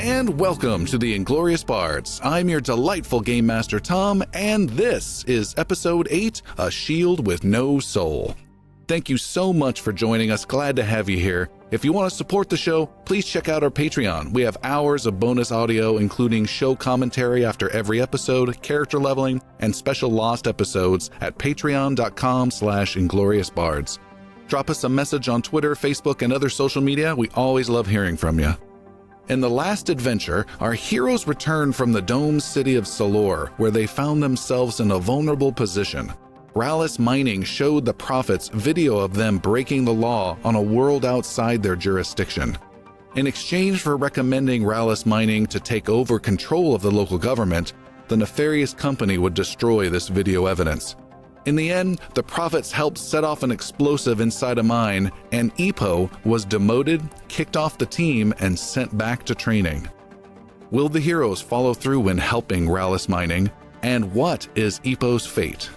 and welcome to the Inglorious Bards. I'm your delightful Game Master Tom, and this is Episode 8, A Shield with No Soul. Thank you so much for joining us. Glad to have you here. If you want to support the show, please check out our Patreon. We have hours of bonus audio, including show commentary after every episode, character leveling, and special lost episodes at patreon.com/ingloriousbards. Drop us a message on Twitter, Facebook, and other social media. We always love hearing from you. In the last adventure, our heroes returned from the domed city of Solor, where they found themselves in a vulnerable position. Rallis Mining showed the Prophets video of them breaking the law on a world outside their jurisdiction. In exchange for recommending Rallis Mining to take over control of the local government, the nefarious company would destroy this video evidence. In the end, the Prophets helped set off an explosive inside a mine, and Epo was demoted, kicked off the team, and sent back to training. Will the heroes follow through in helping Rallis Mining? And what is Epo's fate?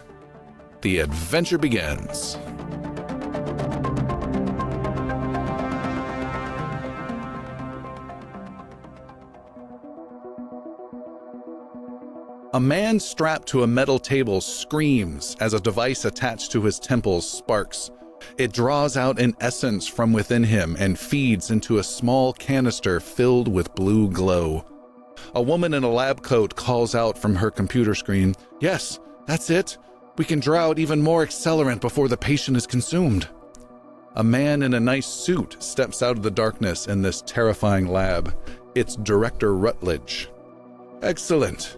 The adventure begins. A man strapped to a metal table screams as a device attached to his temples sparks. It draws out an essence from within him and feeds into a small canister filled with blue glow. A woman in a lab coat calls out from her computer screen, "Yes, that's it. We can draw out even more accelerant before the patient is consumed." A man in a nice suit steps out of the darkness in this terrifying lab. It's Director Rutledge. "Excellent.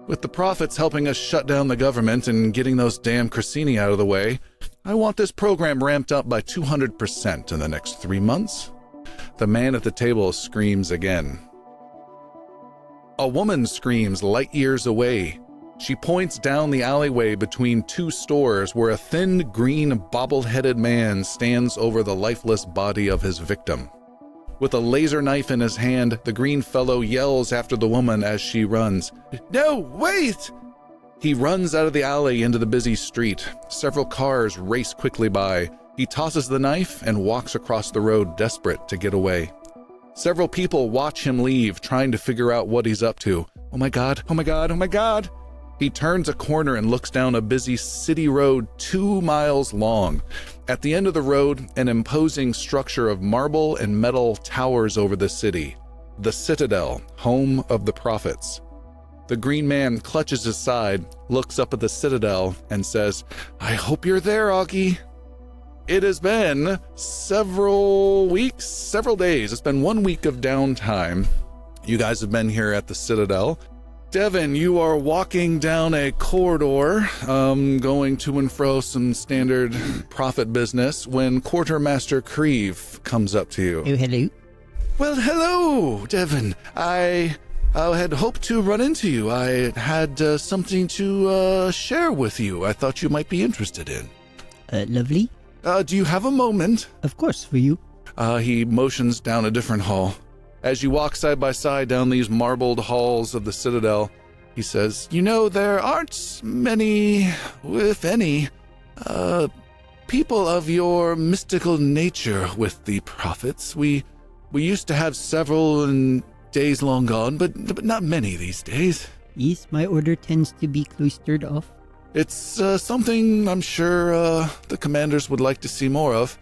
With the Prophets helping us shut down the government and getting those damn Crescini out of the way, I want this program ramped up by 200% in the next 3 months. The man at the table screams again. A woman screams light years away. She points down the alleyway between two stores where a thin, green, bobble-headed man stands over the lifeless body of his victim. With a laser knife in his hand, the green fellow yells after the woman as she runs. "No, wait!" He runs out of the alley into the busy street. Several cars race quickly by. He tosses the knife and walks across the road, desperate to get away. Several people watch him leave, trying to figure out what he's up to. "Oh my God, oh my God, oh my God!" He turns a corner and looks down a busy city road 2 miles long. At the end of the road, an imposing structure of marble and metal towers over the city. The Citadel, home of the Prophets. The green man clutches his side, looks up at the Citadel, and says, "I hope you're there, Augie." It has been several days. It's been 1 week of downtime. You guys have been here at the Citadel. Devin, you are walking down a corridor, going to and fro some standard Prophet business when Quartermaster Creve comes up to you. Oh, hello. Well, hello, Devin. I had hoped to run into you. I had something to share with you I thought you might be interested in. Lovely. Do you have a moment? Of course, for you. He motions down a different hall. As you walk side by side down these marbled halls of the Citadel, he says, "You know, there aren't many, if any, people of your mystical nature with the Prophets. We used to have several in days long gone, but not many these days." Yes, my order tends to be cloistered off. "It's something I'm sure the commanders would like to see more of.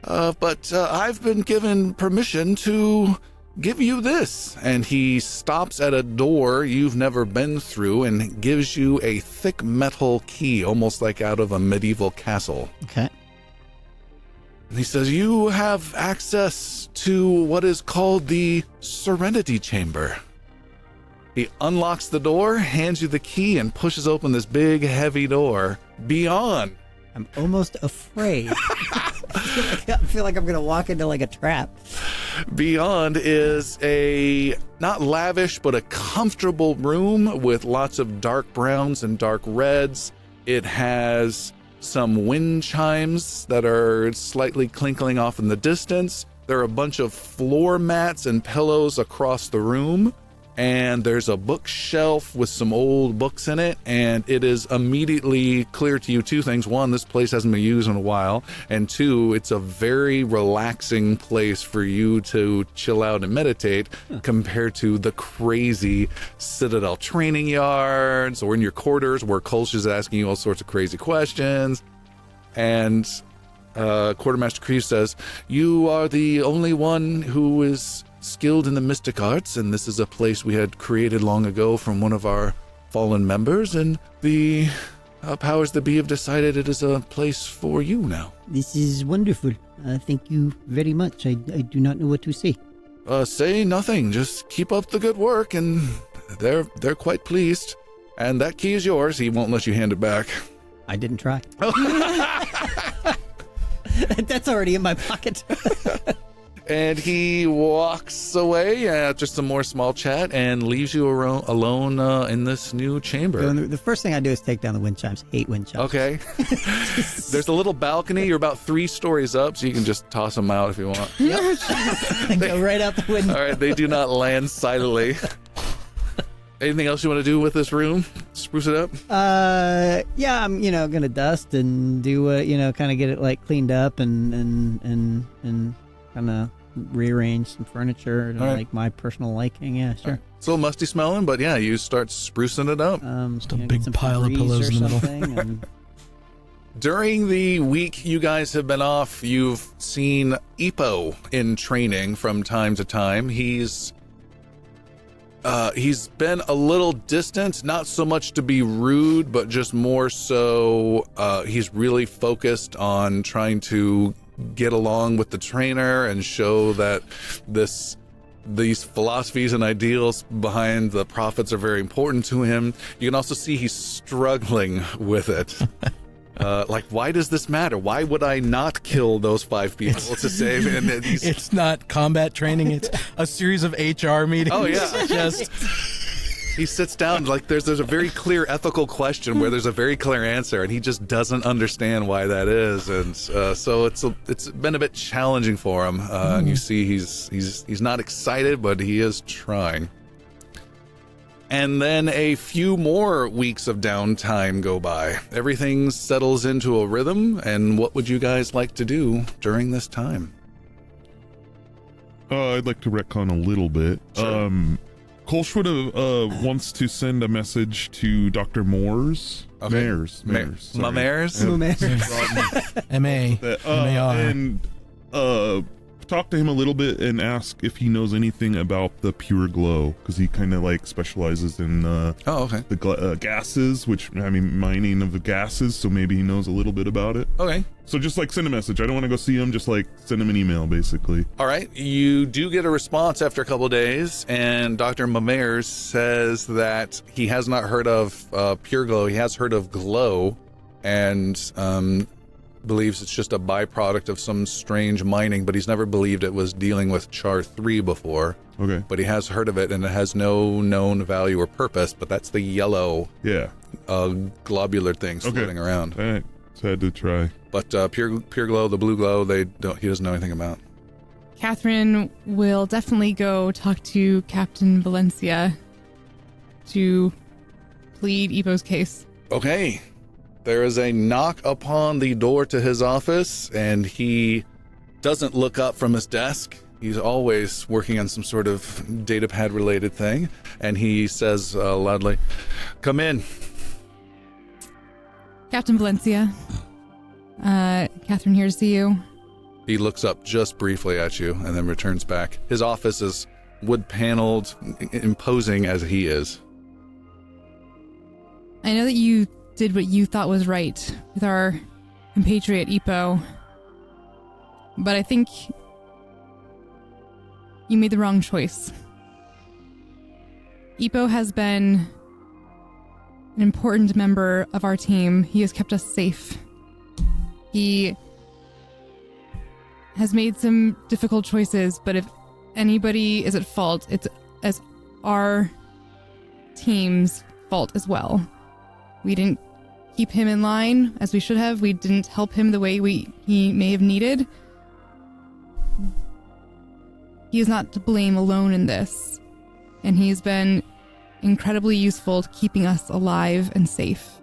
But I've been given permission to give you this." And he stops at a door you've never been through and gives you a thick metal key, almost like out of a medieval castle. Okay. And he says, "You have access to what is called the Serenity Chamber." He unlocks the door, hands you the key, and pushes open this big, heavy door. Beyond. I'm almost afraid. I feel like I'm going to walk into like a trap. Beyond is a not lavish, but a comfortable room with lots of dark browns and dark reds. It has some wind chimes that are slightly clinkling off in the distance. There are a bunch of floor mats and pillows across the room. and there's a bookshelf with some old books in it, and it is immediately clear to you two things. One, this place hasn't been used in a while, and two, it's a very relaxing place for you to chill out and meditate compared to the crazy Citadel training yards or in your quarters where Kolsch is asking you all sorts of crazy questions. And Quartermaster Kreese says, "You are the only one who is skilled in the mystic arts, and this is a place we had created long ago from one of our fallen members, and the powers that be have decided it is a place for you now." This is wonderful. Thank you very much. I do not know what to say. Say nothing. Just keep up the good work, and they're quite pleased. And that key is yours. He won't let you hand it back. I didn't try. That's already in my pocket. And he walks away after some more small chat and leaves you alone in this new chamber. The first thing I do is take down the wind chimes. Hate wind chimes. Okay. There's a little balcony. You're about 3 stories up, so you can just toss them out if you want. Yep. Go right out the window. All right, they do not land silently. Anything else you want to do with this room? Spruce it up? Yeah, I'm, gonna dust and do, kind of get it like cleaned up and kind of rearrange some furniture to like my personal liking. Yeah, sure. Right. It's a little musty smelling, but yeah, you start sprucing it up. Just a big pile of pillows in the middle. And... During the week you guys have been off, you've seen Ippo in training from time to time. He's been a little distant, not so much to be rude, but just more so he's really focused on trying to get along with the trainer and show that these philosophies and ideals behind the prophets are very important to him. You can also see he's struggling with it. Like, why does this matter? Why would I not kill those 5 people to save? And it's not combat training. It's a series of HR meetings. Oh, yeah. He sits down, like there's a very clear ethical question where there's a very clear answer, and he just doesn't understand why that is. And so it's been a bit challenging for him. And you see he's not excited, but he is trying. And then a few more weeks of downtime go by. Everything settles into a rhythm, and what would you guys like to do during this time? I'd like to retcon a little bit. Sure. Kolsch wants to send a message to Dr. Moores. Okay. Mares. Mares? M-A-R. And talk to him a little bit and ask if he knows anything about the pure glow, because he kind of like specializes in the gases, which mining of the gases, so maybe he knows a little bit about it. Okay. So just like send a message. I don't want to go see him, just like send him an email basically. All right, you do get a response after a couple of days, and Dr. Mamers says that he has not heard of pure glow. He has heard of glow, and believes it's just a byproduct of some strange mining, but he's never believed it was dealing with Char 3 before. Okay. But he has heard of it, and it has no known value or purpose, but that's the yellow globular things floating around. All right. So I had to try. But pure glow, the blue glow, he doesn't know anything about. Catherine will definitely go talk to Captain Valencia to plead Ippo's case. Okay. There is a knock upon the door to his office, and he doesn't look up from his desk. He's always working on some sort of datapad related thing, and he says loudly, "Come in." Captain Valencia, Catherine here to see you. He looks up just briefly at you and then returns back. His office is wood-paneled, imposing as he is. I know that you did what you thought was right with our compatriot Ippo, but I think you made the wrong choice. Ippo has been an important member of our team. He has kept us safe. He has made some difficult choices, but if anybody is at fault, it's as our team's fault as well. We didn't keep him in line as we should have. We didn't help him the way he may have needed. He is not to blame alone in this. and he's been incredibly useful to keeping us alive and safe.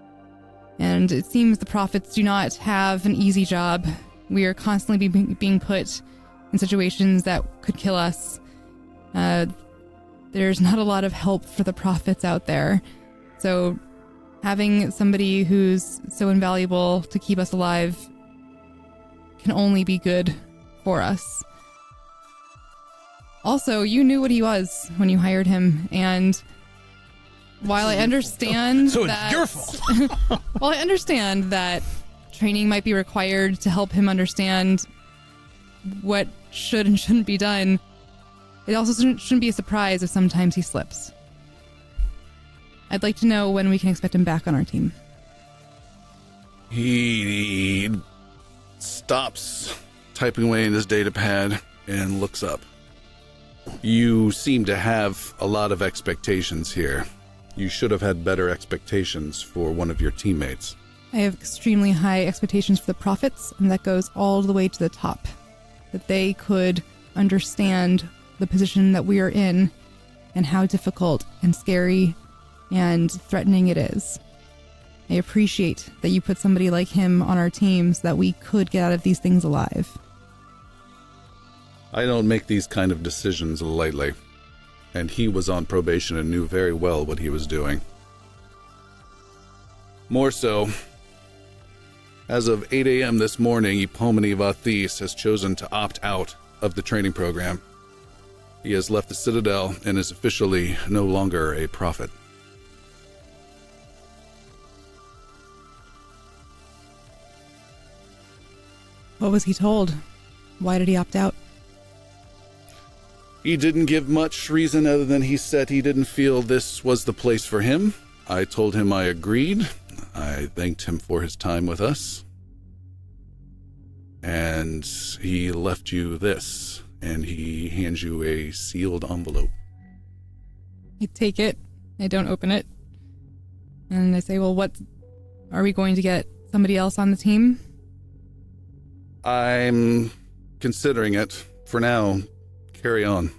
And it seems the prophets do not have an easy job. We are constantly being put in situations that could kill us. There's not a lot of help for the prophets out there. So having somebody who's so invaluable to keep us alive can only be good for us. Also, you knew what he was when you hired him, and while I understand so that... it's your fault. While I understand that training might be required to help him understand what should and shouldn't be done, it also shouldn't be a surprise if sometimes he slips. I'd like to know when we can expect him back on our team. He stops typing away in his data pad and looks up. You seem to have a lot of expectations here. You should have had better expectations for one of your teammates. I have extremely high expectations for the prophets, and that goes all the way to the top. That they could understand the position that we are in and how difficult and scary and threatening it is. I appreciate that you put somebody like him on our team so that we could get out of these things alive. I don't make these kind of decisions lightly, and he was on probation and knew very well what he was doing. More so, as of 8 a.m. this morning, Epomene Vathis has chosen to opt out of the training program. He has left the Citadel and is officially no longer a prophet. What was he told? Why did he opt out? He didn't give much reason other than he said he didn't feel this was the place for him. I told him I agreed. I thanked him for his time with us. And he left you this, and he hands you a sealed envelope. I take it. I don't open it. And I say, well, what? Are we going to get somebody else on the team? I'm considering it. For now, carry on. To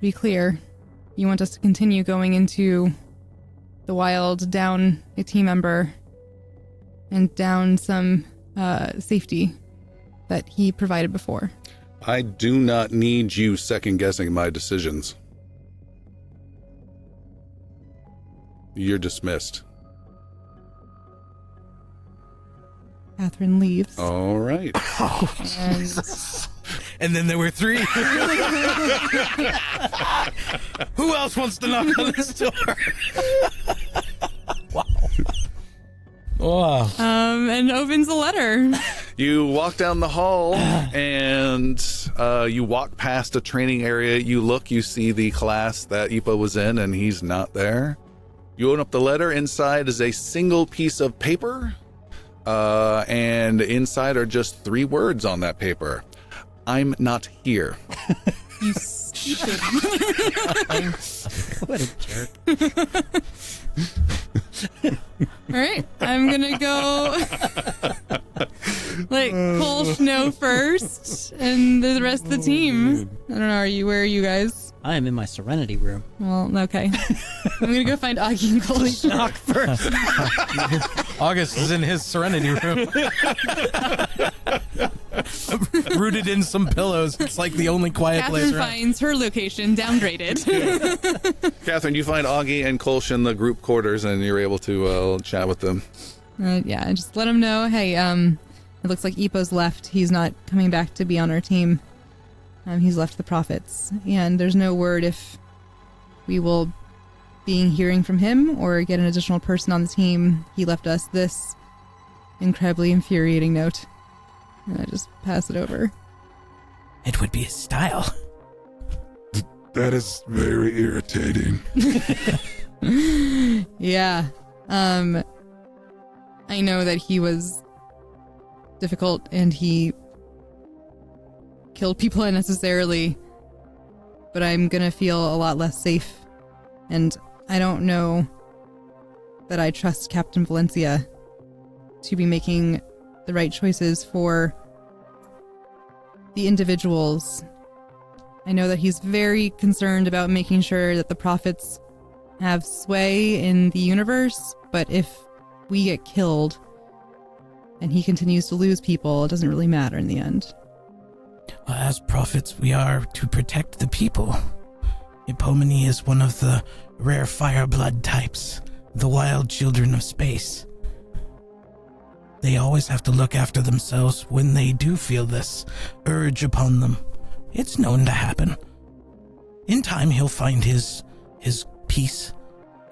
be clear, you want us to continue going into the wild, down a team member and down some safety that he provided before. I do not need you second-guessing my decisions. You're dismissed. Catherine leaves. All right. And then there were three. Who else wants to knock on this door? Wow. And opens the letter. You walk down the hall and you walk past a training area. You look, you see the class that Ipa was in, and he's not there. You open up the letter. Inside is a single piece of paper. And inside are just 3 words on that paper. I'm not here. You stupid. What a jerk. All right, I'm gonna go like Kolsch no first, and the rest of the team. I don't know. Where are you guys? I am in my Serenity room. Well, okay. I'm gonna go find Augie and Kolsch. Knock first. August is in his Serenity room. Rooted in some pillows. It's like the only quiet place Catherine around. finds her location downgraded. Catherine, you find Augie and Kolsch in the group quarters, and you're able to chat with them. Yeah, just let him know, hey, it looks like Ipo's left. He's not coming back to be on our team. He's left the Prophets. And there's no word if we will be hearing from him or get an additional person on the team. He left us this incredibly infuriating note. And I just pass it over. It would be his style. That is very irritating. Yeah. I know that he was difficult and he killed people unnecessarily, but I'm gonna feel a lot less safe. And I don't know that I trust Captain Valencia to be making the right choices for the individuals I know that he's very concerned about making sure that the prophets have sway in the universe, but if we get killed and he continues to lose people, it doesn't really matter in the end. As prophets, we are to protect the people. Epomene is one of the rare fire blood types, the wild children of space. They always have to look after themselves when they do feel this urge upon them. It's known to happen. In time, he'll find his peace,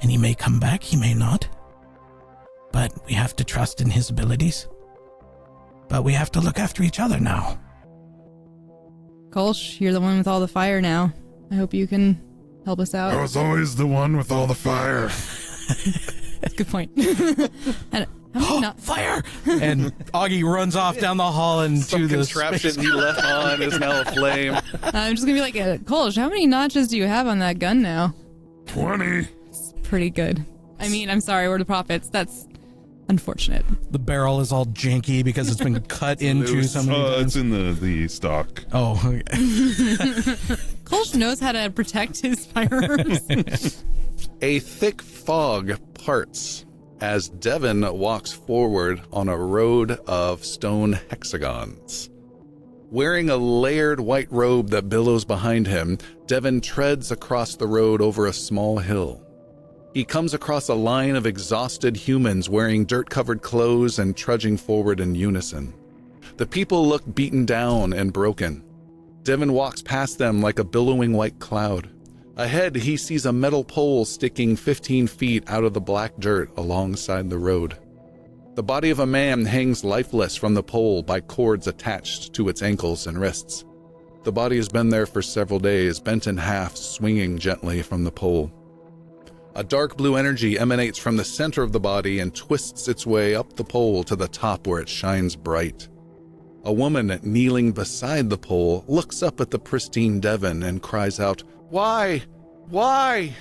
and he may come back, he may not. But we have to trust in his abilities. But we have to look after each other now. Kolsch, you're the one with all the fire now. I hope you can help us out. I was always the one with all the fire. Good point. Fire! And Augie runs off down the hall into the contraption he left on is now aflame. I'm just gonna be like, Kolsch, how many notches do you have on that gun now? 20. It's pretty good. I mean, I'm sorry, we're the prophets. That's unfortunate. The barrel is all janky because it's been cut into so many times. It's in the stock. Oh, okay. Kolsch knows how to protect his firearms. A thick fog parts as Devin walks forward on a road of stone hexagons. Wearing a layered white robe that billows behind him, Devin treads across the road over a small hill. He comes across a line of exhausted humans wearing dirt-covered clothes and trudging forward in unison. The people look beaten down and broken. Devin walks past them like a billowing white cloud. Ahead, he sees a metal pole sticking 15 feet out of the black dirt alongside the road. The body of a man hangs lifeless from the pole by cords attached to its ankles and wrists. The body has been there for several days, bent in half, swinging gently from the pole. A dark blue energy emanates from the center of the body and twists its way up the pole to the top where it shines bright. A woman kneeling beside the pole looks up at the pristine Devin and cries out, "Why? Why?"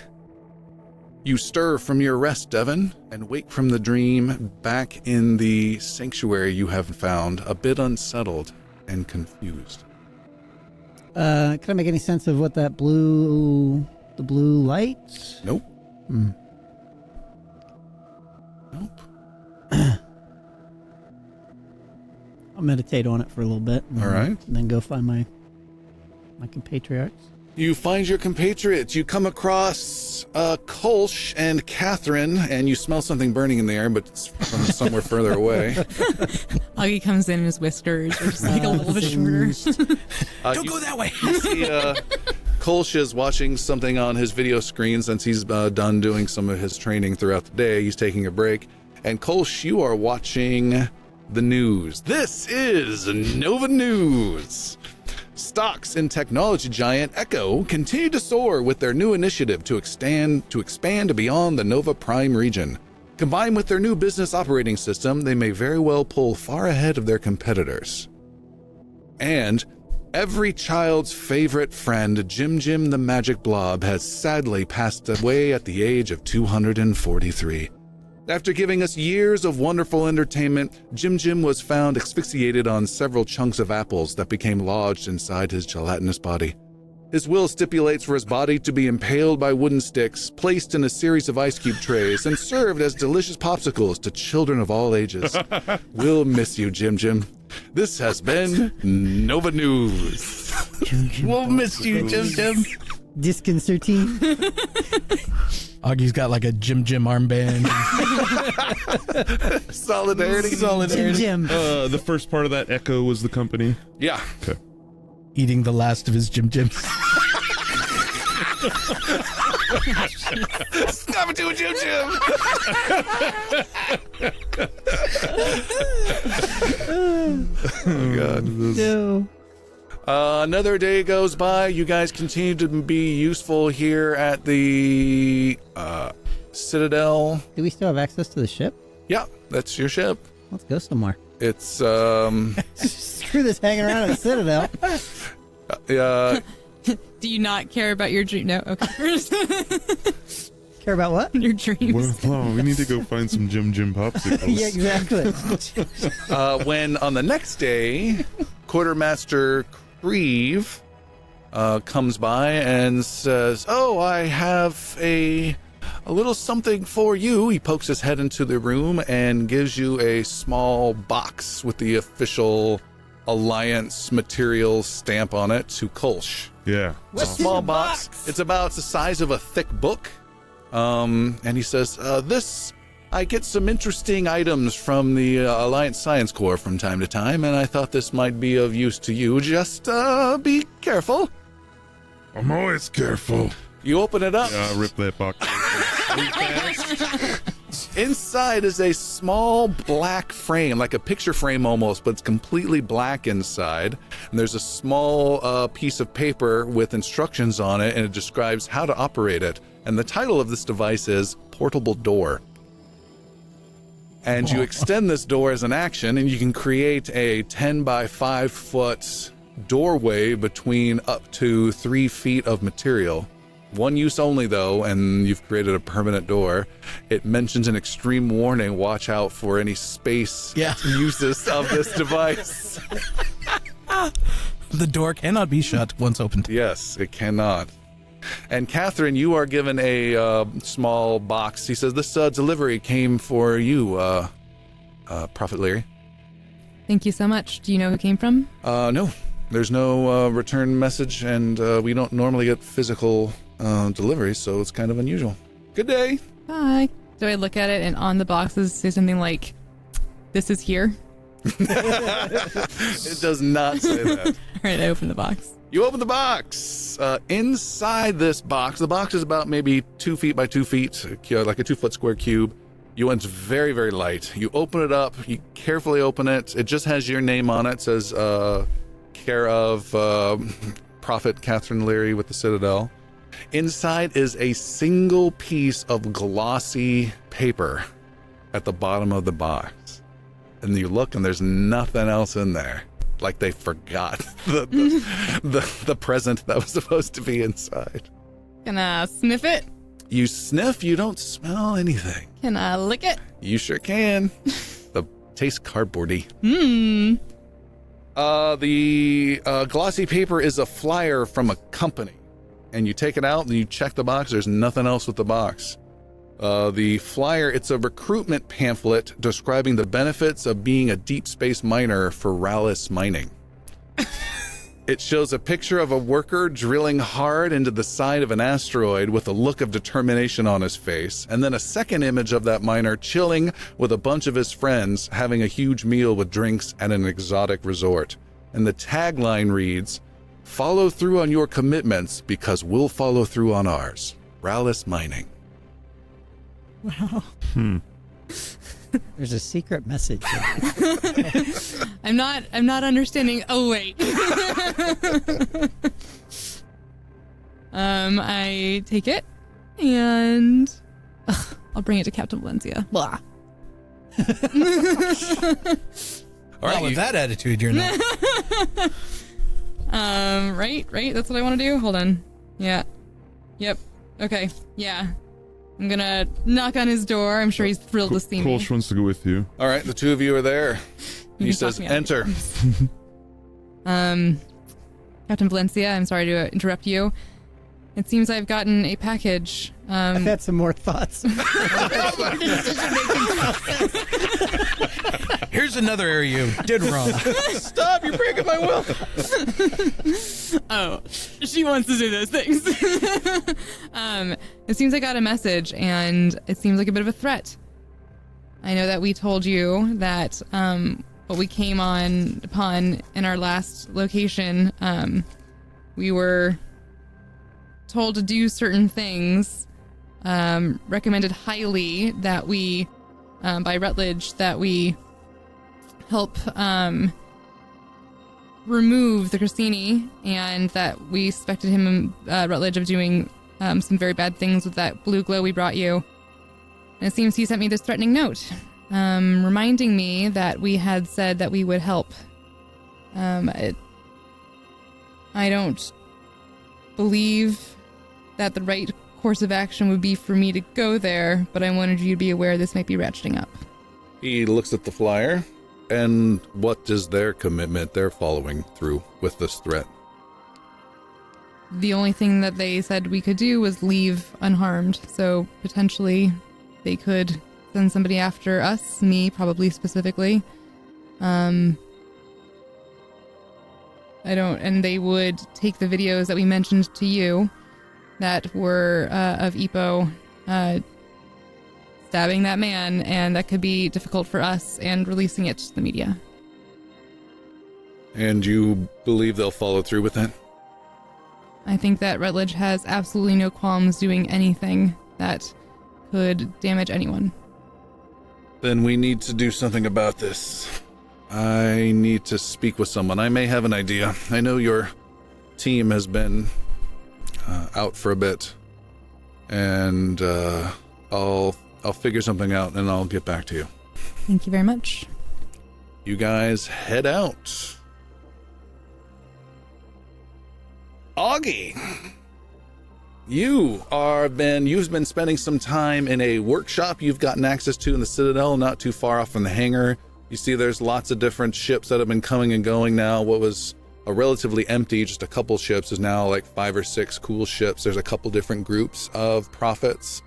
You stir from your rest, Devin, and wake from the dream back in the sanctuary you have found, a bit unsettled and confused. Can I make any sense of what that blue light? Nope. Hmm. Nope. I'll meditate on it for a little bit. All right. And then go find my compatriots. You find your compatriots. You come across Kolsch and Catherine, and you smell something burning in the air, but it's from somewhere further away. Augie comes in, his whiskers are just like a little bit shorter. Don't go that way. You see Kolsch is watching something on his video screen since he's done doing some of his training throughout the day. He's taking a break. And Kolsch, you are watching the news. This is Nova News. Stocks in technology giant Echo continue to soar with their new initiative to expand beyond the Nova Prime region. Combined with their new business operating system, they may very well pull far ahead of their competitors. And every child's favorite friend, Jim the Magic Blob, has sadly passed away at the age of 243. After giving us years of wonderful entertainment, Jim was found asphyxiated on several chunks of apples that became lodged inside his gelatinous body. His will stipulates for his body to be impaled by wooden sticks, placed in a series of ice cube trays, and served as delicious popsicles to children of all ages. We'll miss you, Jim. This has been Nova News. We'll miss you, Jim. Disconcerting. Augie's got like a Jim armband. Solidarity. Jim. The first part of that Echo was the company. Yeah. Okay. Eating the last of his Jims. Stop it to a Jim. Oh, God. No. Another day goes by. You guys continue to be useful here at the Citadel. Do we still have access to the ship? Yeah, that's your ship. Let's go somewhere. It's Screw this hanging around at the Citadel. Do you not care about your dream? No, okay. Care about what? Your dreams. Well, we need to go find some Jim popsicles. Yeah, exactly. when on the next day, Quartermaster Creve comes by and says, "Oh, I have a little something for you." He pokes his head into the room and gives you a small box with the official Alliance materials stamp on it to Kolsch. Yeah. It's a small box. It's about the size of a thick book. And he says, I get some interesting items from the Alliance Science Corps from time to time, and I thought this might be of use to you. Just be careful. I'm always careful. You open it up. Yeah, rip that box. Inside is a small black frame, like a picture frame almost, but it's completely black inside. And there's a small piece of paper with instructions on it, and it describes how to operate it. And the title of this device is Portable Door. And you extend this door as an action, and you can create a 10 by 5 foot doorway between up to 3 feet of material. One use only, though, and you've created a permanent door. It mentions an extreme warning: watch out for any space uses of this device. The door cannot be shut once opened. Yes, it cannot. And Catherine, you are given a small box. He says, this delivery came for you, Prophet Leary. Thank you so much. Do you know who it came from? No. There's no return message, and we don't normally get physical deliveries, so it's kind of unusual. Good day. Bye. Do I look at it and on the boxes say something like, "This is here"? It does not say that. All right, I open the box. You open the box. Inside this box, the box is about maybe 2 feet by 2 feet, like a 2 foot square cube. It's very, very light. You open it up. You carefully open it. It just has your name on it. It says, care of Prophet Catherine Leary with the Citadel. Inside is a single piece of glossy paper at the bottom of the box. And you look and there's nothing else in there. Like they forgot the present that was supposed to be inside. Can I sniff it? You sniff, you don't smell anything. Can I lick it? You sure can. The tastes cardboardy. The glossy paper is a flyer from a company. And you take it out and you check the box. There's nothing else with the box. The flyer, it's a recruitment pamphlet describing the benefits of being a deep space miner for Rallis Mining. It shows a picture of a worker drilling hard into the side of an asteroid with a look of determination on his face, and then a second image of that miner chilling with a bunch of his friends having a huge meal with drinks at an exotic resort. And the tagline reads, "Follow through on your commitments because we'll follow through on ours. Rallis Mining." Wow. There's a secret message. I'm not understanding. Oh, wait. I take it and I'll bring it to Captain Valencia. Blah. All right, with that attitude, you're not. Right. That's what I want to do. Hold on. Yeah. Yep. Okay. Yeah. I'm gonna knock on his door. I'm sure he's thrilled to see me. Kolsch wants to go with you. All right, the two of you are there. He says, enter. Captain Valencia, I'm sorry to interrupt you. It seems I've gotten a package. I've had some more thoughts. Here's another area you did wrong. Stop, you're breaking my will. Oh, she wants to do those things. It seems I got a message, and it seems like a bit of a threat. I know that we told you that what we came upon in our last location, we were told to do certain things, recommended highly that we, by Rutledge, that we help remove the Christini, and that we suspected him, Rutledge, of doing some very bad things with that blue glow we brought you. And it seems he sent me this threatening note, reminding me that we had said that we would help. I don't believe that the right course of action would be for me to go there, but I wanted you to be aware this might be ratcheting up. He looks at the flyer, and what is their commitment they're following through with this threat? the only thing that they said we could do was leave unharmed. So potentially they could send somebody after us, me probably specifically. And they would take the videos that we mentioned to you that were of Ippo stabbing that man, and that could be difficult for us, and releasing it to the media. And you believe they'll follow through with that? I think that Rutledge has absolutely no qualms doing anything that could damage anyone. Then we need to do something about this. I need to speak with someone. I may have an idea. I know your team has been out for a bit, and I'll figure something out and I'll get back to you. Thank you very much. You guys head out. Augie, you've been spending some time in a workshop you've gotten access to in the Citadel, not too far off from the hangar. You see there's lots of different ships that have been coming and going now. What was a relatively empty, just a couple ships, is now like 5 or 6 cool ships. There's a couple different groups of prophets.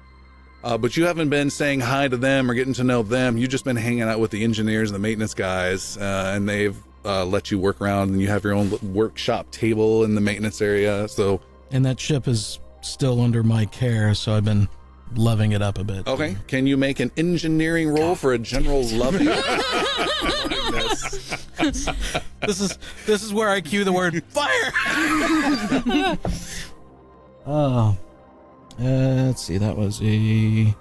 But you haven't been saying hi to them or getting to know them. You've just been hanging out with the engineers and the maintenance guys, and they've let you work around, and you have your own workshop table in the maintenance area. And that ship is still under my care, so I've been loving it up a bit. Okay, can you make an engineering roll for a general loving? This is where I cue the word fire. Let's see, that was a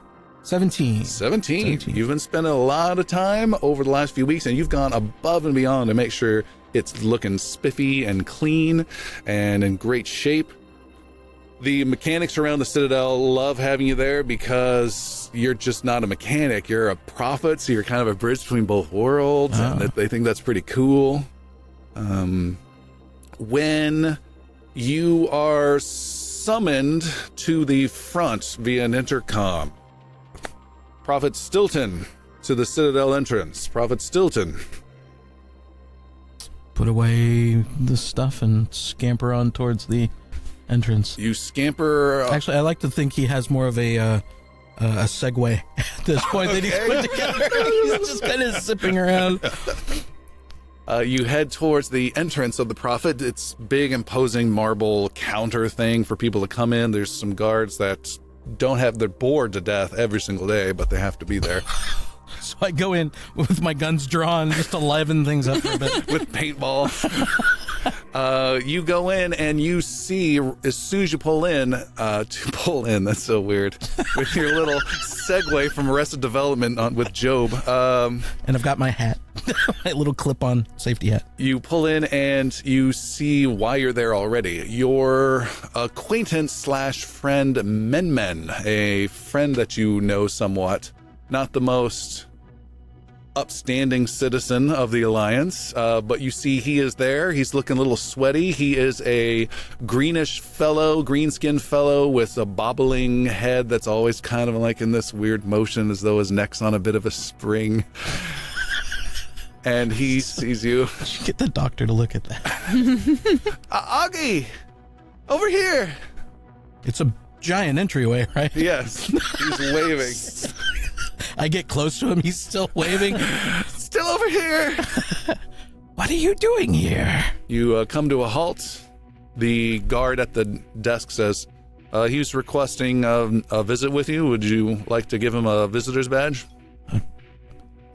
17. 17. You've been spending a lot of time over the last few weeks, and you've gone above and beyond to make sure it's looking spiffy and clean and in great shape. The mechanics around the Citadel love having you there because you're just not a mechanic. You're a prophet, so you're kind of a bridge between both worlds, and they think that's pretty cool. When you are summoned to the front via an intercom, Prophet Stilton to the Citadel entrance. Prophet Stilton. Put away the stuff and scamper on towards the entrance. You scamper. Actually, I like to think he has more of a segue at this point that he's put together. He's just kind of zipping around. You head towards the entrance of the Prophet. It's big, imposing marble counter thing for people to come in. There's some guards that they're bored to death every single day, but they have to be there. So I go in with my guns drawn just to liven things up a bit. With paintball. You go in and you see, as soon as you pull in, that's so weird, with your little segue from Arrested Development with Job. And I've got my hat, my little clip-on safety hat. You pull in and you see why you're there already. Your acquaintance / friend Men, a friend that you know somewhat, not the most upstanding citizen of the Alliance, but you see he is there. He's looking a little sweaty. He is a green-skinned fellow with a bobbling head that's always kind of like in this weird motion as though his neck's on a bit of a spring. And he sees you. You should get the doctor to look at that. Augie! Over here! It's a giant entryway, right? Yes. He's waving. I get close to him. He's still waving. Still over here. What are you doing here? You come to a halt. The guard at the desk says, he's requesting a visit with you. Would you like to give him a visitor's badge?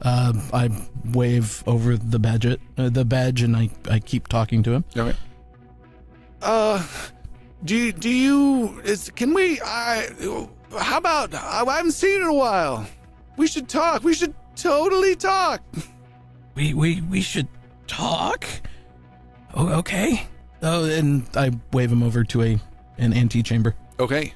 I wave over the badge, and I keep talking to him. Okay. How about, I haven't seen you in a while. We should talk. We should totally talk. We should talk? Oh, okay. Oh, and I wave him over to an antechamber. Okay.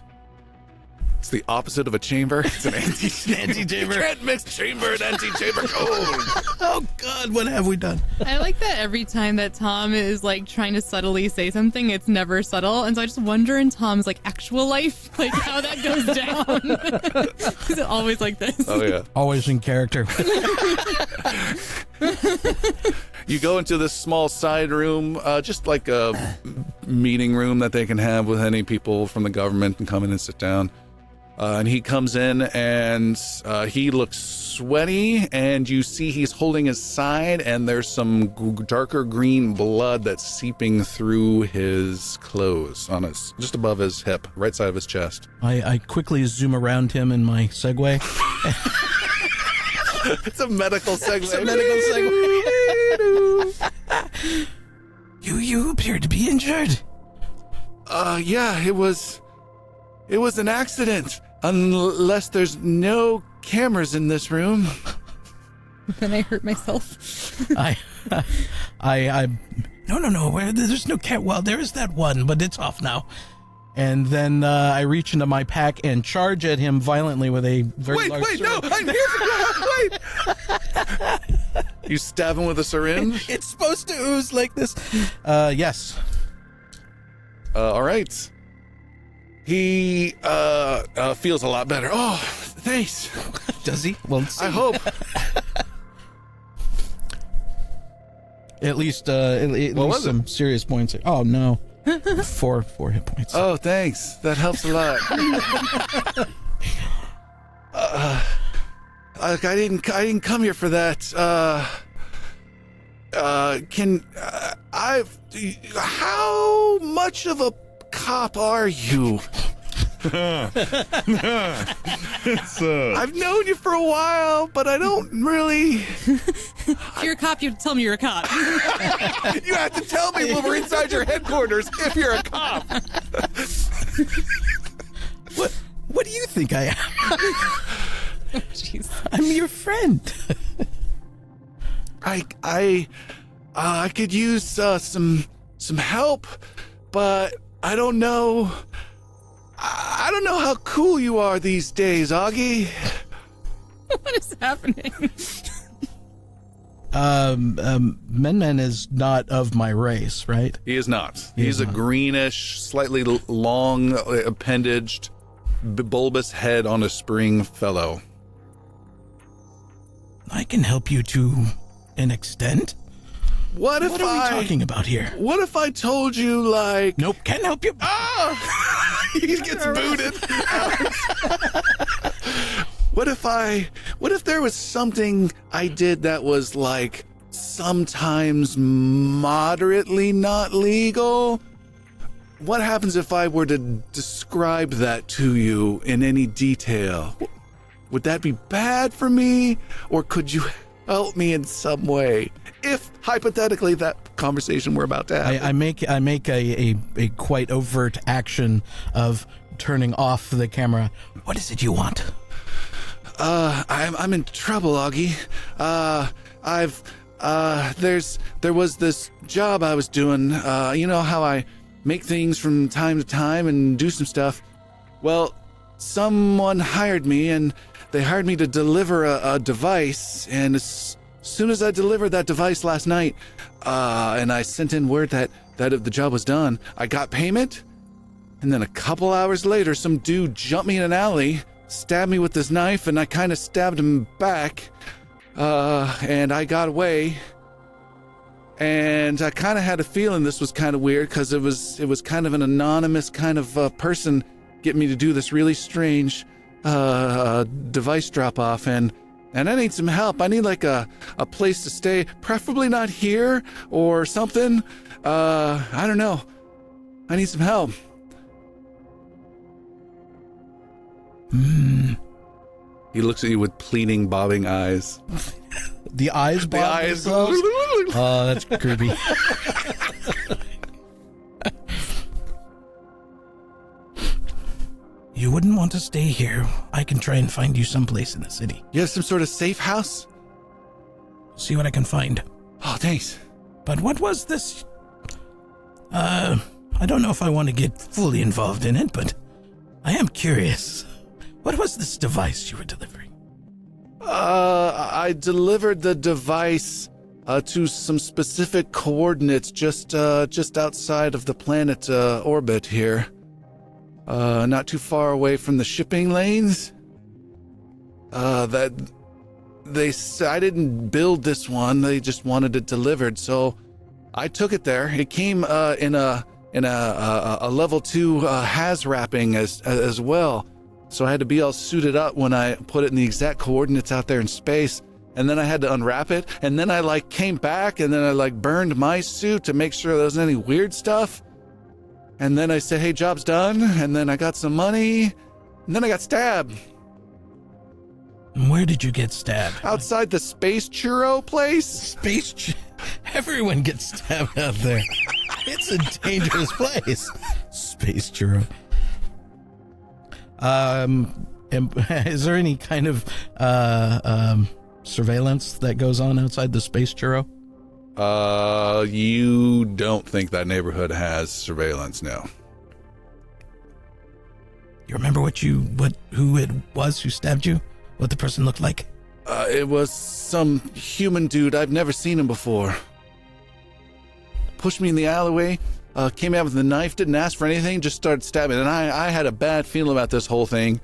It's the opposite of a chamber. It's an antechamber. You can't mix chamber and antechamber code. Oh, God, what have we done? I like that every time that Tom is like trying to subtly say something, it's never subtle. And so I just wonder in Tom's like actual life, like how that goes down. Is it always like this? Oh, yeah. Always in character. You go into this small side room, just like a meeting room that they can have with any people from the government and come in and sit down. And he comes in and he looks sweaty, and you see he's holding his side, and there's some darker green blood that's seeping through his clothes on his, just above his hip, right side of his chest. I quickly zoom around him in my Segway. It's a medical segue. It's a medical segue. You appear to be injured. Yeah, it was an accident. Unless there's no cameras in this room. Then I hurt myself. No. There's no cat. Well, there is that one, but it's off now. And then I reach into my pack and charge at him violently with a very large sword. No, I'm here for wait. You stab him with a syringe? It's supposed to ooze like this. Yes. All right. He feels a lot better. Oh, thanks. Does he? Well, I hope. At least some serious points. Oh no, 4 hit points. Oh, thanks. That helps a lot. I didn't come here for that. How much of a cop are you? I've known you for a while, but I don't really. If you're a cop, you have to tell me you're a cop. You have to tell me when we're inside your headquarters if you're a cop. What do you think I am? Jeez. I'm your friend. I could use some help, but I don't know. I don't know how cool you are these days, Augie. What is happening? Men is not of my race, right? He is not. He's a greenish, slightly long appendaged, bulbous head on a spring fellow. I can help you to an extent. What are we talking about here? What if I told you, like... Nope, can't help you. Oh! He gets booted. What if there was something I did that was, like, sometimes moderately not legal? What happens if I were to describe that to you in any detail? Would that be bad for me? Or could you help me in some way? If, hypothetically, that conversation we're about to have. I make a quite overt action of turning off the camera. What is it you want? I'm in trouble, Augie. There was this job I was doing. You know how I make things from time to time and do some stuff? Well, someone hired me, and they hired me to deliver a device, and as soon as I delivered that device last night, and I sent in word that if the job was done, I got payment, and then a couple hours later, some dude jumped me in an alley, stabbed me with this knife, and I kind of stabbed him back, and I got away. And I kind of had a feeling this was kind of weird, because it was kind of an anonymous kind of person getting me to do this really strange device drop-off, and I need some help. I need like a place to stay, preferably not here or something. I don't know. I need some help. He looks at you with pleading, bobbing eyes. The eyes bob? The eyes. Oh, that's creepy. You wouldn't want to stay here. I can try and find you someplace in the city. You have some sort of safe house? See what I can find. Oh, thanks. But what was this? I don't know if I want to get fully involved in it, but I am curious. What was this device you were delivering? I delivered the device to some specific coordinates just outside of the planet orbit here. Not too far away from the shipping lanes. I didn't build this one. They just wanted it delivered, so I took it there. It came in a level 2 has wrapping as well. So I had to be all suited up when I put it in the exact coordinates out there in space. And then I had to unwrap it. And then I came back and then I burned my suit to make sure there wasn't any weird stuff. And then I said, hey, job's done. And then I got some money. And then I got stabbed. Where did you get stabbed? Outside the space churro place. Everyone gets stabbed out there. It's a dangerous place. Space churro. Is there any kind of surveillance that goes on outside the space churro? You don't think that neighborhood has surveillance, no. You remember who it was who stabbed you? What the person looked like? It was some human dude. I've never seen him before. Pushed me in the alleyway, came out with a knife, didn't ask for anything, just started stabbing. And I had a bad feeling about this whole thing.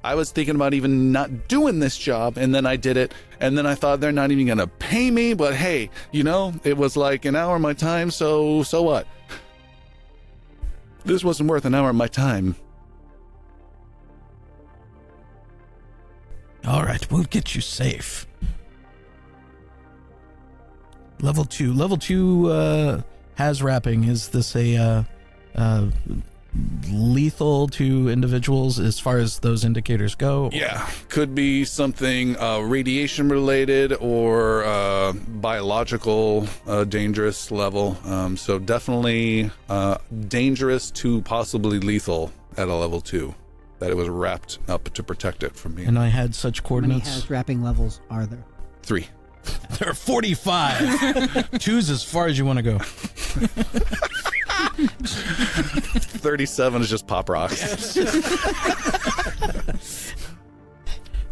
I was thinking about even not doing this job, and then I did it. And then I thought they're not even going to pay me, but hey, it was like an hour of my time, so what? This wasn't worth an hour of my time. All right, we'll get you safe. Level 2 has wrapping. Is this a lethal to individuals as far as those indicators go? Yeah, could be something radiation related or biological dangerous level. So definitely dangerous to possibly lethal at a level 2. That it was wrapped up to protect it from me. And I had such coordinates. How many wrapping levels are there? 3. There are 45. Choose as far as you want to go. 37 is just pop rocks.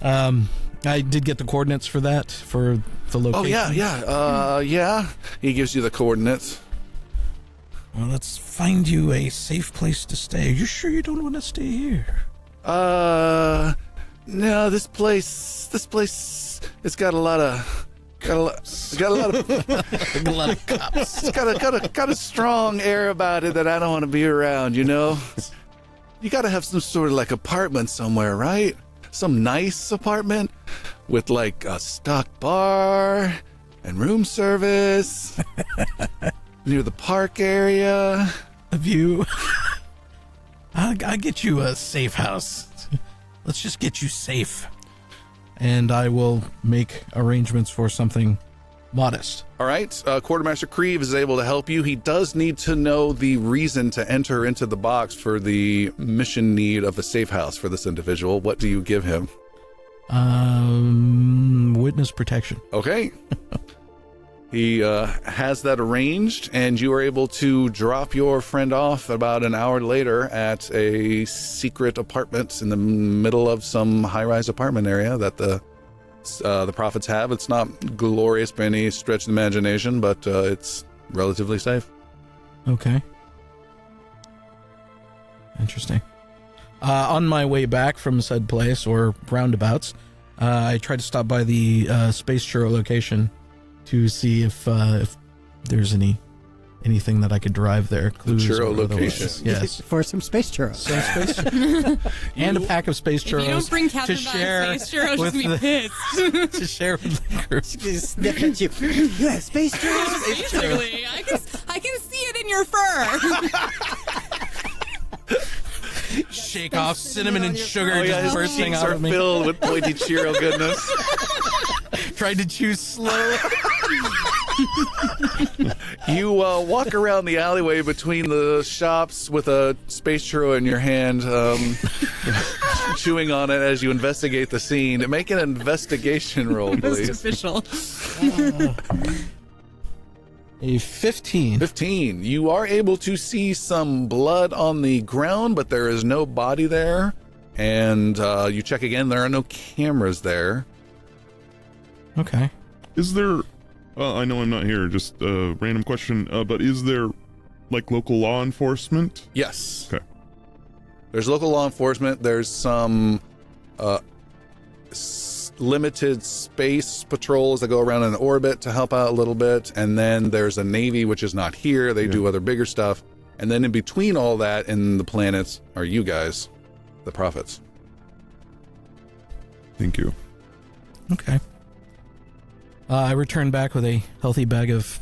I did get the coordinates for that, for the location. Oh, yeah. He gives you the coordinates. Well, let's find you a safe place to stay. Are you sure you don't want to stay here? No, this place, it's got a lot of cops. It's got a strong air about it that I don't want to be around, You got to have some sort of apartment somewhere, right? Some nice apartment with a stock bar and room service near the park area. A view. I'll get you a safe house. Let's just get you safe. And I will make arrangements for something modest. All right. Quartermaster Creve is able to help you. He does need to know the reason to enter into the box for the mission need of the safe house for this individual. What do you give him? Witness protection. Okay. He has that arranged, and you are able to drop your friend off about an hour later at a secret apartment in the middle of some high-rise apartment area that the prophets have. It's not glorious by any stretch of the imagination, but it's relatively safe. Okay. Interesting. On my way back from said place, or roundabouts, I tried to stop by the Space Churro location to see if there's anything that I could derive there. Clues churro location. Yes. For some space churros. And a pack of space churros. If you don't bring Captain space churros, she's gonna be pissed. To share with the group. Just sniff at you. You have space churros? Basically, I can see it in your fur. Shake off cinnamon and sugar just bursting out of me. Filled with pointy Cheerio goodness. Tried to chew slow. You walk around the alleyway between the shops with a space churro in your hand, chewing on it as you investigate the scene. Make an investigation roll, please. Most official. A 15. 15. You are able to see some blood on the ground, but there is no body there. And you check again, there are no cameras there. Okay. Is there, I know I'm not here, just a random question, but is there local law enforcement? Yes. Okay. There's local law enforcement. There's some limited space patrols that go around in orbit to help out a little bit. And then there's a Navy, which is not here. They do other bigger stuff. And then in between all that and the planets are you guys, the prophets. Thank you. Okay. I return back with a healthy bag of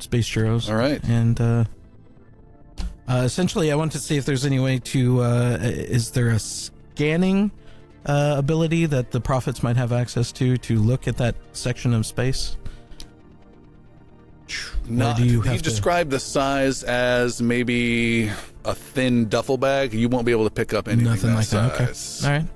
space churros. All right. And essentially, I want to see if there's any way to... is there a scanning ability that the prophets might have access to look at that section of space? Not, you described the size as maybe a thin duffel bag. You won't be able to pick up anything Nothing like that. Okay. All right.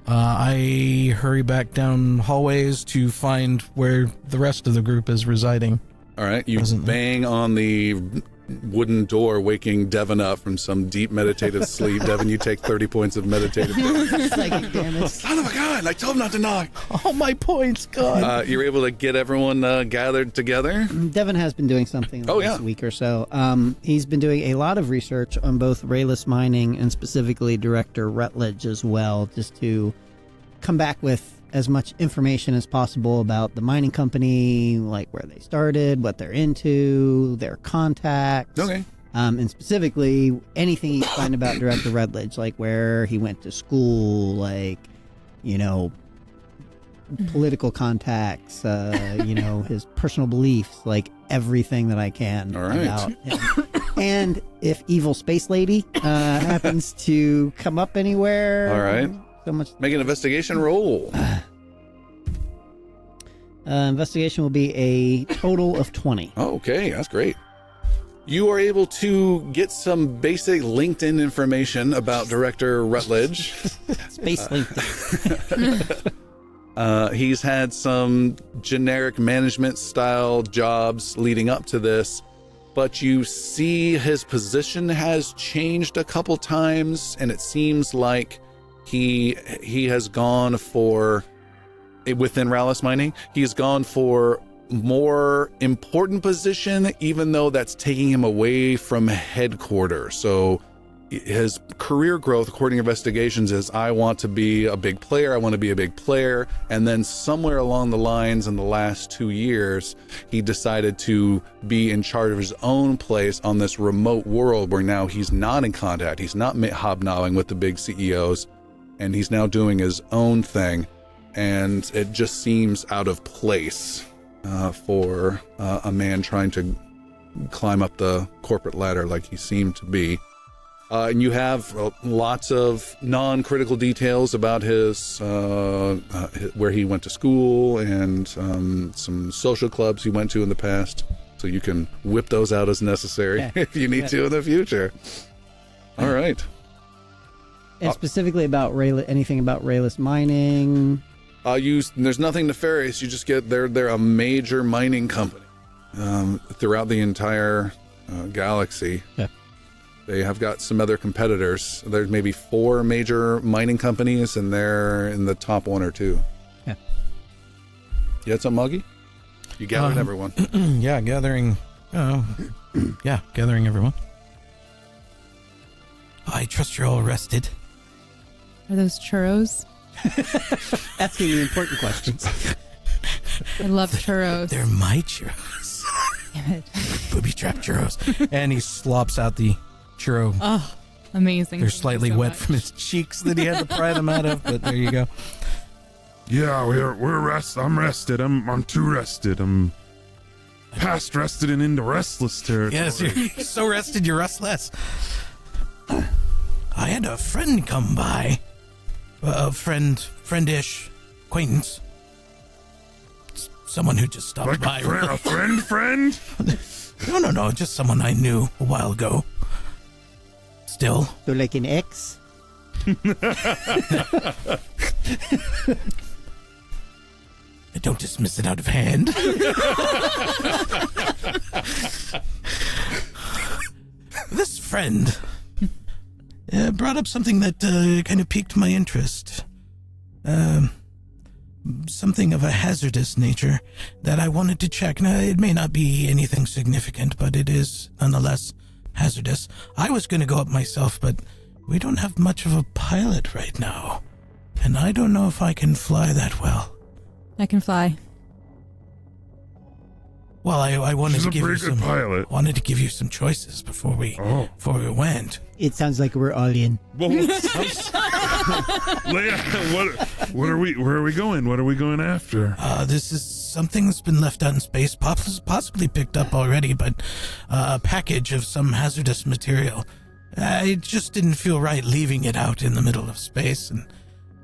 I hurry back down hallways to find where the rest of the group is residing. All right. You bang on the wooden door, waking Devin up from some deep meditative sleep. Devin, you take 30 points of meditative damage. Psychic damage. Son of a gun! I told him not to knock. All my points gone. You're able to get everyone gathered together. Devin has been doing something this week or so. He's been doing a lot of research on both rayless mining and specifically Director Rutledge as well, just to come back with as much information as possible about the mining company, like where they started, what they're into, their contacts. Okay. And specifically anything you find about Director Rutledge, like where he went to school, like, political contacts, his personal beliefs, like everything that I can about him. And if Evil Space Lady happens to come up anywhere. All right. So much. Make an investigation roll. Investigation will be a total of 20. Okay, that's great. You are able to get some basic LinkedIn information about Director Rutledge. Space LinkedIn. He's had some generic management style jobs leading up to this, but you see his position has changed a couple times, and it seems like he has gone for, within Rallis Mining, he's gone for more important position, even though that's taking him away from headquarters. So his career growth, according to investigations, is I want to be a big player. And then somewhere along the lines in the last 2 years, he decided to be in charge of his own place on this remote world where now he's not in contact. He's not hobnobbing with the big CEOs, and he's now doing his own thing. And it just seems out of place for a man trying to climb up the corporate ladder like he seemed to be. And you have lots of non-critical details about his where he went to school and some social clubs he went to in the past. So you can whip those out as necessary if you need to in the future. All right. And specifically about anything about rayless mining. There's nothing nefarious. You just get they're a major mining company throughout the entire galaxy. Yeah. They have got some other competitors. There's maybe 4 major mining companies, and they're in the top 1 or 2. Yeah. You had some, Muggy? You gathered everyone. Yeah, gathering. Gathering everyone. I trust you're all rested. Are those churros? Asking the important questions. I love churros. They're my churros. Damn it. Booby trap churros. And he slops out the churro. Oh, amazing. They're slightly wet from his cheeks that he had to pry them out of, but there you go. Yeah, we're rested. I'm rested. I'm too rested. I'm past rested and into restless territory. Yes, you're so rested you're restless. I had a friend come by. A friendish acquaintance. Someone who just stopped by. A friend? No, just someone I knew a while ago. Still. So like an ex? Don't dismiss it out of hand. This friend brought up something that kind of piqued my interest. Something of a hazardous nature that I wanted to check. Now, it may not be anything significant, but it is nonetheless hazardous. I was going to go up myself, but we don't have much of a pilot right now. And I don't know if I can fly that well. I can fly. Well, I wanted to give you some pilot. Wanted to give you some choices before we went. It sounds like we're all in. Well, Leia, what are we? Where are we going? What are we going after? This is something that's been left out in space, possibly picked up already, but a package of some hazardous material. It just didn't feel right leaving it out in the middle of space, and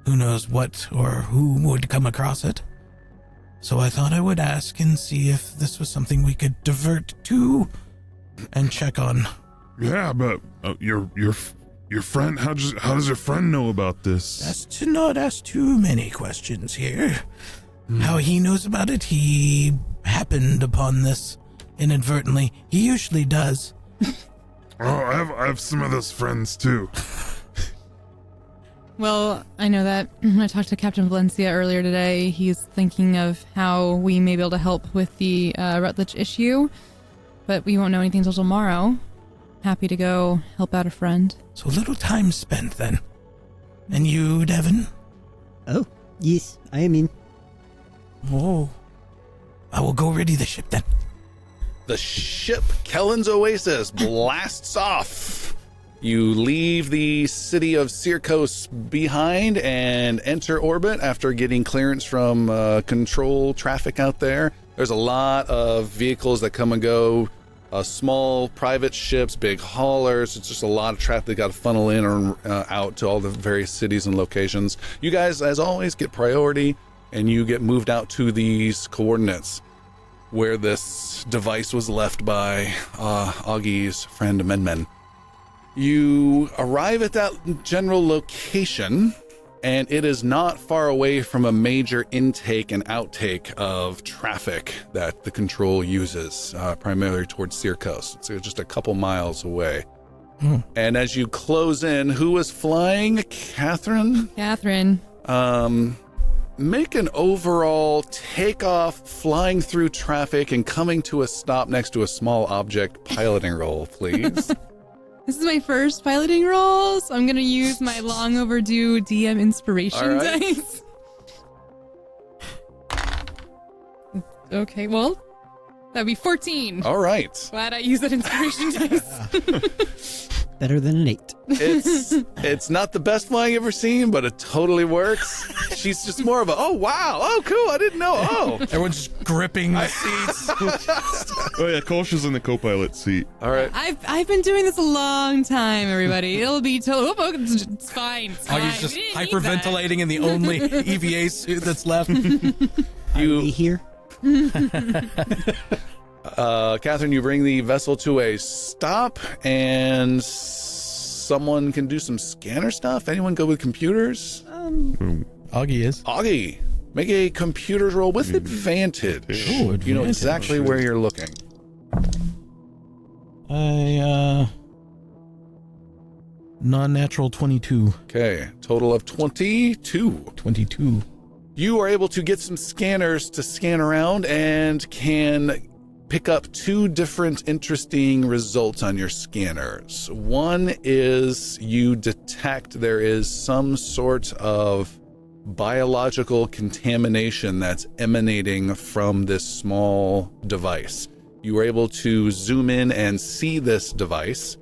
who knows what or who would come across it. So I thought I would ask and see if this was something we could divert to and check on. Yeah, but your friend, how does your friend know about this? That's to not ask too many questions here. How he knows about it, he happened upon this inadvertently. He usually does. I have some of those friends too. Well, I know that I talked to Captain Valencia earlier today. He's thinking of how we may be able to help with the Rutledge issue, but we won't know anything until tomorrow. Happy to go help out a friend. So little time spent then. And you, Devin? Oh, yes, I am in. Oh, I will go ready the ship then. The ship, Kellen's Oasis, blasts off. You leave the city of Syrcos behind and enter orbit after getting clearance from control traffic out there. There's a lot of vehicles that come and go, small private ships, big haulers. It's just a lot of traffic that got to funnel in or out to all the various cities and locations. You guys, as always, get priority, and you get moved out to these coordinates where this device was left by Augie's friend Menmen. You arrive at that general location, and it is not far away from a major intake and outtake of traffic that the control uses, primarily towards Syrcos. It's just a couple miles away. And as you close in, who is flying? Catherine? Catherine. Make an overall takeoff, flying through traffic, and coming to a stop next to a small object piloting roll, please. This is my first piloting role, so I'm going to use my long overdue DM inspiration dice. Okay, well, that'd be 14. All right. Glad I used that inspiration dice. Better than an 8. It's not the best flying I've ever seen, but it totally works. She's just more of a, oh, wow, oh, cool, I didn't know, oh. Everyone's just gripping the seats. Oh, yeah, Kolsch is in the co-pilot seat. All right. I've been doing this a long time, everybody. It'll be it's fine. It's fine. Augie's just hyperventilating in the only EVA suit that's left. Are we here? Catherine, you bring the vessel to a stop, and someone can do some scanner stuff. Anyone go with computers? Augie is. Augie, make a computers roll with advantage. Ooh, advantage. You know exactly where you're looking. Non-natural 22. Okay, total of 22. 22. You are able to get some scanners to scan around and can pick up 2 different interesting results on your scanners. One is you detect there is some sort of biological contamination that's emanating from this small device. You were able to zoom in and see this device.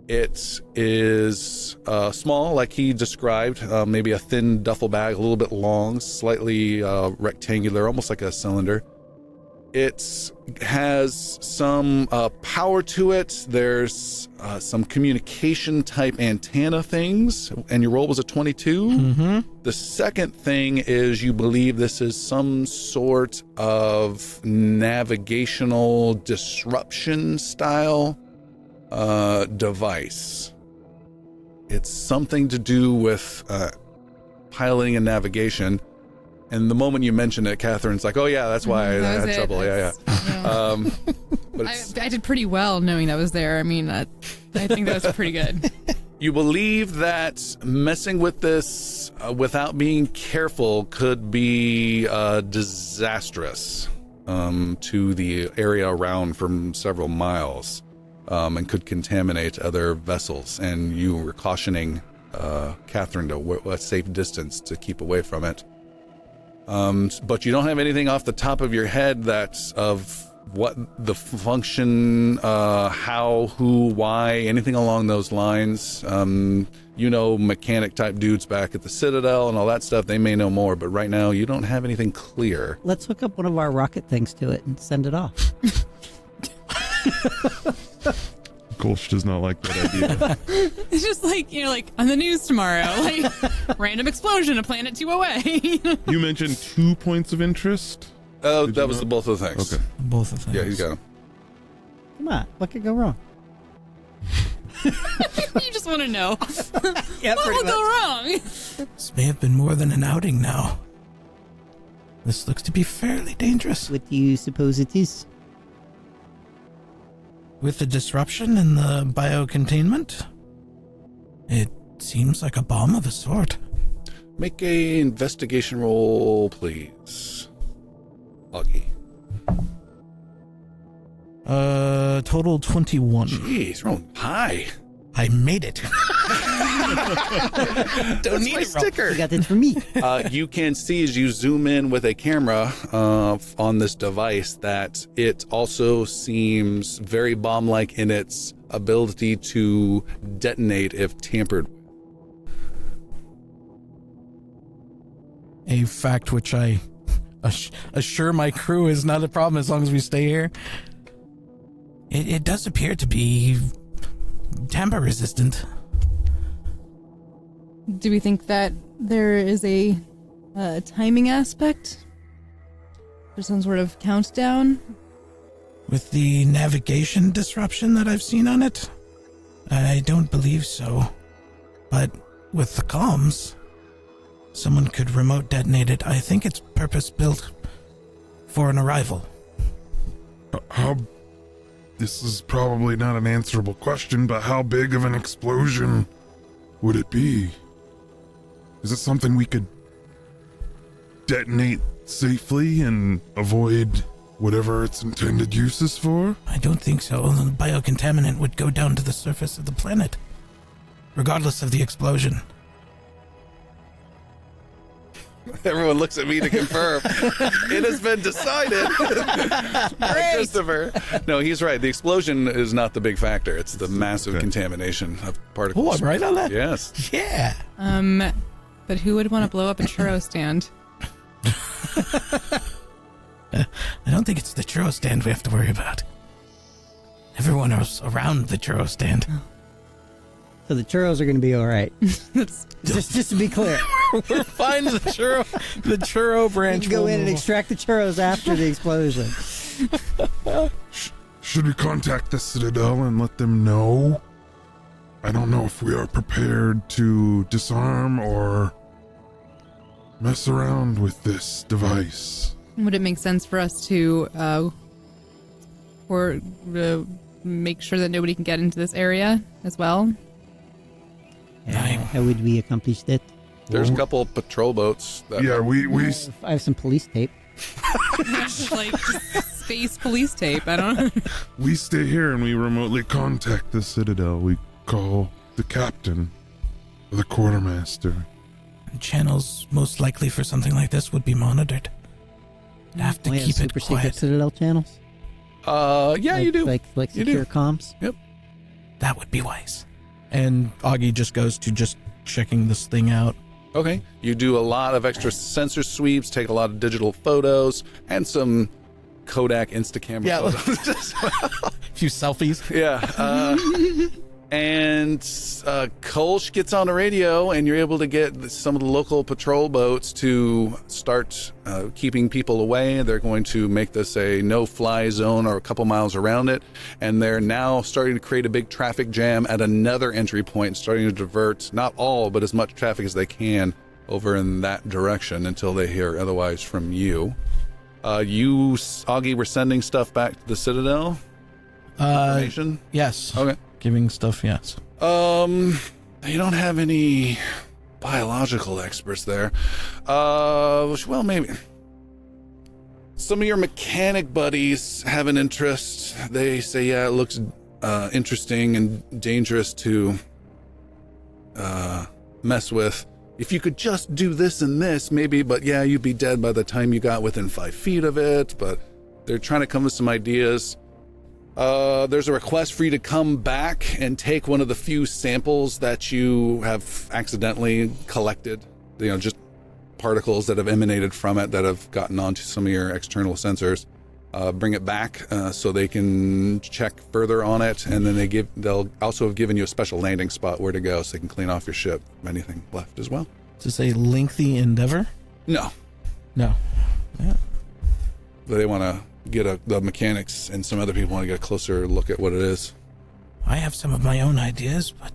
It is small, like he described, maybe a thin duffel bag, a little bit long, slightly rectangular, almost like a cylinder. It has some power to it. There's some communication type antenna things, and your roll was a 22. Mm-hmm. The second thing is you believe this is some sort of navigational disruption style device. It's something to do with piloting and navigation. And the moment you mentioned it, Catherine's like, oh yeah, that's why I had trouble. Yeah. But I did pretty well knowing that was there. I mean, I think that was pretty good. You believe that messing with this without being careful could be disastrous to the area around from several miles, and could contaminate other vessels. And you were cautioning Catherine to a safe distance to keep away from it. But you don't have anything off the top of your head that's of what the function, how, who, why, anything along those lines. Mechanic type dudes back at the Citadel and all that stuff, they may know more, but right now you don't have anything clear. Let's hook up one of our rocket things to it and send it off. Kolsch does not like that idea. It's just like, on the news tomorrow, random explosion of Planet 208. You mentioned 2 points of interest? Oh, that was both of the things. Okay. Both of them. Yeah, he's got them. Come on, what could go wrong? You just want to know. Yeah, what will go wrong? This may have been more than an outing now. This looks to be fairly dangerous. What do you suppose it is? With the disruption and the biocontainment, it seems like a bomb of a sort. Make a investigation roll, please. Augie. Total 21. Jeez, rolling high. I made it. Don't need a sticker. You got this for me. You can see as you zoom in with a camera on this device that it also seems very bomb-like in its ability to detonate if tampered with. A fact which I assure my crew is not a problem as long as we stay here. It does appear to be tamper resistant. Do we think that there is a timing aspect? Or some sort of countdown? With the navigation disruption that I've seen on it, I don't believe so. But with the comms, someone could remote detonate it. I think it's purpose-built for an arrival. This is probably not an answerable question, but how big of an explosion would it be? Is it something we could detonate safely and avoid whatever its intended use is for? I don't think so. The biocontaminant would go down to the surface of the planet, regardless of the explosion. Everyone looks at me to confirm. It has been decided. Christopher. No, he's right. The explosion is not the big factor. It's the massive contamination of particles. Oh, I'm right on that? Yes. Yeah. But who would want to blow up a churro stand? I don't think it's the churro stand we have to worry about. Everyone else around the churro stand. So the churros are going to be all right. just to be clear. We're fine with the churro branch. We can go in and extract the churros after the explosion. Should we contact the Citadel and let them know? I don't know if we are prepared to disarm or mess around with this device. Would it make sense for us to make sure that nobody can get into this area as well? How would we accomplish that? There's a couple of patrol boats. We I have some police tape. Like space police tape. I don't know. We stay here and we remotely contact the Citadel. We call the captain or the quartermaster. Channels most likely for something like this would be monitored. You'd have to keep it super secret quiet. Citadel channels. Yeah, you do. Like You secure do. comms. Yep. That would be wise. And Augie just goes to just checking this thing out. Okay. You do a lot of extra sensor sweeps, take a lot of digital photos, and some Kodak Instacamera photos. A few selfies. Yeah. And Kolsch gets on the radio, and you're able to get some of the local patrol boats to start keeping people away. They're going to make this a no-fly zone or a couple miles around it, and they're now starting to create a big traffic jam at another entry point, starting to divert not all, but as much traffic as they can over in that direction until they hear otherwise from you. You, Augie, were sending stuff back to the Citadel? Information? Yes. Okay. Giving stuff, yes. You don't have any biological experts there. Well, maybe. Some of your mechanic buddies have an interest. They say, yeah, it looks interesting and dangerous to mess with. If you could just do this and this, maybe, but yeah, you'd be dead by the time you got within 5 feet of it, but they're trying to come with some ideas. There's a request for you to come back and take one of the few samples that you have accidentally collected, just particles that have emanated from it that have gotten onto some of your external sensors. Bring it back so they can check further on it, and then they'll also have given you a special landing spot where to go so they can clean off your ship if anything left as well. Is this a lengthy endeavor? No. Yeah. They want to get the mechanics, and some other people want to get a closer look at what it is. I have some of my own ideas, but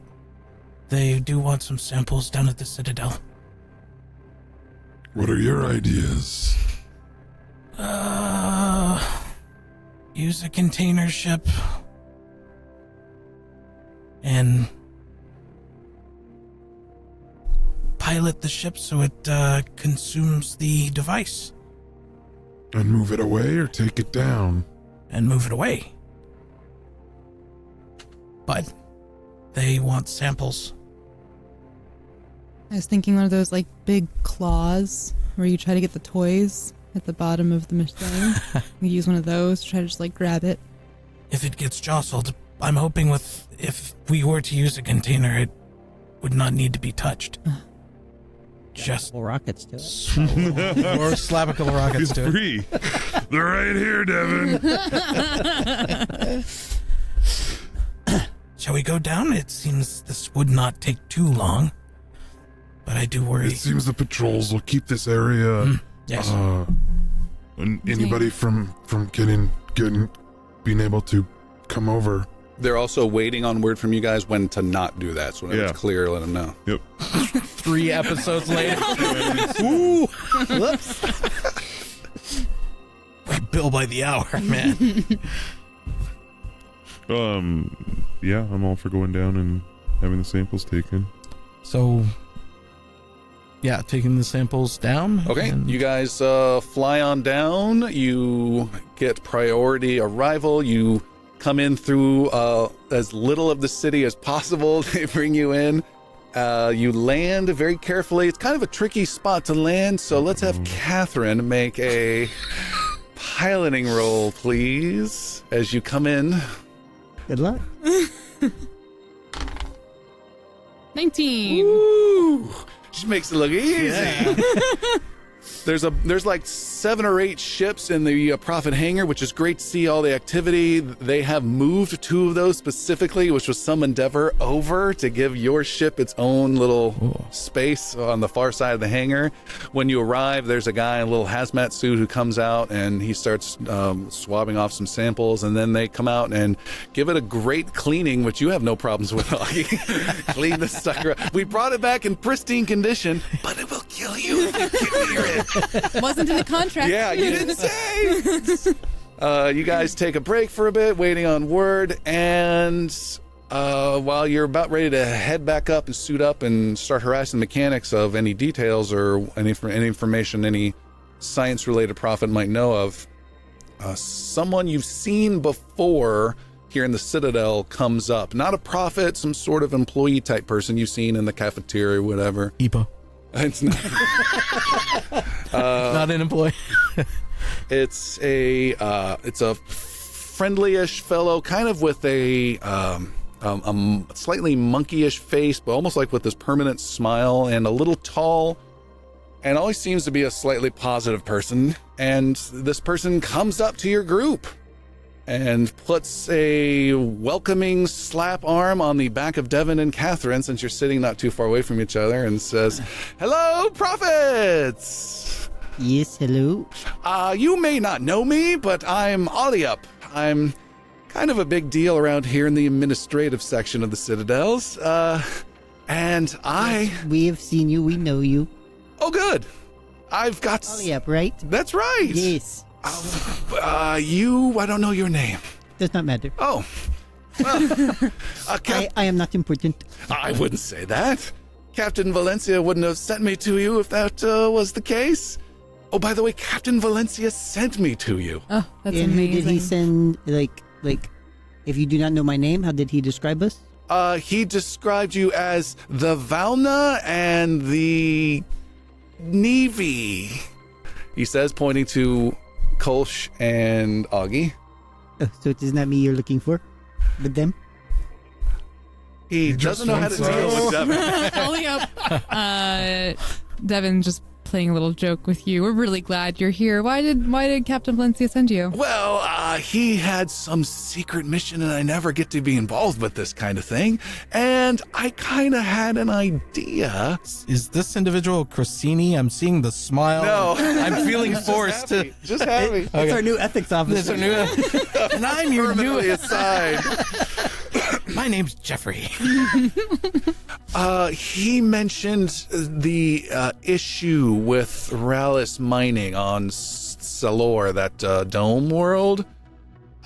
they do want some samples down at the Citadel. What are your ideas? Use a container ship and pilot the ship so it consumes the device. And move it away or take it down? And move it away. But they want samples. I was thinking one of those like big claws where you try to get the toys at the bottom of the machine. You use one of those to try to just like grab it. If it gets jostled, I'm hoping if we were to use a container, it would not need to be touched. Just rockets to it. Or slap a couple rockets to free. They're right here, Devin. Shall we go down? It seems this would not take too long. But I do worry. It seems the patrols will keep this area. Yes. Anybody from being able to come over. They're also waiting on word from you guys when to not do that. So when it's clear, let them know. Yep. 3 episodes later. Ooh. Whoops. We bill by the hour, man. Yeah, I'm all for going down and having the samples taken. So, yeah, taking the samples down. Okay, you guys fly on down. You get priority arrival. You come in through as little of the city as possible. They bring you in. You land very carefully. It's kind of a tricky spot to land, so let's have Catherine make a piloting roll, please, as you come in. Good luck. 19. Woo! She makes it look easy. Yeah. There's like 7 or 8 ships in the Prophet hangar, which is great to see all the activity. They have moved 2 of those specifically, which was some endeavor, over to give your ship its own little space on the far side of the hangar. When you arrive, there's a guy in a little hazmat suit who comes out and he starts swabbing off some samples, and then they come out and give it a great cleaning, which you have no problems with. Clean this sucker up. We brought it back in pristine condition, but it will kill you if you get near it. Wasn't in the contract. Yeah, you didn't say. You guys take a break for a bit, waiting on word, and while you're about ready to head back up and suit up and start harassing mechanics of any details or any information any science-related Prophet might know of, someone you've seen before here in the Citadel comes up. Not a Prophet, some sort of employee type person you've seen in the cafeteria or whatever. Epo. It's not. Not an employee. It's a friendly-ish fellow, kind of with a slightly monkeyish face, but almost like with this permanent smile, and a little tall, and always seems to be a slightly positive person. And this person comes up to your group and puts a welcoming slap arm on the back of Devin and Catherine, since you're sitting not too far away from each other, and says, "Hello, Prophets!" Yes, hello. You may not know me, but I'm Aliup. I'm kind of a big deal around here in the administrative section of the Citadels. And we have seen you, we know you. Oh, good. I've got... Aliup, right? That's right. Yes. I don't know your name. Does not matter. Oh. Well, I am not important. I wouldn't say that. Captain Valencia wouldn't have sent me to you if that was the case. Oh, by the way, Captain Valencia sent me to you. Oh, that's and amazing. Did he send, like, if you do not know my name, how did he describe us? He described you as the Valna and the Nevi, he says, pointing to Kolsch and Augie. Oh, so it is not me you're looking for, but them? He doesn't know how to deal with Devin. Holding up. Devin just playing a little joke with you. We're really glad you're here. Why did Captain Valencia send you? Well, he had some secret mission and I never get to be involved with this kind of thing. And I kind of had an idea. Is this individual Crosini? I'm seeing the smile. No. I'm feeling forced to... Just happy. That's our new ethics officer. And I'm your new... assigned. My name's Jeffrey. He mentioned the issue with Ralis mining on Salor, that dome world.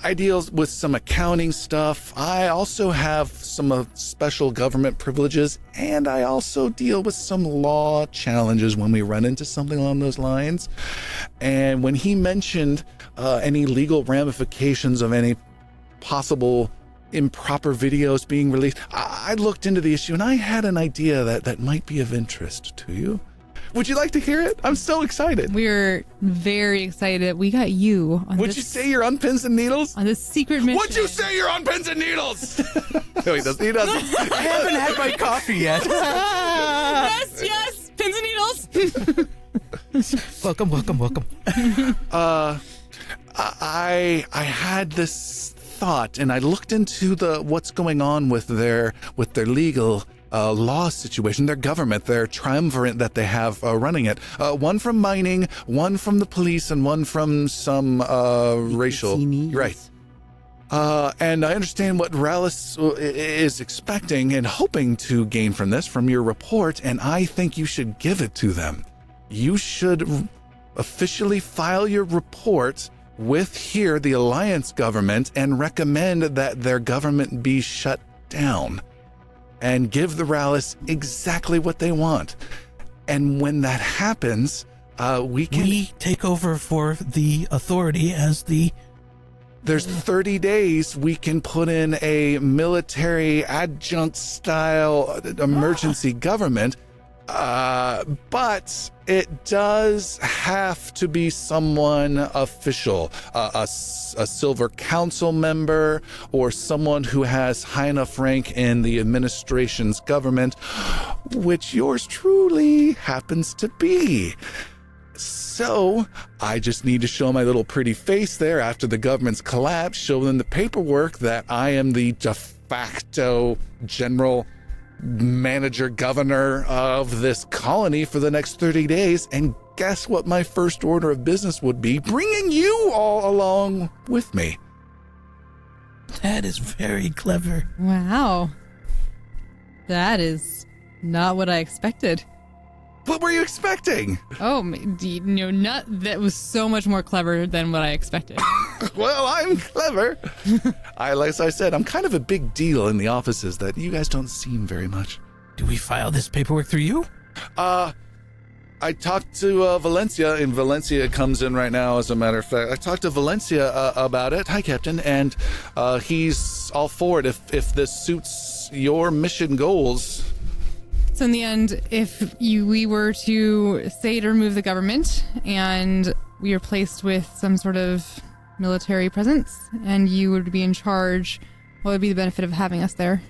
I deal with some accounting stuff. I also have some special government privileges, and I also deal with some law challenges when we run into something along those lines. And when he mentioned any legal ramifications of any possible improper videos being released, I looked into the issue and I had an idea that might be of interest to you. Would you like to hear it? I'm so excited. We're very excited. We got you on Would you say you're on pins and needles? on this secret mission. Would you say you're on pins and needles? No, he doesn't. He doesn't. I haven't had my coffee yet. Yes, pins and needles. Welcome. I had this thought, and I looked into what's going on with their legal law situation, their government, their triumvirate that they have running it. One from mining, one from the police, and one from some racial. Right. And I understand what Ralis is expecting and hoping to gain from this, from your report, and I think you should give it to them. You should officially file your report with the Alliance government, and recommend that their government be shut down and give the Ralis exactly what they want. And when that happens, we take over for the authority as the... There's 30 days we can put in a military adjunct style emergency government. But it does have to be someone official, a silver council member, or someone who has high enough rank in the administration's government, which yours truly happens to be. So I just need to show my little pretty face there after the government's collapse, show them the paperwork that I am the de facto general manager governor of this colony for the next 30 days, and guess what my first order of business would be? Bringing you all along with me. That is very clever. Wow. That is not what I expected. What were you expecting? Oh, that was so much more clever than what I expected. Well, I'm clever. Like I said, I'm kind of a big deal in the offices that you guys don't seem very much. Do we file this paperwork through you? I talked to Valencia, and Valencia comes in right now, as a matter of fact. I talked to Valencia about it. Hi, Captain. And he's all for it if this suits your mission goals. So in the end, if we were to say to remove the government and we are placed with some sort of military presence and you would be in charge, what would be the benefit of having us there?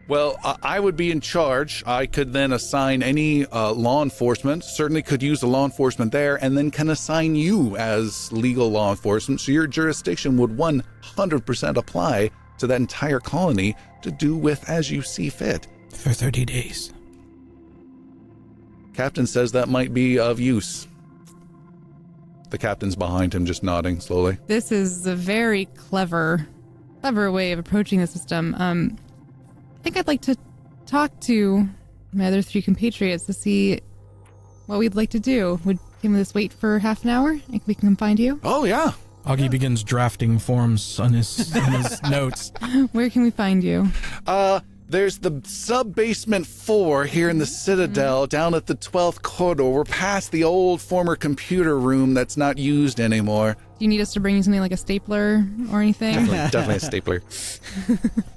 Well, I would be in charge. I could then assign any law enforcement, certainly could use the law enforcement there, and then can assign you as legal law enforcement. So your jurisdiction would 100% apply to that entire colony to do with as you see fit. For 30 days. Captain says that might be of use. The captain's behind him, just nodding slowly. This is a very clever way of approaching the system. I think I'd like to talk to my other 3 compatriots to see what we'd like to do. Can we just wait for half an hour and we can find you? Oh, yeah. Augie begins drafting forms on his notes. Where can we find you? There's the sub-basement 4 here in the Citadel, down at the 12th corridor. We're past the old former computer room that's not used anymore. Do you need us to bring you something like a stapler or anything? Definitely a stapler.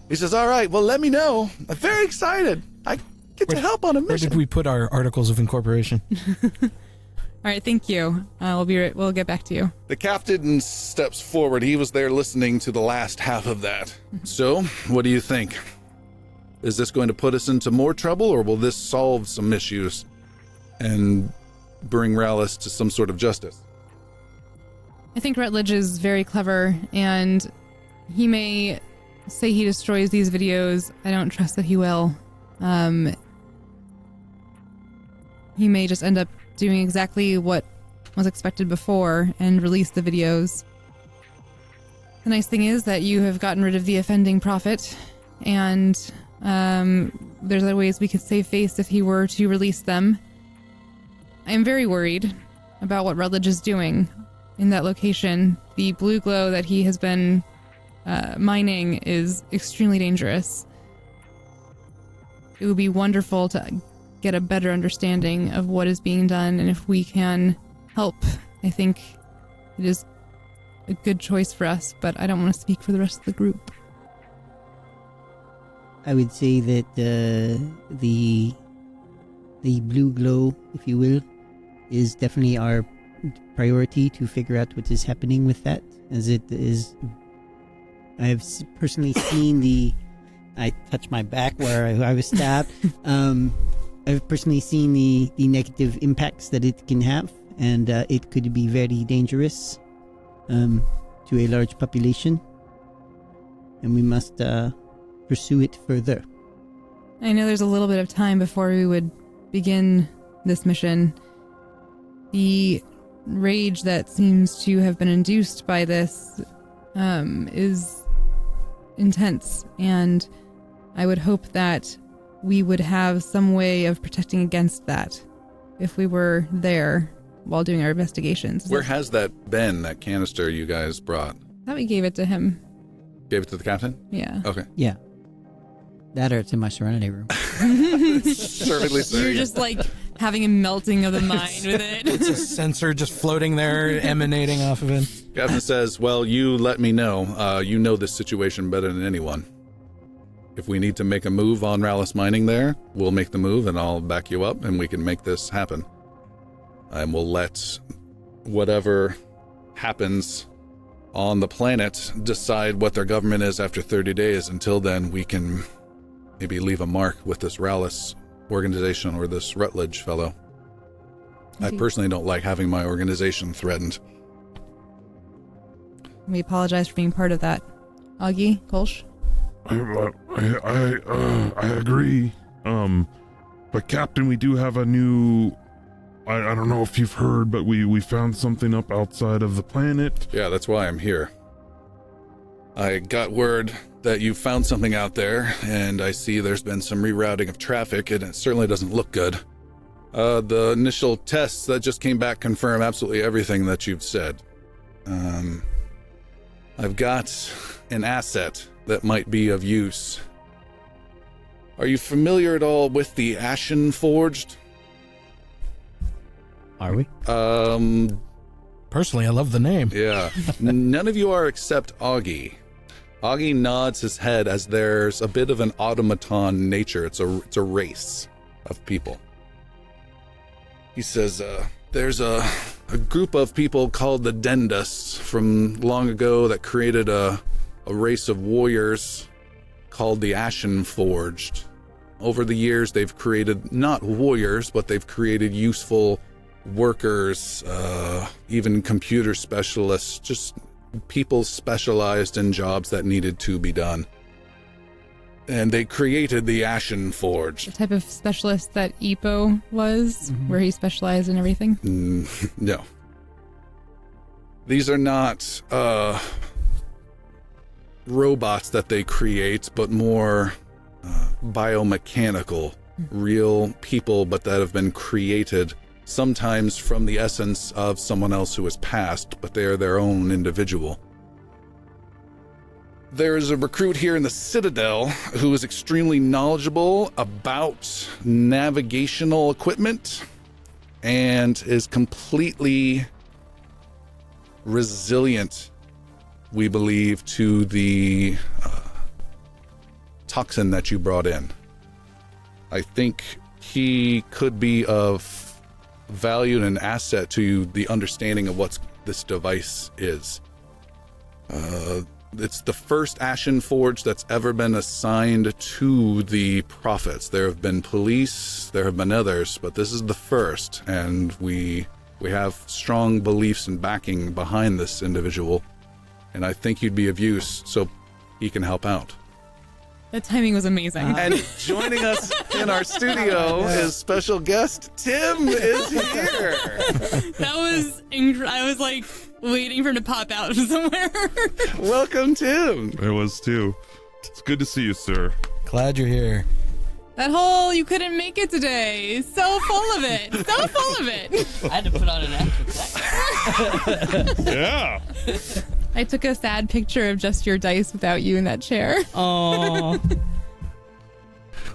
He says, all right, well, let me know. I'm very excited. I get to help on a mission. Where did we put our articles of incorporation? All right, thank you. We'll get back to you. The captain steps forward. He was there listening to the last half of that. So, what do you think? Is this going to put us into more trouble, or will this solve some issues and bring Rallis to some sort of justice? I think Rutledge is very clever, and he may say he destroys these videos. I don't trust that he will. He may just end up doing exactly what was expected before and release the videos. The nice thing is that you have gotten rid of the offending prophet, and there's other ways we could save face if he were to release them. I am very worried about what Rutledge is doing in that location. The blue glow that he has been mining is extremely dangerous. It would be wonderful to get a better understanding of what is being done, and if we can help, I think it is a good choice for us, but I don't want to speak for the rest of the group. I would say that the blue glow, if you will, is definitely our priority to figure out what is happening with that, as it is. I have personally seen I touched my back where I was stabbed. I've personally seen the negative impacts that it can have, and it could be very dangerous to a large population, and we must pursue it further. I know there's a little bit of time before we would begin this mission. The rage that seems to have been induced by this is intense, and I would hope that we would have some way of protecting against that if we were there while doing our investigations. Where has that been, that canister you guys brought? I thought we gave it to him. Gave it to the captain? Yeah. Okay. Yeah. That or it's in my Serenity room. Certainly so. You're just like having a melting of the mind with it. It's a sensor just floating there, emanating off of it. Captain says, well, you let me know. You know this situation better than anyone. If we need to make a move on Rallis Mining there, we'll make the move and I'll back you up and we can make this happen. And we'll let whatever happens on the planet decide what their government is after 30 days. Until then, we can maybe leave a mark with this Rallis organization or this Rutledge fellow. I personally don't like having my organization threatened. We apologize for being part of that. Augie, Kolsch? I agree. But Captain, we do have a new. I don't know if you've heard, but we found something up outside of the planet. Yeah, that's why I'm here. I got word that you found something out there, and I see there's been some rerouting of traffic, and it certainly doesn't look good. The initial tests that just came back confirm absolutely everything that you've said. I've got an asset that might be of use. Are you familiar at all with the Ashen Forged? Are we? Personally, I love the name. Yeah. None of you are except Augie. Augie nods his head as there's a bit of an automaton nature. It's a race of people. He says, there's a group of people called the Dendus from long ago that created a race of warriors called the Ashen Forged. Over the years, they've created not warriors, but they've created useful workers, even computer specialists, just people specialized in jobs that needed to be done. And they created the Ashen Forged. The type of specialist that Ipo was, where he specialized in everything? No. These are not robots that they create, but more biomechanical, real people, but that have been created sometimes from the essence of someone else who has passed, but they are their own individual. There is a recruit here in the Citadel who is extremely knowledgeable about navigational equipment and is completely resilient, we believe, to the toxin that you brought in. I think he could be of value and an asset to the understanding of what this device is. It's the first Ashen Forge that's ever been assigned to the Prophets. There have been police, there have been others, but this is the first, and we have strong beliefs and backing behind this individual, and I think you'd be of use, so he can help out. That timing was amazing. And joining us in our studio is special guest Tim is here. That was I was like waiting for him to pop out somewhere. Welcome, Tim. It was too. It's good to see you, sir. Glad you're here. That whole you couldn't make it today. So full of it. So full of it. I had to put on an extra. Yeah. I took a sad picture of just your dice without you in that chair. Oh.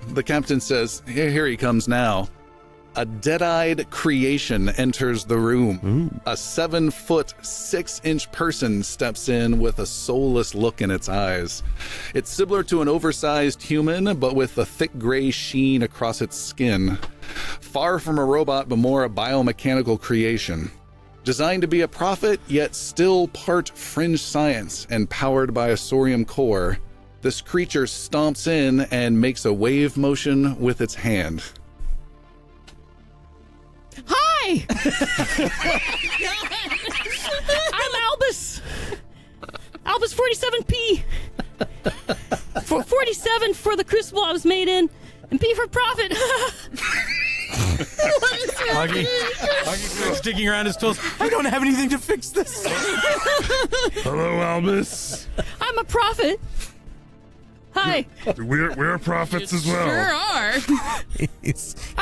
The captain says, here he comes now. A dead-eyed creation enters the room. Ooh. A 7-foot, 6-inch person steps in with a soulless look in its eyes. It's similar to an oversized human, but with a thick gray sheen across its skin. Far from a robot, but more a biomechanical creation. Designed to be a prophet, yet still part fringe science and powered by a Saurium core, this creature stomps in and makes a wave motion with its hand. Hi! I'm Albus. Albus 47P. 47 for the crucible I was made in, and P for prophet. Augie starts digging around his tools. I don't have anything to fix this. Hello, Albus. I'm a prophet. Hi. We're prophets as well. Sure are.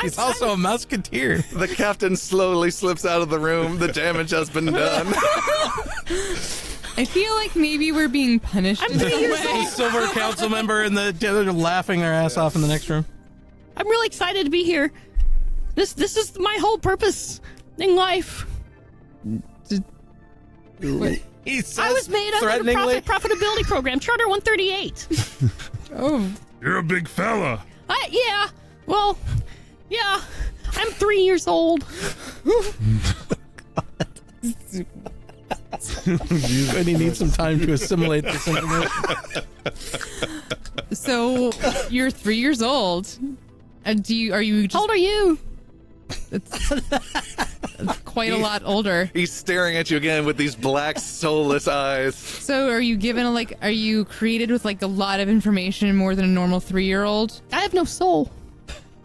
He's also a musketeer. The captain slowly slips out of the room. The damage has been done. I feel like maybe we're being punished in some way. Silver council member and the other laughing their ass off in the next room. I'm really excited to be here. This is my whole purpose in life. He says I was made under the profitability program, Charter 138. Oh. You're a big fella. Yeah. Well, yeah. I'm 3 years old. And he needs some time to assimilate this information. So you're 3 years old. Are you just... How old are you? It's quite a lot older. He's staring at you again with these black, soulless eyes. So are you created with like a lot of information more than a normal 3-year-old? I have no soul.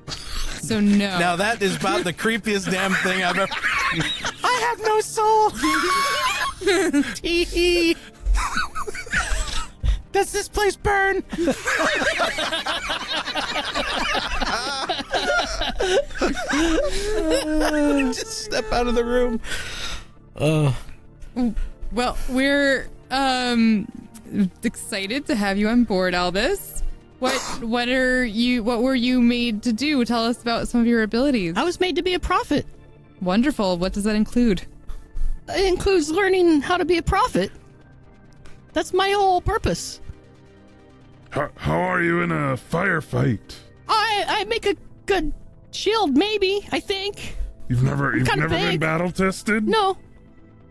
So no. Now that is about the creepiest damn thing I've ever... I have no soul. Tee. Does this place burn? Just step out of the room. Well, we're excited to have you on board, Albus. What were you made to do? Tell us about some of your abilities. I was made to be a prophet. Wonderful. What does that include? It includes learning how to be a prophet. That's my whole purpose. How are you in a firefight? I make a good shield, maybe, I think. You've never Kinda been big. battle tested? No,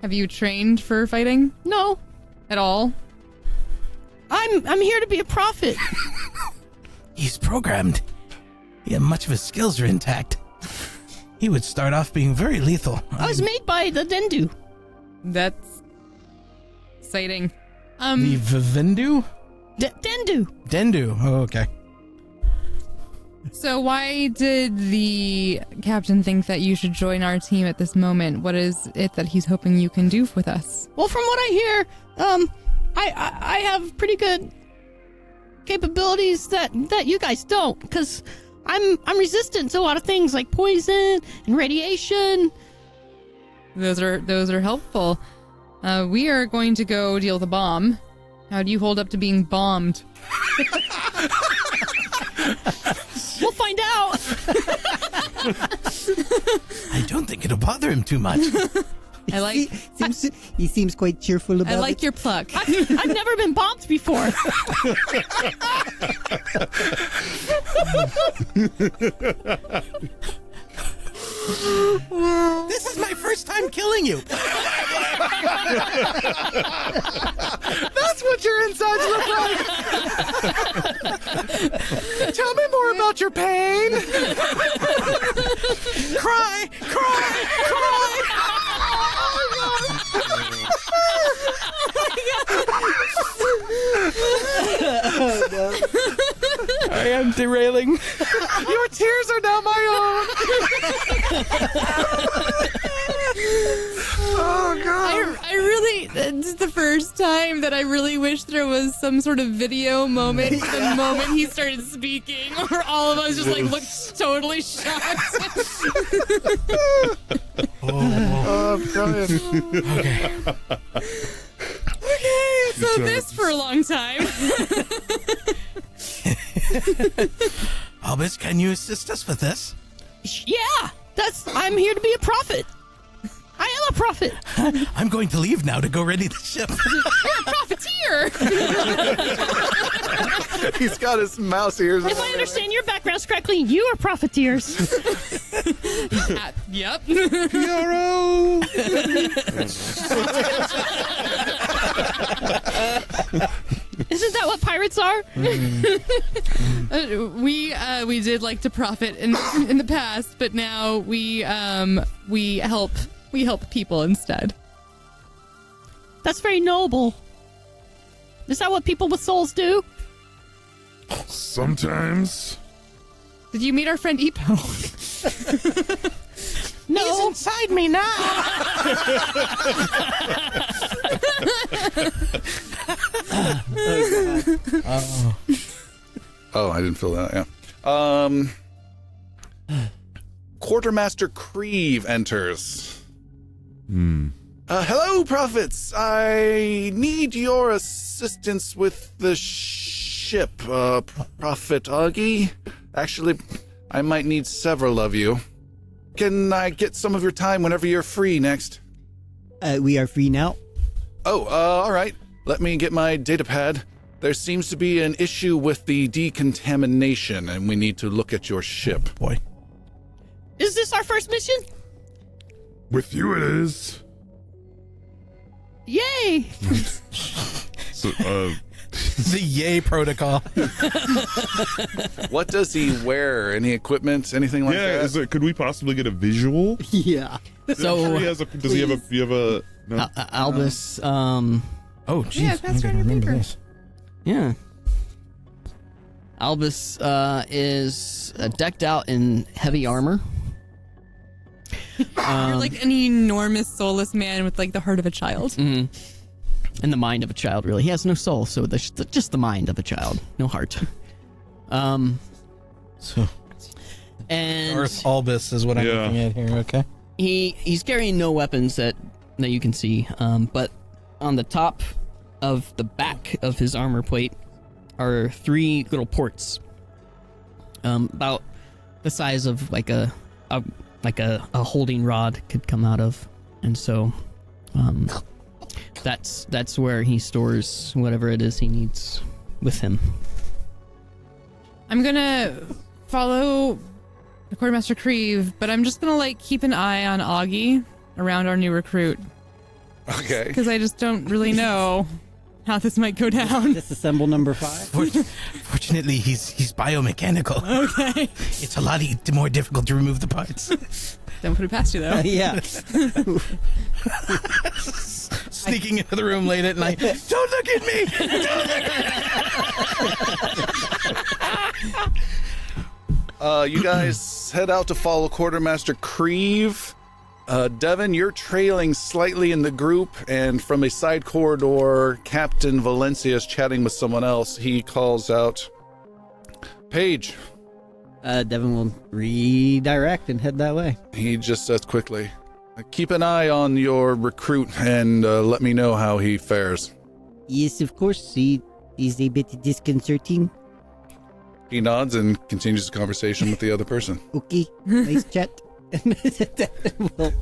Have you trained for fighting no. at all? I'm here to be a prophet. He's programmed. Yeah, much of his skills are intact. He would start off being very lethal. I was made by the Dendu. That's exciting. The Vivendu? Dendu. Dendu. Oh, okay. So why did the captain think that you should join our team at this moment? What is it that he's hoping you can do with us? Well, from what I hear, I have pretty good capabilities that you guys don't, because I'm resistant to a lot of things like poison and radiation. Those are helpful. We are going to go deal with the bomb. How do you hold up to being bombed? We'll find out. I don't think it'll bother him too much. He seems quite cheerful about it. I like your pluck. I've never been bombed before. This is my first time killing you. That's what your insides look like. Tell me more about your pain. Cry, cry, cry. Oh, no. I am derailing. Your tears are now my own. Oh, God. I really, this is the first time that I really wish there was some sort of video moment the moment he started speaking, or all of us just like looked totally shocked. Oh, brilliant. Okay, so this for a long time. Albus, can you assist us with this? Yeah, I'm here to be a prophet. I am a prophet. I'm going to leave now to go ready the ship. You're a profiteer. He's got his mouse ears. If I understand your backgrounds correctly, you are profiteers. Yep. PRO. Isn't that what pirates are? We did like to profit in the past, but now we help people instead. That's very noble. Is that what people with souls do? Sometimes. Did you meet our friend Epo? No. He's inside me now. Oh, I didn't feel that. Yeah. Quartermaster Creve enters. Hello, prophets. I need your assistance with the ship, Prophet Augie. Actually, I might need several of you. Can I get some of your time whenever you're free next? We are free now. Oh, all right. Let me get my data pad. There seems to be an issue with the decontamination, and we need to look at your ship. Boy. Is this our first mission? With you it is. Yay! So, The yay protocol. What does he wear? Any equipment? Anything like that? Could we possibly get a visual? Yeah. So, does he have a? No? Albus, Oh, jeez. Yeah, pass around your paper. Yeah. Albus is decked out in heavy armor. You're like an enormous soulless man with like the heart of a child. Mm-hmm. And the mind of a child, really. He has no soul, so just the mind of a child, no heart. So, and Darth Albus is what I'm looking at here. Okay. He's carrying no weapons that you can see. But on the top of the back of his armor plate are 3 little ports, about the size of like a holding rod could come out of, and so that's where he stores whatever it is he needs with him. I'm gonna follow the Quartermaster Creve, but I'm just gonna like keep an eye on Augie around our new recruit. Okay. Because I just don't really know how this might go down. Disassemble number 5. Fortunately, he's biomechanical. Okay. It's a lot more difficult to remove the parts. Don't put it past you though. Yeah. Sneaking into the room late at night. Don't look at me! Don't look You guys head out to follow Quartermaster Creve. Devin, you're trailing slightly in the group, and from a side corridor, Captain Valencia is chatting with someone else. He calls out, Paige. Devin will redirect and head that way. He just says quickly, keep an eye on your recruit and let me know how he fares. Yes, of course. He is a bit disconcerting. He nods and continues the conversation with the other person. Okay, nice chat. We'll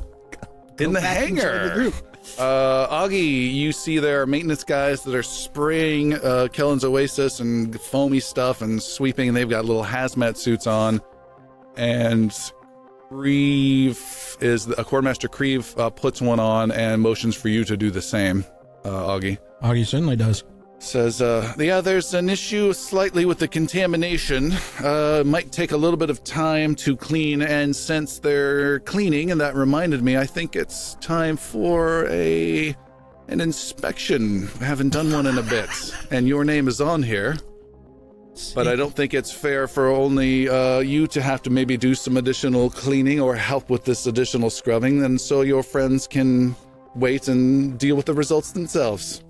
in the hangar, Augie, you see there are maintenance guys that are spraying Kellen's Oasis and foamy stuff and sweeping, and they've got little hazmat suits on. And Quartermaster Creve puts one on and motions for you to do the same, Augie. Augie certainly does. Says, there's an issue slightly with the contamination. Might take a little bit of time to clean, and since they're cleaning, and that reminded me, I think it's time for an inspection. I haven't done one in a bit, and your name is on here. But I don't think it's fair for only you to have to maybe do some additional cleaning or help with this additional scrubbing, and so your friends can wait and deal with the results themselves.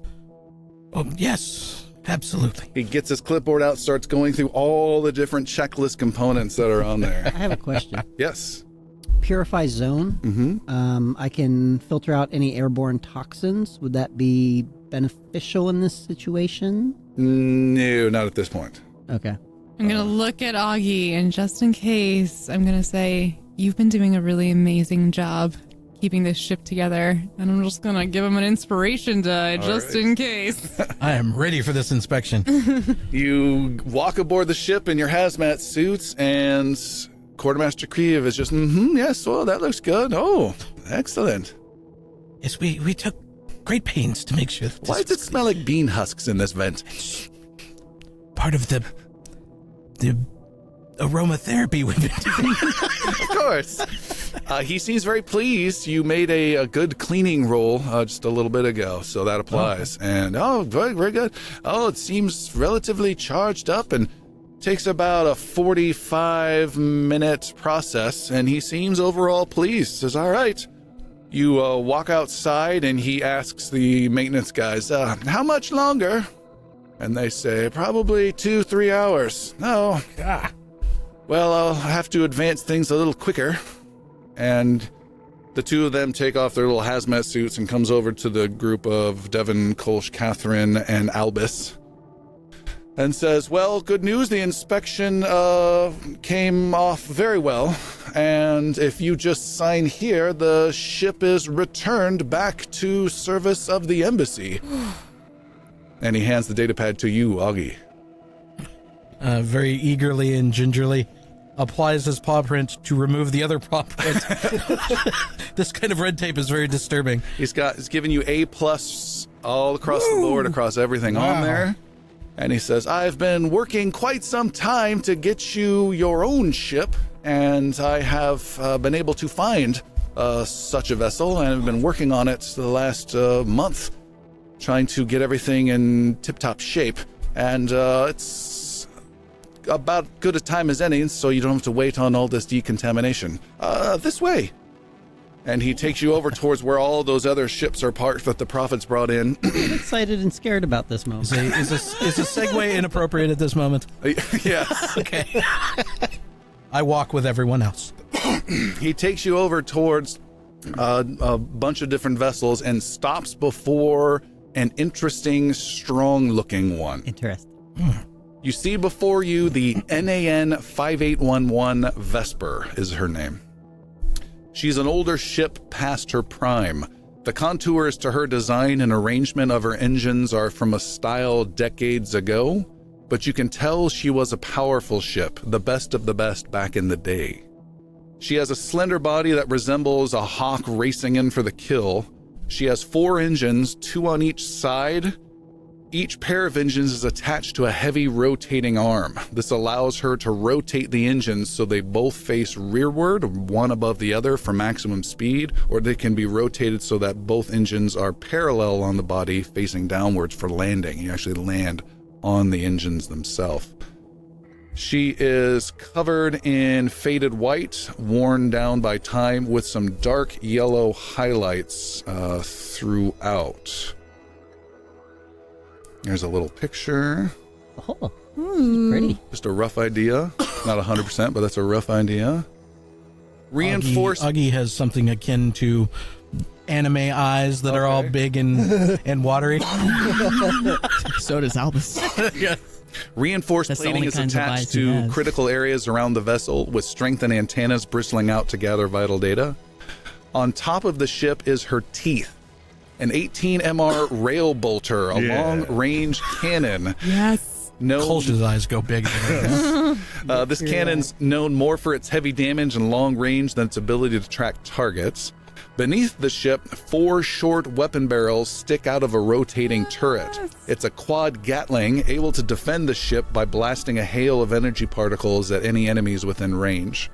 Oh, yes, absolutely. He gets his clipboard out, starts going through all the different checklist components that are on there. I have a question. Yes. Purify zone. Mm-hmm. I can filter out any airborne toxins. Would that be beneficial in this situation? No, not at this point. Okay. I'm going to look at Augie, and just in case, I'm going to say, you've been doing a really amazing job keeping this ship together, and I'm just going to give him an inspiration die just in case. I am ready for this inspection. You walk aboard the ship in your hazmat suits, and Quartermaster Creve is just, yes, well, that looks good. Oh, excellent. Yes, we took great pains to make sure that Why does it smell like bean husks in this vent? Part of the aromatherapy we've been doing. Of course. He seems very pleased. You made a good cleaning roll just a little bit ago, so that applies. Okay. And, very, very good. Oh, it seems relatively charged up and takes about a 45-minute process, and he seems overall pleased. Says, all right. You walk outside, and he asks the maintenance guys, how much longer? And they say, probably 2-3 hours. Oh, well, I'll have to advance things a little quicker. And the two of them take off their little hazmat suits and comes over to the group of Devin, Kolsch, Catherine, and Albus and says, well, good news. The inspection came off very well. And if you just sign here, the ship is returned back to service of the embassy. And he hands the datapad to you, Augie. Very eagerly and gingerly applies his paw print to remove the other paw print. This kind of red tape is very disturbing. He's given you A+ all across the board, across everything on there. And he says, I've been working quite some time to get you your own ship, and I have been able to find such a vessel, and I've been working on it the last month, trying to get everything in tip-top shape. And it's about good a time as any, so you don't have to wait on all this decontamination. This way. And he takes you over towards where all those other ships are parked that the prophets brought in. I'm excited and scared about this moment. Is a segue inappropriate at this moment? Yes. Okay. I walk with everyone else. He takes you over towards a bunch of different vessels and stops before an interesting, strong-looking one. Interesting. You see before you the NAN 5811 Vesper is her name. She's an older ship past her prime. The contours to her design and arrangement of her engines are from a style decades ago, but you can tell she was a powerful ship, the best of the best back in the day. She has a slender body that resembles a hawk racing in for the kill. She has 4 engines, 2 on each side. Each pair of engines is attached to a heavy rotating arm. This allows her to rotate the engines so they both face rearward, one above the other for maximum speed, or they can be rotated so that both engines are parallel on the body facing downwards for landing. You actually land on the engines themselves. She is covered in faded white, worn down by time, with some dark yellow highlights throughout. There's a little picture. Oh, pretty. Just a rough idea. Not 100%, but that's a rough idea. Reinforced. Augie has something akin to anime eyes that are all big and watery. So does Albus. Yeah. Reinforced plating is attached to critical areas around the vessel with strengthened antennas bristling out to gather vital data. On top of the ship is her teeth, an 18 MR rail bolter, a long-range cannon. Yes. Kolsch's eyes go big. This cannon's known more for its heavy damage and long range than its ability to track targets. Beneath the ship, 4 short weapon barrels stick out of a rotating turret. It's a quad Gatling, able to defend the ship by blasting a hail of energy particles at any enemies within range.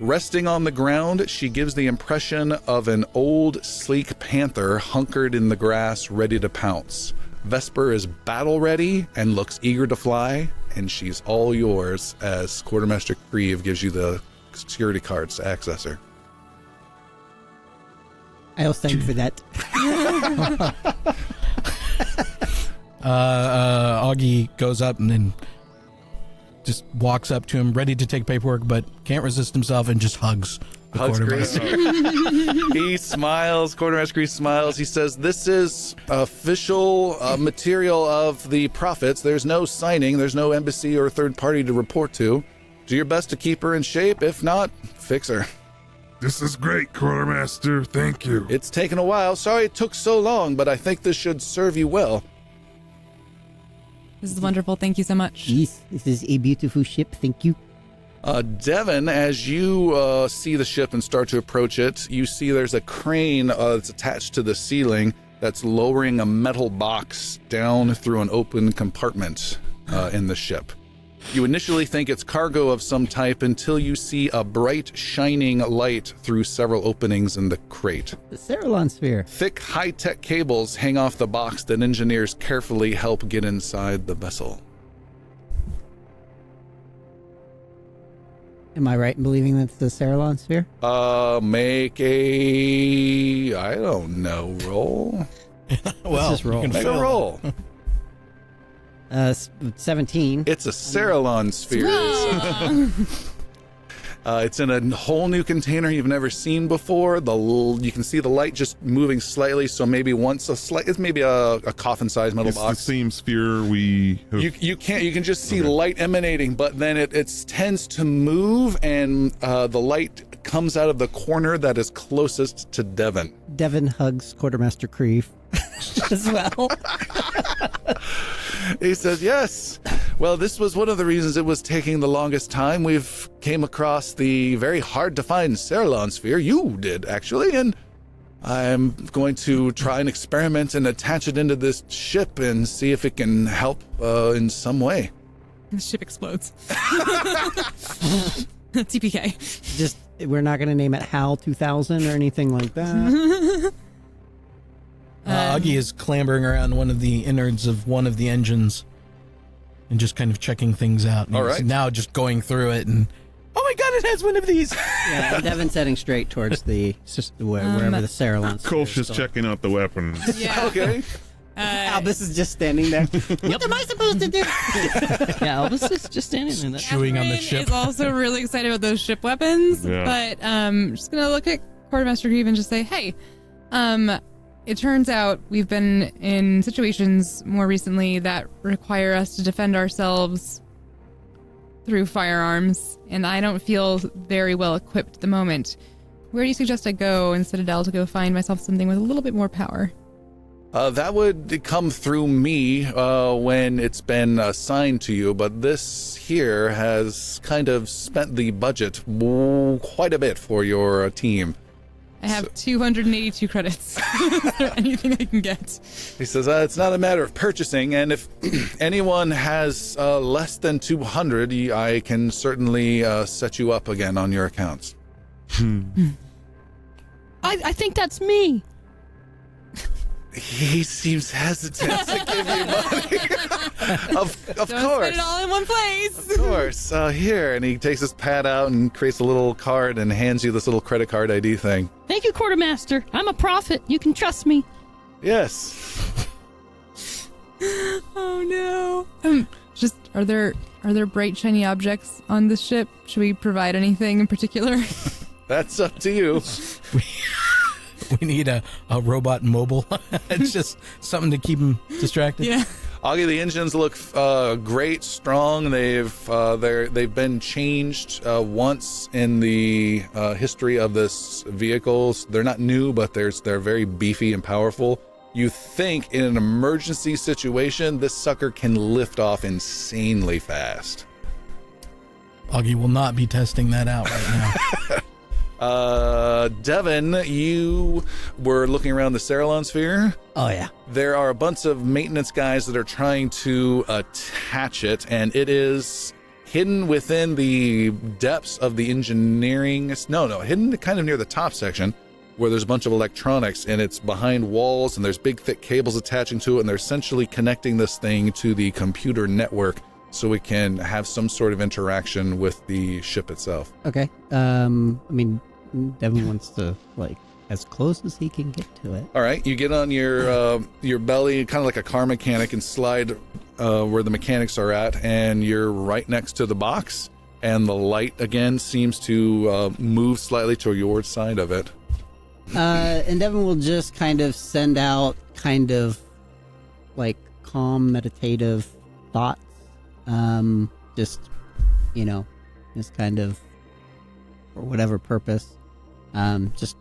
Resting on the ground, she gives the impression of an old, sleek panther hunkered in the grass, ready to pounce. Vesper is battle ready and looks eager to fly, and she's all yours as Quartermaster Creve gives you the security cards to access her. I'll thank for that. Augie goes up and then just walks up to him, ready to take paperwork, but can't resist himself and just hugs the Quartermaster. He smiles. Quartermaster Creve smiles. He says, "This is official material of the Prophets. There's no signing. There's no embassy or third party to report to. Do your best to keep her in shape. If not, fix her." This is great, Quartermaster. Thank you. It's taken a while. Sorry it took so long, but I think this should serve you well. This is wonderful. Thank you so much. Yes, this is a beautiful ship. Thank you. Devin, as you see the ship and start to approach it, you see there's a crane that's attached to the ceiling that's lowering a metal box down through an open compartment in the ship. You initially think it's cargo of some type until you see a bright, shining light through several openings in the crate. The Cerulean sphere. Thick, high-tech cables hang off the box that engineers carefully help get inside the vessel. Am I right in believing that's the Cerulean sphere? Make a, I don't know, roll. Well, just roll. Make a roll. 17. It's a Cerulean sphere. It's in a whole new container you've never seen before. You can see the light just moving slightly, so maybe it's maybe a coffin-sized metal box. It's the same sphere we have. You can just see light emanating, but then it tends to move, and the light comes out of the corner that is closest to Devin. Devin hugs Quartermaster Creve as well. He says, "Yes. Well, this was one of the reasons it was taking the longest time. We've came across the very hard to find Cerulean sphere. You did, actually, and I'm going to try an experiment and attach it into this ship and see if it can help in some way." The ship explodes. TPK. Just, we're not going to name it HAL 2000 or anything like that. Augie is clambering around one of the innards of one of the engines and just kind of checking things out. And all right. Now just going through it and, oh my god, it has one of these! Yeah, and Devin's heading straight towards wherever the Cerulean sphere Kolsch is checking out the weapons. Yeah. Okay. Albus is just standing there. What am I supposed to do? Yeah, Albus is just standing there. Chewing on the ship. Is also really excited about those ship weapons, Yeah. but just gonna look at Quartermaster Creve and just say, hey, it turns out we've been in situations more recently that require us to defend ourselves through firearms, and I don't feel very well equipped at the moment. Where do you suggest I go in Citadel to go find myself something with a little bit more power? That would come through me when it's been assigned to you, but this here has kind of spent the budget quite a bit for your team. I have 282 credits. Is there anything I can get? He says, it's not a matter of purchasing, and if anyone has less than 200, I can certainly set you up again on your accounts. I think that's me. He seems hesitant to give you money. Of Don't course. put it all in one place. Of course. Here. And he takes his pad out and creates a little card and hands you this little credit card ID thing. Thank you, Quartermaster. I'm a prophet. You can trust me. Yes. Oh no. Just are there bright shiny objects on this ship? Should we provide anything in particular? That's up to you. We need a robot mobile. It's just something to keep him distracted. Yeah. Augie, the engines look great, strong. They've been changed once in the history of this vehicle. They're not new, but they're very beefy and powerful. You think in an emergency situation, this sucker can lift off insanely fast. Augie will not be testing that out right now. Devin, you were looking around the Cerilon sphere. Oh, yeah. There are a bunch of maintenance guys that are trying to attach it, and it is hidden within the depths of the engineering. No, hidden kind of near the top section where there's a bunch of electronics, and it's behind walls, and there's big, thick cables attaching to it, and they're essentially connecting this thing to the computer network so we can have some sort of interaction with the ship itself. Okay. I mean, Devin wants to, as close as he can get to it. All right, you get on your belly, kind of like a car mechanic, and slide where the mechanics are at, and you're right next to the box, and the light, again, seems to move slightly to your side of it. And Devin will just kind of send out calm, meditative thoughts. Just kind of for whatever purpose. Just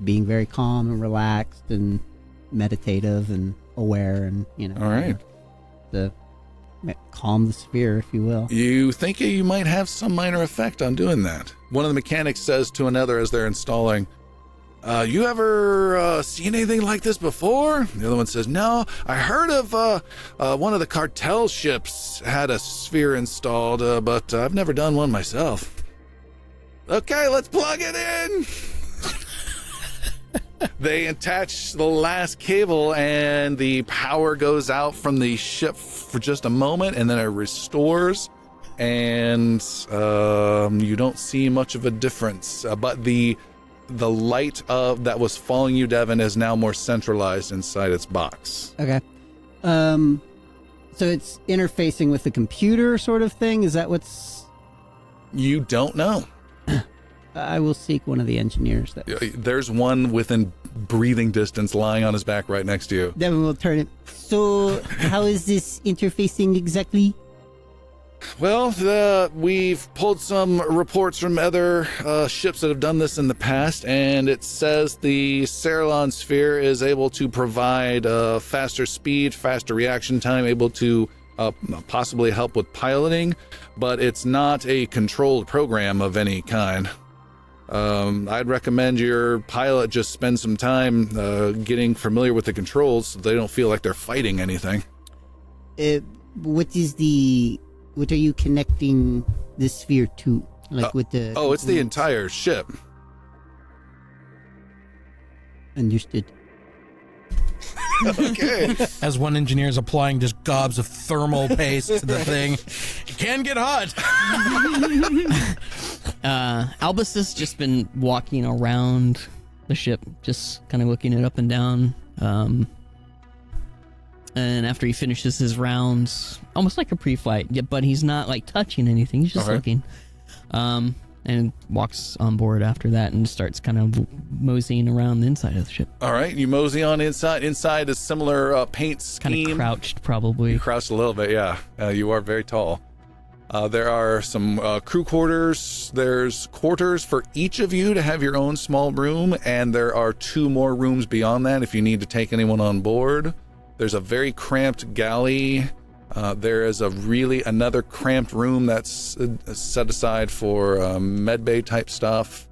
being very calm and relaxed and meditative and aware and, All right. To calm the sphere, if you will. You think you might have some minor effect on doing that. One of the mechanics says to another as they're installing, you ever seen anything like this before? The other one says, no, I heard of one of the cartel ships had a sphere installed, but I've never done one myself. Okay, let's plug it in. They attach the last cable, and the power goes out from the ship for just a moment, and then it restores, and you don't see much of a difference. But the light that was following you, Devin, is now more centralized inside its box. Okay. So it's interfacing with the computer sort of thing? Is that what's... You don't know. I will seek one of the engineers. There's one within breathing distance lying on his back right next to you. Devin will turn it. So how is this interfacing exactly? Well, we've pulled some reports from other ships that have done this in the past, and it says the Cerilon sphere is able to provide faster speed, faster reaction time, able to possibly help with piloting, but it's not a controlled program of any kind. I'd recommend your pilot just spend some time getting familiar with the controls so they don't feel like they're fighting anything. What are you connecting the sphere to? With the... Oh, it's the entire ship. Understood. Okay. As one engineer is applying just gobs of thermal paste to the thing, it can get hot. Albus has just been walking around the ship, just kind of looking it up and down. And after he finishes his rounds, almost like a pre-flight, but he's not touching anything. He's just looking. And walks on board after that and starts kind of moseying around the inside of the ship. All right, you mosey on inside. Inside is similar paint scheme. Kind of crouched, probably. You crouched a little bit, yeah. You are very tall. There are some crew quarters. There's quarters for each of you to have your own small room, and there are 2 more rooms beyond that if you need to take anyone on board. There's a very cramped galley. There is another cramped room that's set aside for medbay type stuff.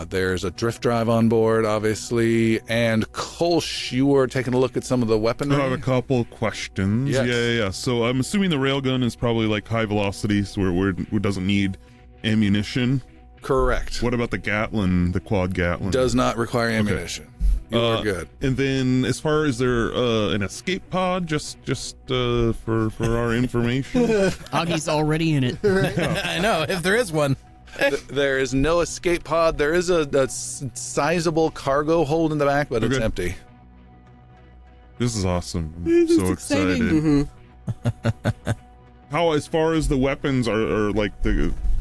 There's a drift drive on board, obviously. And Kolsch, you were taking a look at some of the weaponry. I have a couple questions. Yes. Yeah. So I'm assuming the railgun is probably high velocity, so where it doesn't need ammunition. Correct. What about the Gatling, the quad Gatling? Does not require ammunition. Okay. You are good. And then, as far as there an escape pod, just for our information. Augie's already in it. I know, if there is one. There is no escape pod. There is a sizable cargo hold in the back, but it's empty. This is awesome. I'm so excited. Mm-hmm. How, as far as the weapons are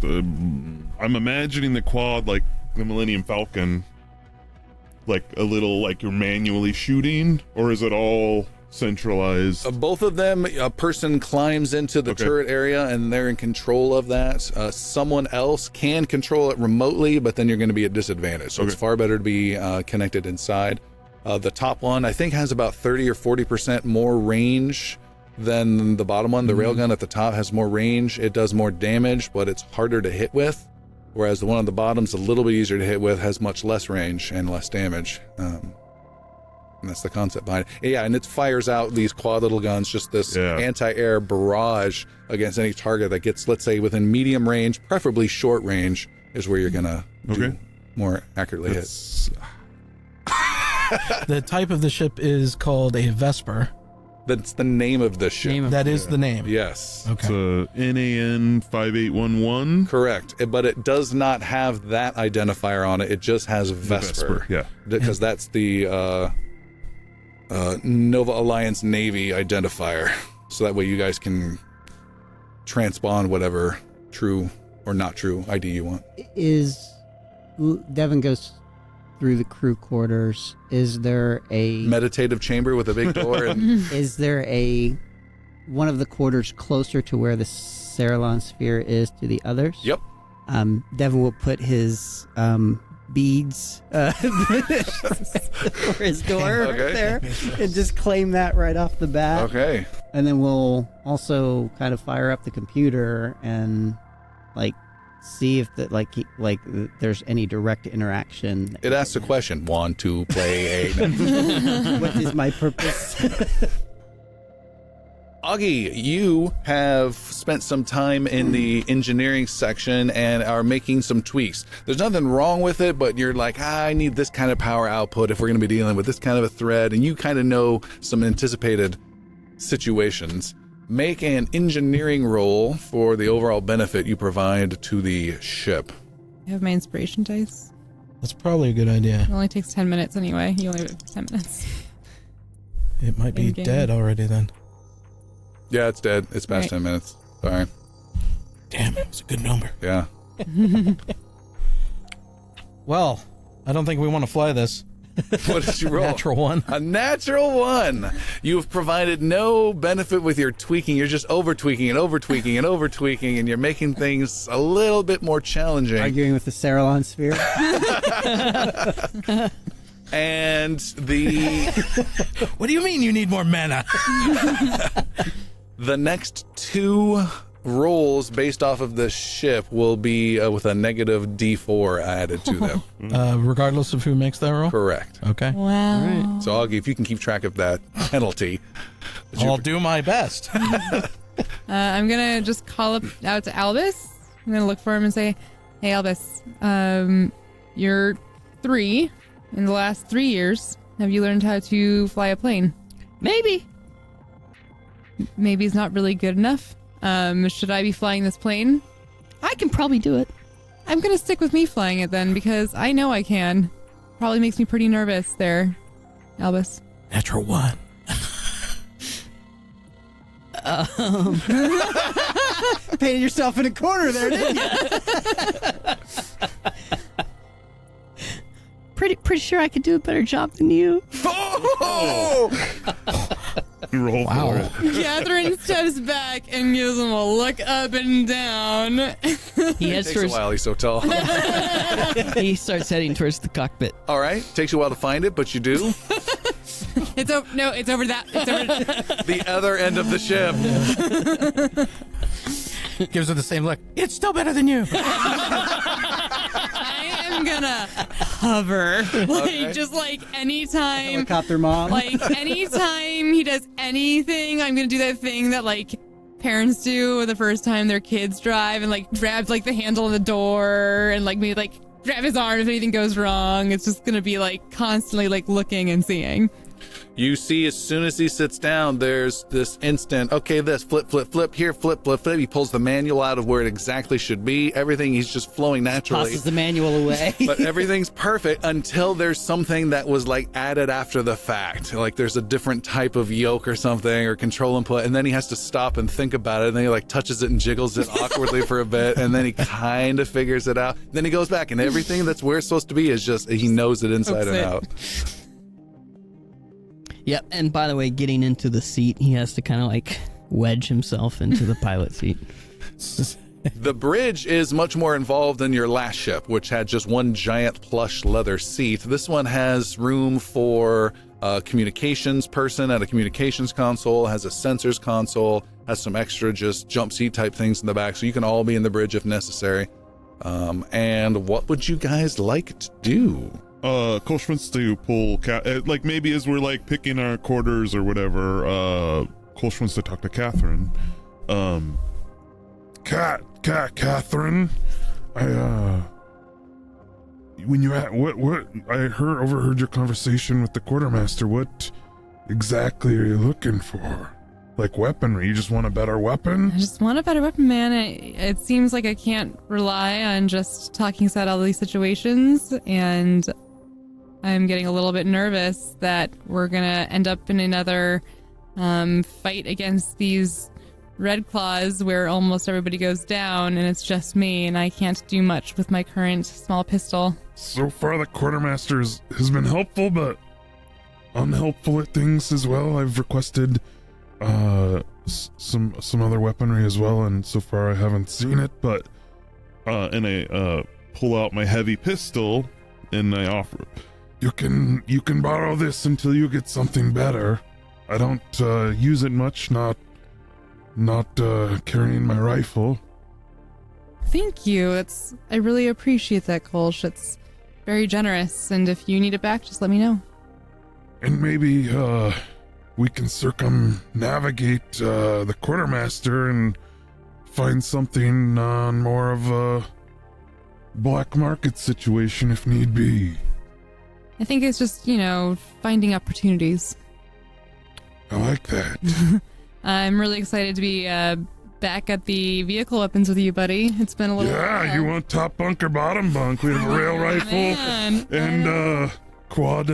I'm imagining the quad like the Millennium Falcon. like a little like you're manually shooting, or is it all centralized? Both of them, a person climbs into the turret area and they're in control of that. Someone else can control it remotely, but then you're going to be at disadvantage. So it's far better to be connected inside. The top one, I think, has about 30 or 40% more range than the bottom one. The railgun at the top has more range. It does more damage, but it's harder to hit with. Whereas the one on the bottom's a little bit easier to hit with, has much less range and less damage. And that's the concept behind it. Yeah, and it fires out these quad little guns, just this anti-air barrage against any target that gets, let's say, within medium range, preferably short range, is where you're going to more accurately hit. The type of the ship is called a Vesper. That's the name of the ship. That is the name. Yes. Okay. It's a NAN 5811. Correct. But it does not have that identifier on it. It just has Vesper. Yeah. Because that's the Nova Alliance Navy identifier. So that way you guys can transpond whatever true or not true ID you want. Devin goes through the crew quarters. Is there a meditative chamber with a big door? And is there one of the quarters closer to where the Cerilon sphere is to the others? Yep. Devin will put his beads for his door right there and just claim that right off the bat. Okay. And then we'll also kind of fire up the computer and see if there's any direct interaction. It asks a question. Want to play a... What is my purpose? Augie, you have spent some time in the engineering section and are making some tweaks. There's nothing wrong with it, but you're like, I need this kind of power output if we're going to be dealing with this kind of a thread, and you kind of know some anticipated situations. Make an engineering roll for the overall benefit you provide to the ship. I have my inspiration dice. That's probably a good idea. It only takes 10 minutes anyway. You only have 10 minutes. It might be dead already then. Yeah, it's dead. It's past 10 minutes. Sorry. Damn, it was a good number. Yeah. Well, I don't think we want to fly this. What did you roll? Natural one. A natural one. You've provided no benefit with your tweaking. You're just over-tweaking and over-tweaking and over-tweaking, and you're making things a little bit more challenging. Arguing with the Cerilon sphere. And the... What do you mean you need more mana? The next two rolls based off of the ship will be with a negative D4 added to them. Regardless of who makes that roll? Correct. Okay. Wow. Right. So, Augie, if you can keep track of that penalty. I'll do my best. I'm going to just call out to Albus. I'm going to look for him and say, hey, Albus, you're 3. In the last 3 years, have you learned how to fly a plane? Maybe. Maybe it's not really good enough. Should I be flying this plane? I can probably do it. I'm going to stick with me flying it then, because I know I can. Probably makes me pretty nervous there, Albus. Natural one. Painted yourself in a corner there, didn't you? Pretty sure I could do a better job than you. Roll for it. Catherine steps back and gives him a look up and down. He heads Takes a towards. while, he's so tall. He starts heading towards the cockpit. All right. Takes you a while to find it, but you do. It's over that. It's over The other end of the ship. Gives her the same look. It's still better than you. I am gonna hover. Just anytime. Helicopter mom. Anytime he does anything, I'm gonna do that thing that parents do the first time their kids drive and grabs the handle of the door and maybe grab his arm if anything goes wrong. It's just gonna be constantly looking and seeing. You see, as soon as he sits down, there's this instant, okay, this, flip, flip, flip, here, flip, flip, flip. He pulls the manual out of where it exactly should be. Everything, he's just flowing naturally. Tosses the manual away. But everything's perfect until there's something that was like added after the fact. Like there's a different type of yoke or something or control input. And then he has to stop and think about it. And then he like touches it and jiggles it awkwardly for a bit. And then he kind of figures it out. Then he goes back and everything that's where it's supposed to be is just, he knows it inside and out. Yep, and by the way, getting into the seat, he has to kind of like wedge himself into the pilot seat. The bridge is much more involved than your last ship, which had just one giant plush leather seat. This one has room for a communications person at a communications console, has a sensors console, has some extra just jump seat type things in the back, so you can all be in the bridge if necessary. And what would you guys like to do? Kolsch wants to pull like maybe as we're like picking our quarters or whatever, Kolsch wants to talk to Catherine. Catherine, when you what I overheard your conversation with the quartermaster. What exactly are you looking for? Like weaponry? You just want a better weapon? I just want a better weapon, man. It seems like I can't rely on just talking about all these situations, and I'm getting a little bit nervous that we're gonna end up in another fight against these Red Claws where almost everybody goes down and it's just me and I can't do much with my current small pistol. So far the quartermaster has been helpful, but unhelpful at things as well. I've requested some other weaponry as well, and so far I haven't seen it, but and I pull out my heavy pistol and I offer, you can borrow this until you get something better. I don't use it much, not carrying my rifle. Thank you. I really appreciate that, Kolsch. It's very generous, and if you need it back, just let me know. And maybe we can circumnavigate the quartermaster and find something on more of a black market situation if need be. I think it's just, finding opportunities. I like that. I'm really excited to be back at the vehicle weapons with you, buddy. It's been a little while. You want top bunk or bottom bunk? We have a rail rifle and quad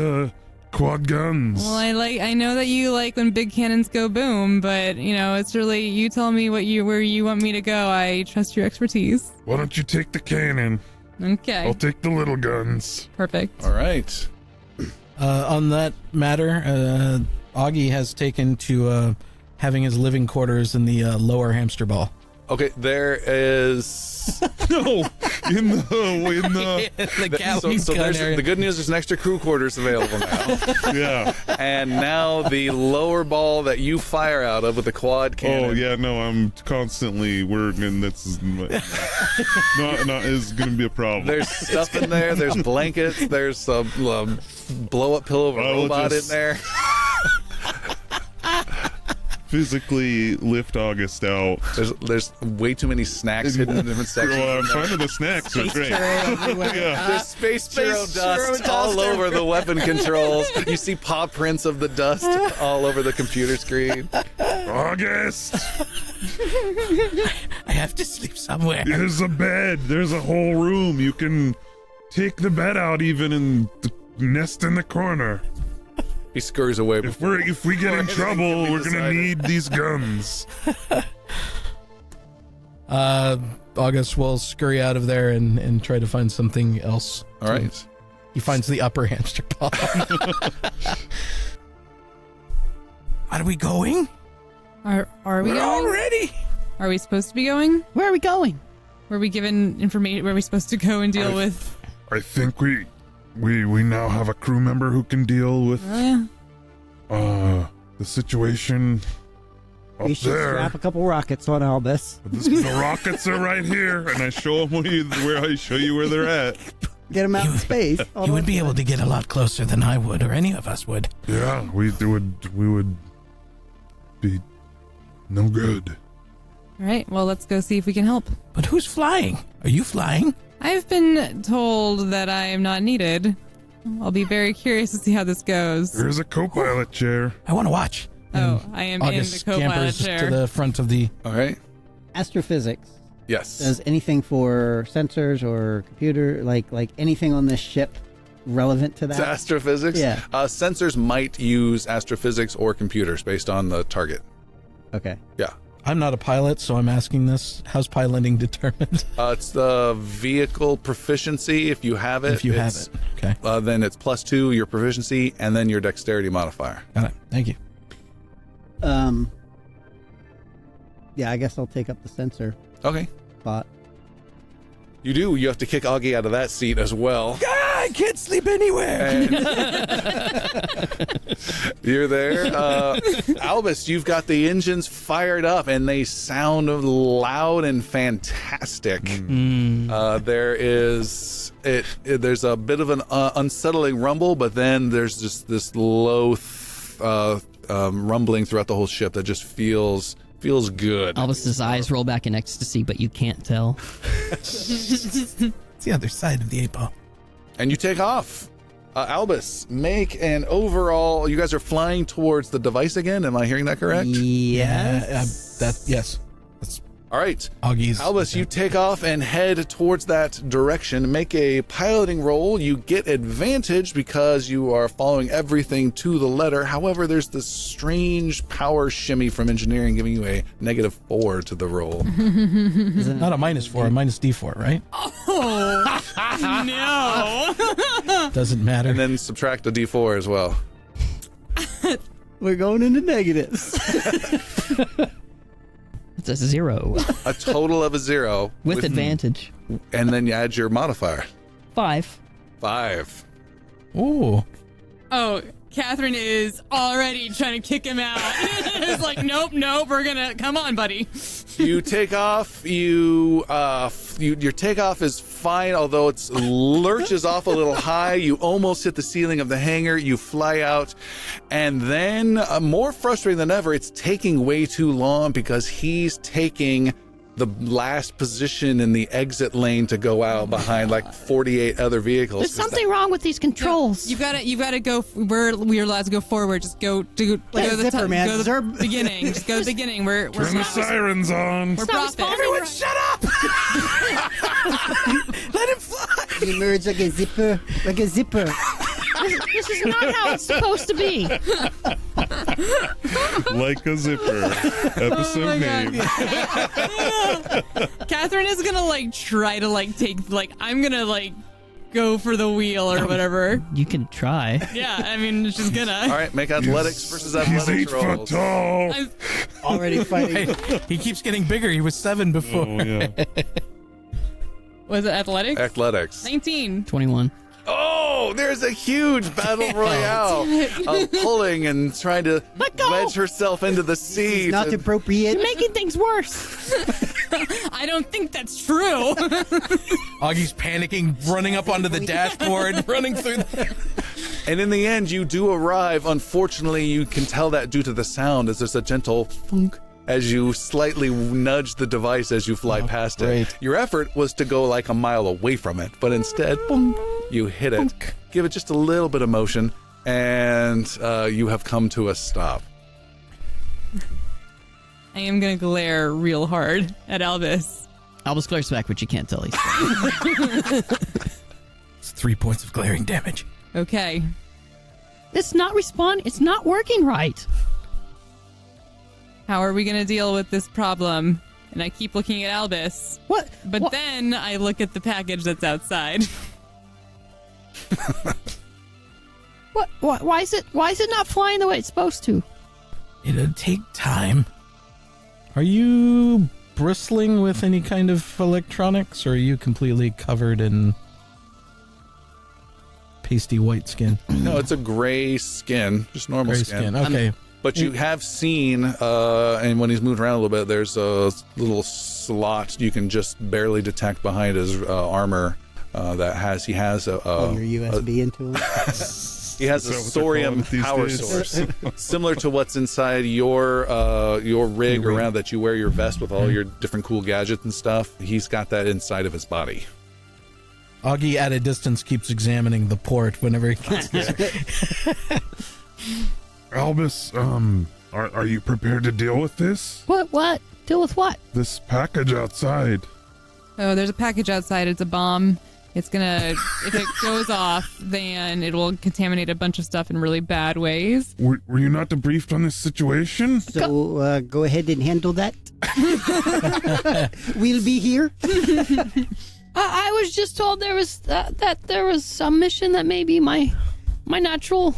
guns. Well, I know that you like when big cannons go boom, but it's really, you tell me where you want me to go. I trust your expertise. Why don't you take the cannon? Okay. I'll take the little guns. Perfect. All right. On that matter, Augie has taken to having his living quarters in the lower hamster ball. Okay, there is in the Galley's gun area. The good news, there's an extra crew quarters available now. Yeah. And now the lower ball that you fire out of with the quad cannon. Oh yeah, no, I'm constantly working. That's not is going to be a problem. There's stuff in there. There's blankets. There's a blow up pillow of a robot in there. Physically lift August out. There's way too many snacks hidden in different sections. Well, I'm finding the snacks are great. There's space churro dust all over the weapon controls. You see paw prints of the dust all over the computer screen. August! I have to sleep somewhere. There's a bed. There's a whole room. You can take the bed out even and nest in the corner. He scurries away. If we get in trouble, we're gonna need these guns. August will scurry out of there and try to find something else. All right. He finds the upper hamster ball. Are we going? Are we going? Already? Are we supposed to be going? Where are we going? Were we given information? Where are we supposed to go and deal with? I think we now have a crew member who can deal with the situation up We should there. strap a couple rockets on Albus. The rockets are right here, and I show them where I show you where they're at. Get them out in space. You would be able to get a lot closer than I would, or any of us would. Yeah, we would be no good. All right. Well, let's go see if we can help. But who's flying? Are you flying? I've been told that I am not needed. I'll be very curious to see how this goes. There's a co-pilot chair. I want to watch. Oh, I am August in the co-pilot scampers chair. to the front of the... All right. Astrophysics. Yes. Does anything for sensors or computer, like anything on this ship relevant to that? It's astrophysics? Yeah. Sensors might use astrophysics or computers based on the target. Okay. Yeah. I'm not a pilot, so I'm asking this. How's piloting determined? It's the vehicle proficiency. If you have it. If you have it. Okay. Then it's +2, your proficiency, and then your dexterity modifier. Got it. Thank you. Yeah, I guess I'll take up the sensor Okay. spot. You do. You have to kick Augie out of that seat as well. I can't sleep anywhere. And you're there. Albus, you've got the engines fired up and they sound loud and fantastic. There's a bit of an unsettling rumble, but then there's just this low rumbling throughout the whole ship that just feels good. Albus's eyes roll back in ecstasy, but you can't tell. It's the other side of the 8-ball. And you take off. Albus, make an overall... You guys are flying towards the device again. Am I hearing that correct? Yes. Yes. That's All right. Augie's. Albus, you take off and head towards that direction. Make a piloting roll. You get advantage because you are following everything to the letter. However, there's this strange power shimmy from engineering giving you a -4 to the roll. Not a -4, a -D4, right? Oh, no. Doesn't matter. And then subtract a D4 as well. We're going into negatives. It's a 0 A total of a 0. with advantage. And then you add your modifier. 5. 5. Ooh. Oh, Catherine is already trying to kick him out. It's like, nope, we're gonna... Come on, buddy. You take off. Your takeoff is fine, although it lurches off a little high. You almost hit the ceiling of the hangar. You fly out, and then more frustrating than ever, it's taking way too long because he's taking the last position in the exit lane to go out behind like 48 other vehicles. There's something wrong with these controls. You gotta go. We're allowed to go forward. Just go to Like a the zipper, man. Go to the Zerb. beginning. Just go to the beginning. We're Turn the sirens on. We're It's not profit. responding right. Shut up! Let him fly! You emerge like a zipper, This is not how it's supposed to be. Like a zipper. Episode name. Catherine is gonna try to take I'm gonna go for the wheel or whatever. You can try. Yeah, I mean she's gonna. All right, make athletics versus He's athletics 8 foot rolls. tall. already fighting. He keeps getting bigger. He was 7 before. Oh, yeah. Was it athletics? Athletics. 19. 21. Oh, there's a huge battle royale of pulling and trying to Let go. wedge herself into the seat. Not and- appropriate. You're making things worse. I don't think that's true. Augie's panicking, running up onto the dashboard, running through the... And in the end, you do arrive. Unfortunately, you can tell that due to the sound as there's a gentle thunk as you slightly nudge the device as you fly past great. it. Your effort was to go like a mile away from it, but instead, boom, you hit it. Give it just a little bit of motion, and you have come to a stop. I am gonna glare real hard at Albus. Albus glares back, but you can't tell. It's 3 points of glaring damage. Okay. It's not responding. It's not working right. How are we gonna deal with this problem? And I keep looking at Albus. What? But What? then I look at the package that's outside. What? Why is it not flying the way it's supposed to? It'll take time. Are you bristling with any kind of electronics, or are you completely covered in pasty white skin? No, it's a gray skin, just normal Gray skin. skin. Okay. But you have seen, and when he's moved around a little bit, there's a little slot you can just barely detect behind his armor he has a your USB into it. he has a Is that what they're calling thorium it these power days? source similar to what's inside your rig around that you wear your vest with all your different cool gadgets and stuff. He's got that inside of his body. Augie at a distance keeps examining the port whenever he gets there. Albus, are you prepared to deal with this? What? Deal with what? This package outside. Oh, there's a package outside. It's a bomb. It's gonna, if it goes off, then it will contaminate a bunch of stuff in really bad ways. Were you not debriefed on this situation? So go ahead and handle that. We'll be here. I was just told there was that there was some mission that maybe my natural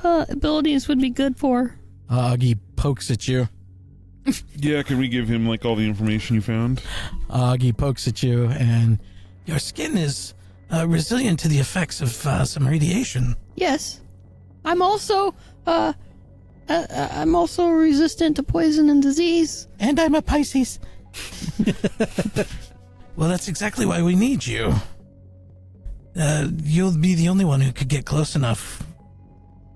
abilities would be good for. Augie pokes at you. Yeah, can we give him like all the information you found? Augie pokes at you, and your skin is resilient to the effects of some radiation. Yes, I'm also resistant to poison and disease. And I'm a Pisces. Well, that's exactly why we need you. You'll be the only one who could get close enough,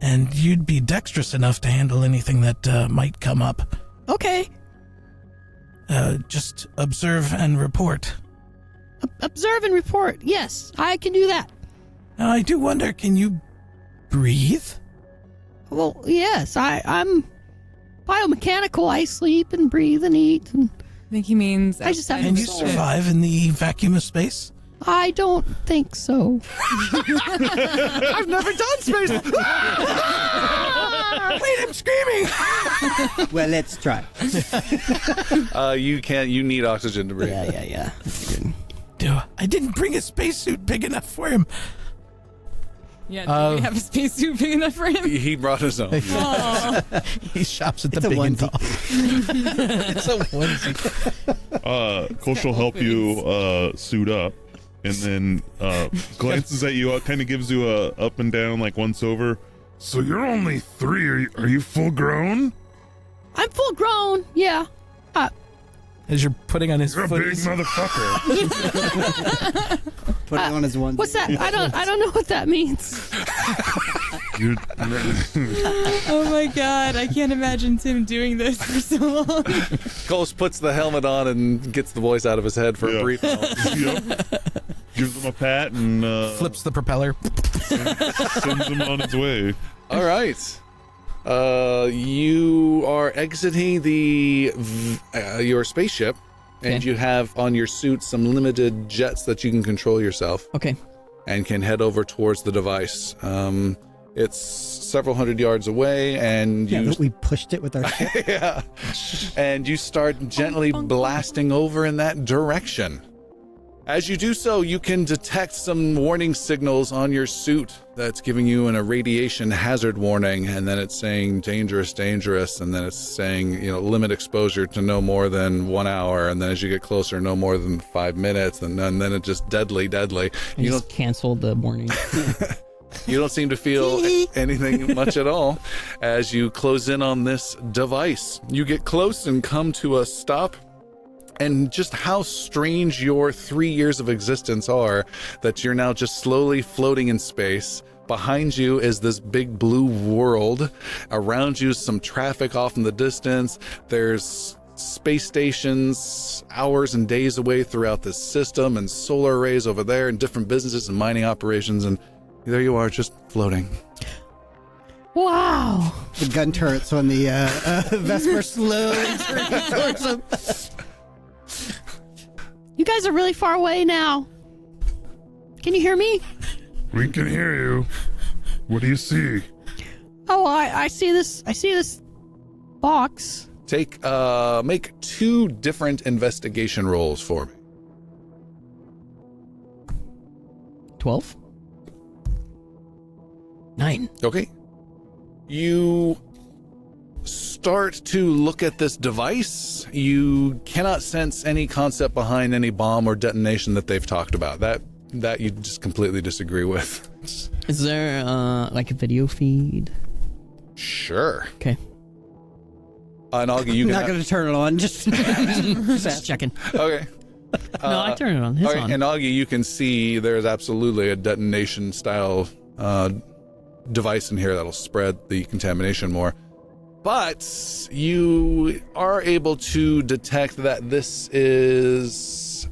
and you'd be dexterous enough to handle anything that might come up. Okay. Just observe and report. Observe and report. Yes, I can do that. Now, I do wonder, can you breathe? Well, yes, I'm biomechanical. I sleep and breathe and eat. And I think he means... I just have Can to you soul. survive in the vacuum of space? I don't think so. I've never done space. Wait, I'm screaming! Well, let's try. You can't. You need oxygen to breathe. Yeah. I didn't bring a spacesuit big enough for him. Yeah, do we have a spacesuit big enough for him? He brought his own. He shops at the It's a big and onesie. tall. It's a onesie. Kolsch will help you suit up, and then glances at you, kind of gives you a up and down, like once over. So you're only 3. Are you full grown? I'm full grown. Yeah. As you're putting on his You're a big footies. motherfucker. Put it on his one. What's that? I don't know what that means. Oh my god, I can't imagine Tim doing this for so long. Coles puts the helmet on and gets the voice out of his head for a brief moment. Yep. Gives him a pat and Flips the propeller. sends him on his way. All right. You are exiting your spaceship, and Okay. you have on your suit some limited jets that you can control yourself, Okay. and can head over towards the device. It's several hundred yards away, and Yeah, you but we pushed it with our ship. yeah, and you start gently blasting over in that direction. As you do so, you can detect some warning signals on your suit that's giving you an irradiation hazard warning, and then it's saying dangerous, and then it's saying, limit exposure to no more than 1 hour, and then as you get closer, no more than 5 minutes, and then it just deadly. You just cancel the warning. You don't seem to feel anything much at all as you close in on this device. You get close and come to a stop. And just how strange your 3 years of existence are, that you're now just slowly floating in space. Behind you is this big blue world. Around you is some traffic off in the distance. There's space stations hours and days away throughout this system, and solar arrays over there, and different businesses and mining operations, and there you are, just floating. Wow. The gun turrets on the Vesper slowly turning towards them. You guys are really far away now. Can you hear me? We can hear you. What do you see? Oh, I see this. I see this box. Make 2 different investigation rolls for me. 12? 9. Okay. You start to look at this device. You cannot sense any concept behind any bomb or detonation that they've talked about. That you just completely disagree with. Is there like a video feed? Sure. Okay. And Augie, you I'm can not going to turn it on. Just Just checking. okay. No, I turn it on. It's Okay, on. and Augie, you can see there's absolutely a detonation style device in here that'll spread the contamination more. But you are able to detect that this is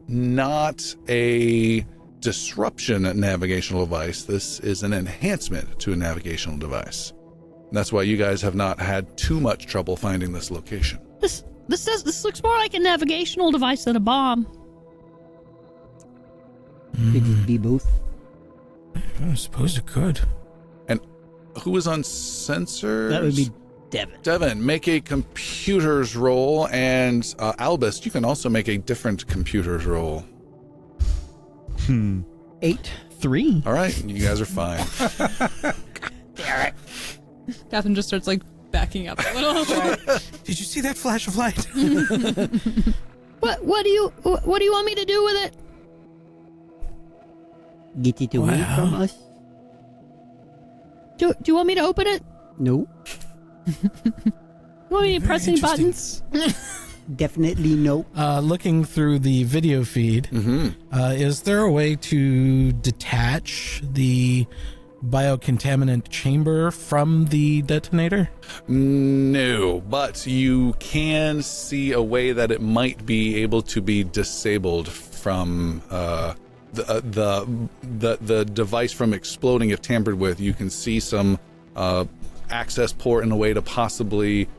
not a disruption navigational device. This is an enhancement to a navigational device. That's why you guys have not had too much trouble finding this location. This looks more like a navigational device than a bomb. Could it be both? I suppose it could. And who is on sensors? That would be Devin. Devin, make a computers roll, and Albus, you can also make a different computers roll. 8. 3. All right, you guys are fine. Derek. Catherine just starts like backing up a little. Did you see that flash of light? What do you want me to do with it? Get it away from us? Do you want me to open it? No. You want me to press any buttons? Definitely no. Looking through the video feed, is there a way to detach the biocontaminant chamber from the detonator? No, but you can see a way that it might be able to be disabled from the device from exploding if tampered with. You can see some access port in a way to possibly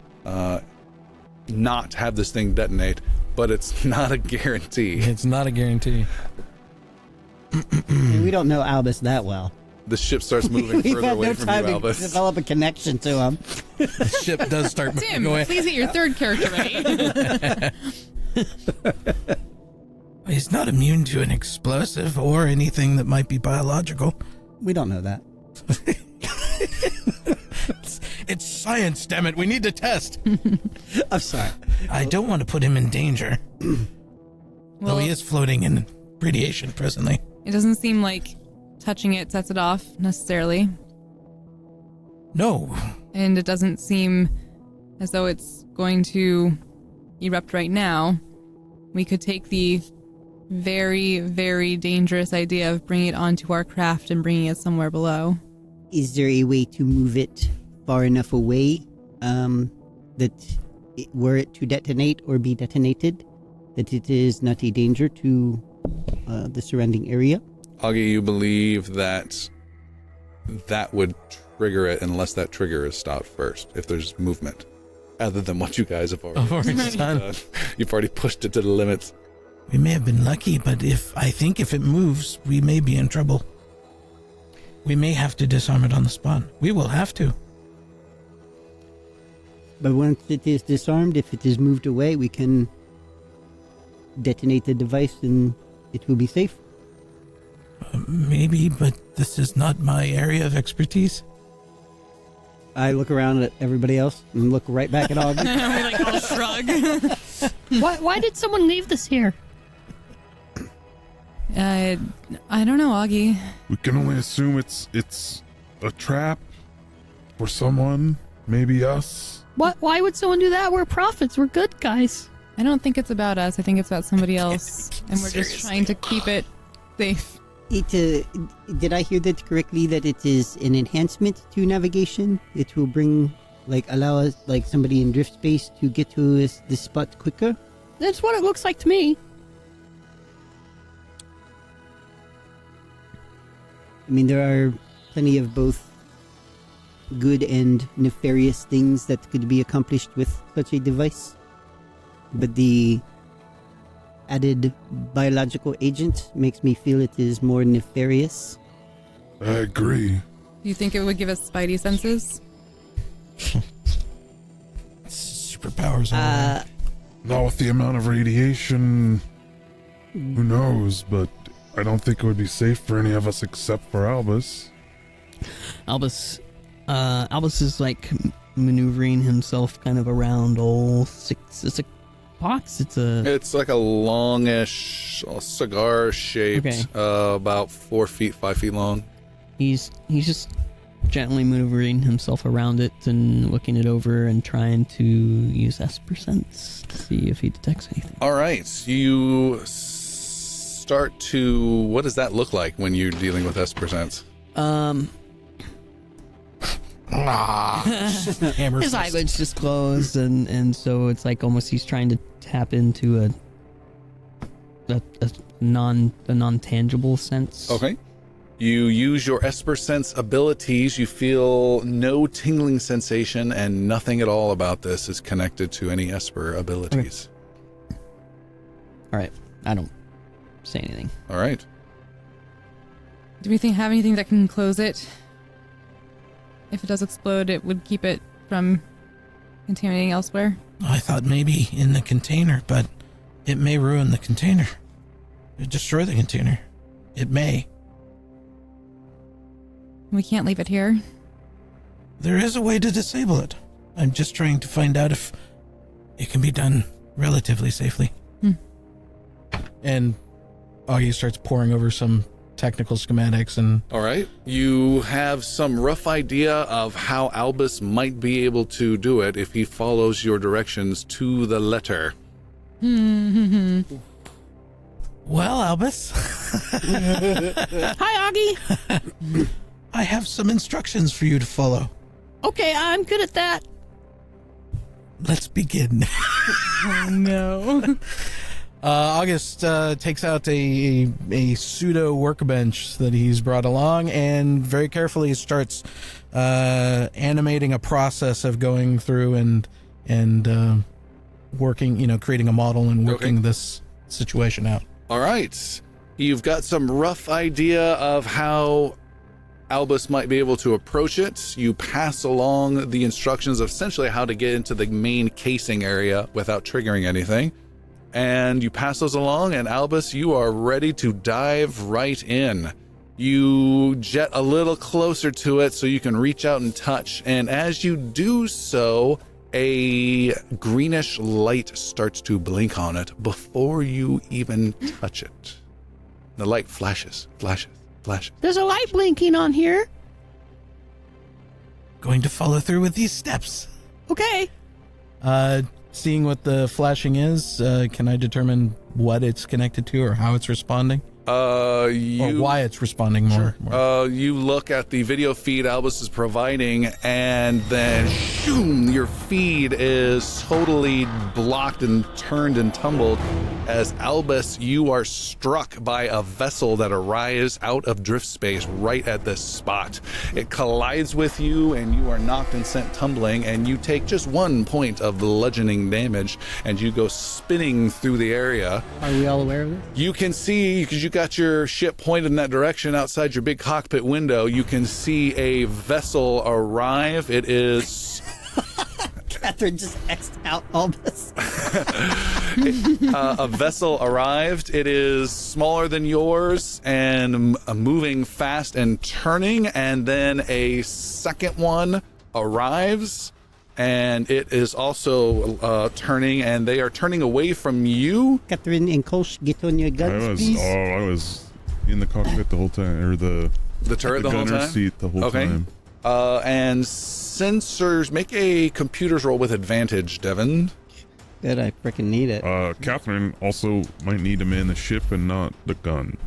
not have this thing detonate, but it's not a guarantee. It's not a guarantee. We don't know Albus that well. The ship starts moving further away from you, Albus. To develop a connection to him. The ship does start moving Tim, away. please get your third character ready. He's not immune to an explosive or anything that might be biological. We don't know that. It's science, damn it. We need to test. I'm sorry. I don't want to put him in danger. Well, Though he is floating in radiation presently. It doesn't seem like touching it sets it off necessarily. No. And it doesn't seem as though it's going to erupt right now. We could take the very, very dangerous idea of bringing it onto our craft and bringing it somewhere below. Is there a way to move it far enough away that were it to detonate or be detonated, that it is not a danger to the surrounding area? Augie, you believe that would trigger it unless that trigger is stopped first, if there's movement, other than what you guys have already done. You've already pushed it to the limits. We may have been lucky, but if it moves, we may be in trouble. We may have to disarm it on the spot. We will have to. But once it is disarmed, if it is moved away, we can detonate the device and it will be safe. Maybe, but this is not my area of expertise. I look around at everybody else and look right back at Augie. We like all shrug. Why did someone leave this here? I don't know, Augie. We can only assume it's a trap for someone, maybe us. Why would someone do that? We're prophets. We're good guys. I don't think it's about us. I think it's about somebody else. And we're just trying to keep it safe. Did I hear that correctly, that it is an enhancement to navigation? It will allow us, somebody in drift space to get to this spot quicker? That's what it looks like to me. I mean, there are plenty of both good and nefarious things that could be accomplished with such a device. But the added biological agent makes me feel it is more nefarious. I agree. Do you think it would give us spidey senses? Superpowers. Not with the amount of radiation. Who knows, but I don't think it would be safe for any of us except for Albus. Albus is maneuvering himself kind of around it's a box. It's like a longish cigar shaped, about 4 feet, 5 feet long. He's just gently maneuvering himself around it and looking it over and trying to use S% to see if he detects anything. All right, you start to. What does that look like when you're dealing with S%? His eyelids just closed, and so it's like almost he's trying to tap into the non-tangible sense. Okay. You use your Esper Sense abilities. You feel no tingling sensation, and nothing at all about this is connected to any Esper abilities. Okay. All right. I don't say anything. All right. Do we have anything that can close it? If it does explode, it would keep it from contaminating elsewhere? I thought maybe in the container, but it may ruin the container. Destroy the container. It may. We can't leave it here. There is a way to disable it. I'm just trying to find out if it can be done relatively safely. And Augie starts poring over some technical schematics and... All right. You have some rough idea of how Albus might be able to do it if he follows your directions to the letter. Well, Albus. Hi, Augie. I have some instructions for you to follow. Okay, I'm good at that. Let's begin. Oh, no. August takes out a pseudo workbench that he's brought along and very carefully starts animating a process of going through and working, creating a model and working this situation out. All right. You've got some rough idea of how Albus might be able to approach it. You pass along the instructions of essentially how to get into the main casing area without triggering anything. And you pass those along, and Albus, you are ready to dive right in. You jet a little closer to it so you can reach out and touch. And as you do so, a greenish light starts to blink on it before you even touch it. The light flashes. There's a light blinking on here. Going to follow through with these steps. Okay. Seeing what the flashing is, can I determine what it's connected to or how it's responding? Or why it's responding more. You look at the video feed Albus is providing, and then shoom, your feed is totally blocked and turned and tumbled as Albus, you are struck by a vessel that arrives out of drift space right at this spot. It collides with you, and you are knocked and sent tumbling, and you take just 1 point of bludgeoning damage, and you go spinning through the area. Are we all aware of this? You can see, because you got your ship pointed in that direction outside your big cockpit window, you can see a vessel arrive. It is... Catherine just X'd out Albus. A vessel arrived. It is smaller than yours and moving fast and turning, and then a second one arrives. And it is also turning, and they are turning away from you. Catherine and Kolsch, get on your guns, please. I was in the cockpit the whole time, or the turret the whole time? Seat the whole time. And sensors, make a computers roll with advantage, Devin. Good, I freaking need it. Catherine also might need to man the ship and not the gun.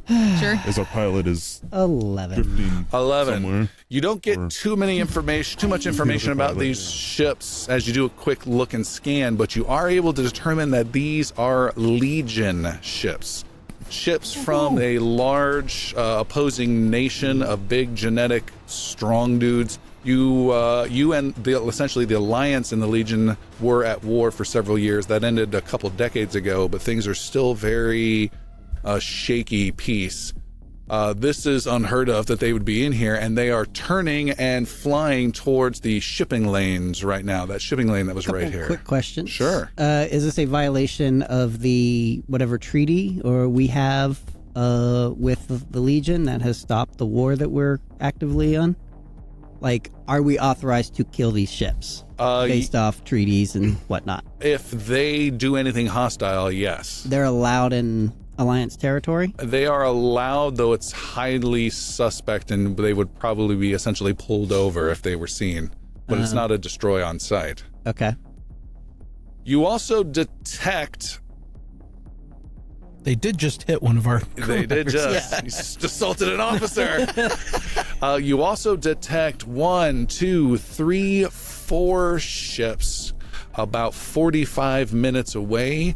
Sure. As our pilot is 11. drifting 11. somewhere. You don't get too much information about these ships as you do a quick look and scan, but you are able to determine that these are Legion ships. Ships from a large opposing nation of big genetic strong dudes. You and essentially the Alliance and the Legion were at war for several years. That ended a couple decades ago, but things are still very shaky peace. This is unheard of that they would be in here, and they are turning and flying towards the shipping lanes right now. That shipping lane that was right here. Quick question. Sure. Is this a violation of the whatever treaty or we have with the Legion that has stopped the war that we're actively on? Like, are we authorized to kill these ships based off treaties and whatnot? If they do anything hostile, yes. They're allowed in Alliance territory? They are allowed, though it's highly suspect, and they would probably be essentially pulled over if they were seen. But it's not a destroy on sight. Okay. You also detect... They did just hit one of our... They did just. You just assaulted an officer. You also detect 1, 2, 3, 4 ships about 45 minutes away,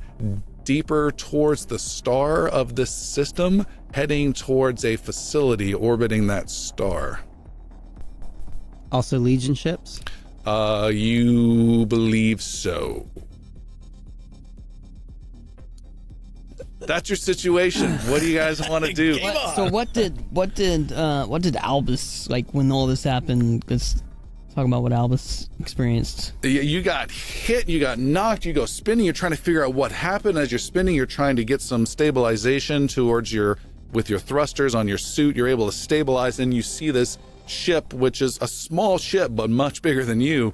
deeper towards the star of this system, heading towards a facility orbiting that star. Also Legion ships? You believe so. That's your situation. What do you guys want to do? So what did Albus, like, when all this happened? Let's talk about what Albus experienced. You got hit, you got knocked, you go spinning, you're trying to figure out what happened. As you're spinning, you're trying to get some stabilization towards with your thrusters on your suit. You're able to stabilize, and you see this ship, which is a small ship but much bigger than you,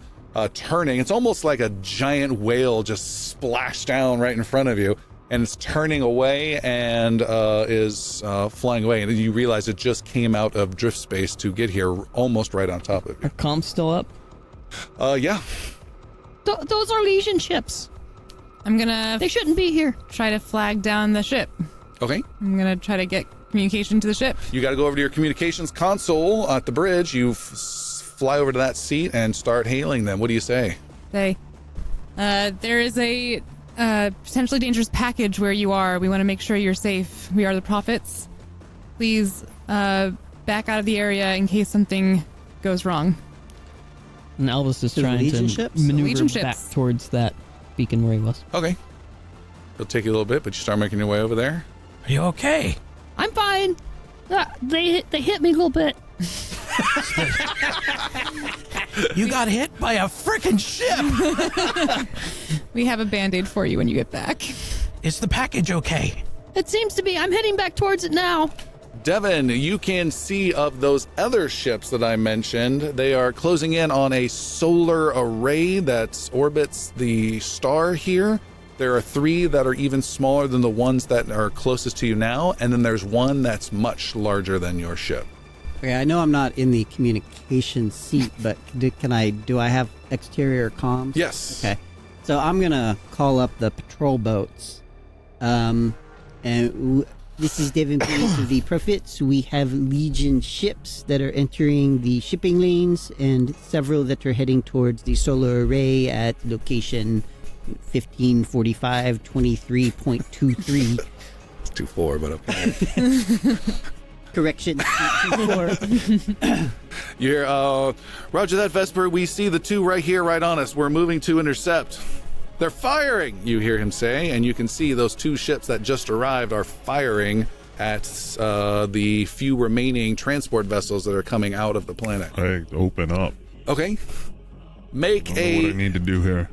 turning. It's almost like a giant whale just splashed down right in front of you, and it's turning away and is flying away. And you realize it just came out of drift space to get here, almost right on top of you. Are comms still up? Yeah. Those are Legion ships. They shouldn't be here. Try to flag down the ship. Okay. I'm gonna try to get communication to the ship. You got to go over to your communications console at the bridge. You fly over to that seat and start hailing them. What do you say? There is a potentially dangerous package where you are. We want to make sure you're safe. We are the Prophets. Please back out of the area in case something goes wrong. And Albus is trying to maneuver back towards that beacon where he was. Okay. It'll take you a little bit, but you start making your way over there. Are you okay? I'm fine. They hit me a little bit. You got hit by a frickin' ship. We have a Band-Aid for you when you get back. Is the package okay? It seems to be. I'm heading back towards it now. Devin, you can see of those other ships that I mentioned, they are closing in on a solar array that orbits the star here. There are 3 that are even smaller than the ones that are closest to you now, and then there's one that's much larger than your ship. Okay, I know I'm not in the communication seat, but do I have exterior comms? Yes. Okay, so I'm gonna call up the patrol boats. This is Devin Prince of the Prophets. We have Legion ships that are entering the shipping lanes, and several that are heading towards the solar array at location 1545 23.23. It's 24, but okay. Correction. 24. You're, Roger that, Vesper. We see the 2 right here, right on us. We're moving to intercept. They're firing, you hear him say, and you can see those 2 ships that just arrived are firing at the few remaining transport vessels that are coming out of the planet. I open up. Okay. Make what I need to do here.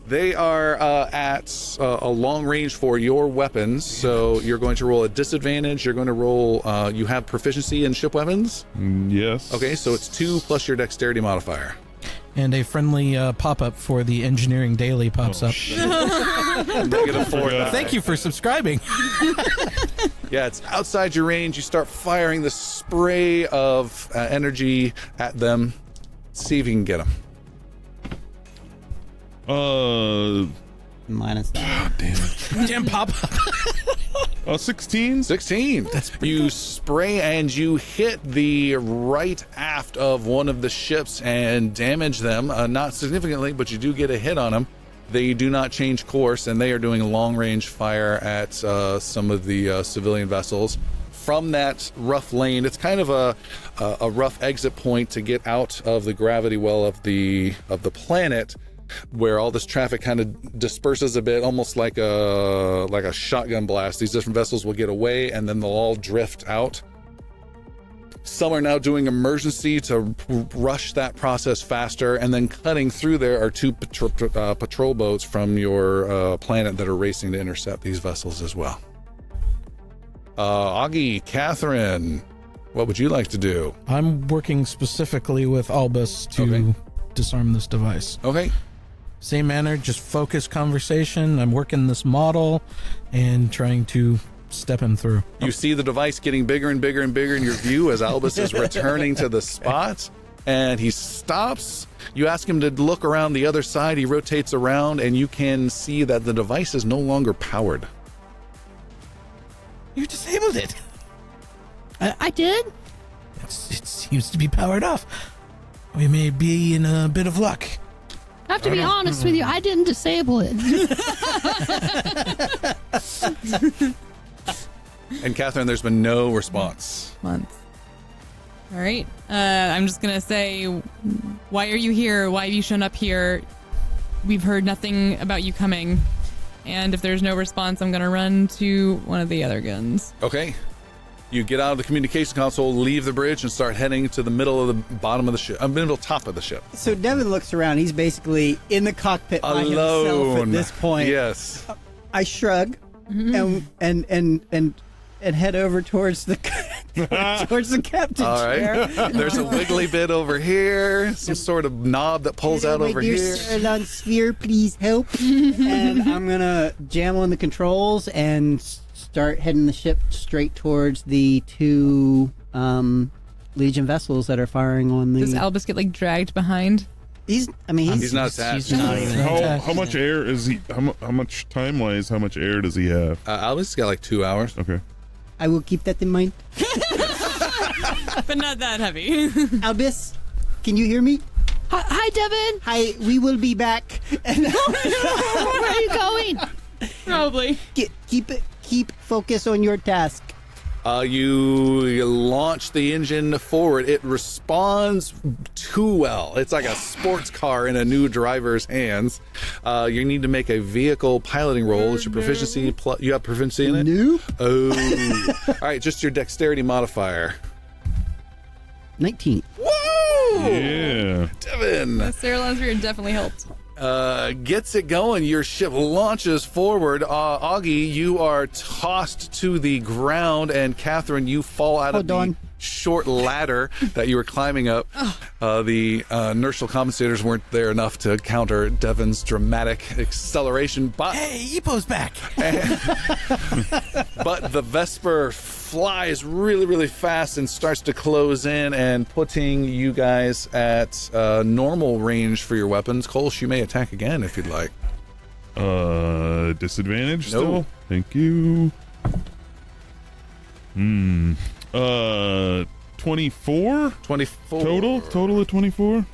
They are at a long range for your weapons, so you're going to roll a disadvantage. You're going to roll, you have proficiency in ship weapons? Yes. Okay, so it's 2 plus your dexterity modifier. And a friendly pop-up for the Engineering Daily pops up. -4. Thank you for subscribing. Yeah, it's outside your range. You start firing the spray of energy at them. See if you can get them. Minus. Oh, damn it. Damn pop-up. 16? 16. You spray and you hit the right aft of one of the ships and damage them. Not significantly, but you do get a hit on them. They do not change course, and they are doing long-range fire at some of the civilian vessels. From that rough lane, it's kind of a rough exit point to get out of the gravity well of the planet, where all this traffic kind of disperses a bit, almost like a shotgun blast. These different vessels will get away, and then they'll all drift out. Some are now doing emergency to rush that process faster, and then cutting through there are 2 patrol boats from your planet that are racing to intercept these vessels as well. Augie, Catherine, what would you like to do? I'm working specifically with Albus to disarm this device. Okay. Same manner, just focus conversation. I'm working this model and trying to step him through. You see the device getting bigger and bigger and bigger in your view as Albus is returning to the spot, and he stops. You ask him to look around the other side. He rotates around, and you can see that the device is no longer powered. You disabled it. I did? It seems to be powered off. We may be in a bit of luck. I have to be honest with you. I didn't disable it. And Catherine, there's been no response. Months. All right. I'm just going to say, why are you here? Why have you shown up here? We've heard nothing about you coming. And if there's no response, I'm going to run to one of the other guns. Okay. You get out of the communication console, leave the bridge, and start heading to the middle of the bottom of the ship, middle top of the ship. So Devin looks around. He's basically in the cockpit by himself at this point. Yes. I shrug and head over towards the towards the captain's All right. chair. There's a wiggly bit over here, some sort of knob that pulls out over dear here. Celadon sphere, please help. And I'm gonna jam on the controls and start heading the ship straight towards the two Legion vessels that are firing on the. Does Albus get like dragged behind? He's not attached. He's not even How much air is he? How much time wise? How much air does he have? Albus got like 2 hours. Okay. I will keep that in mind. But not that heavy. Albus, can you hear me? Hi, Devin. Hi, we will be back. And Where are you going? Probably. keep focus on your task. You launch the engine forward. It responds too well. It's like a sports car in a new driver's hands. You need to make a vehicle piloting roll. It's your proficiency. You have proficiency in it? Nope. Oh. All right, just your dexterity modifier. 19. Woo! Yeah. Devin. Sarah Lansbury definitely helped. Gets it going. Your ship launches forward. Augie, you are tossed to the ground, and Catherine, you fall out of the short ladder that you were climbing up. The inertial compensators weren't there enough to counter Devin's dramatic acceleration. But Hey, Epo's back. but the Vesper flies really, really fast and starts to close in and putting you guys at normal range for your weapons. Kolsch, you may attack again if you'd like. Disadvantage No. still? Thank you. 24? 24. Total of 24?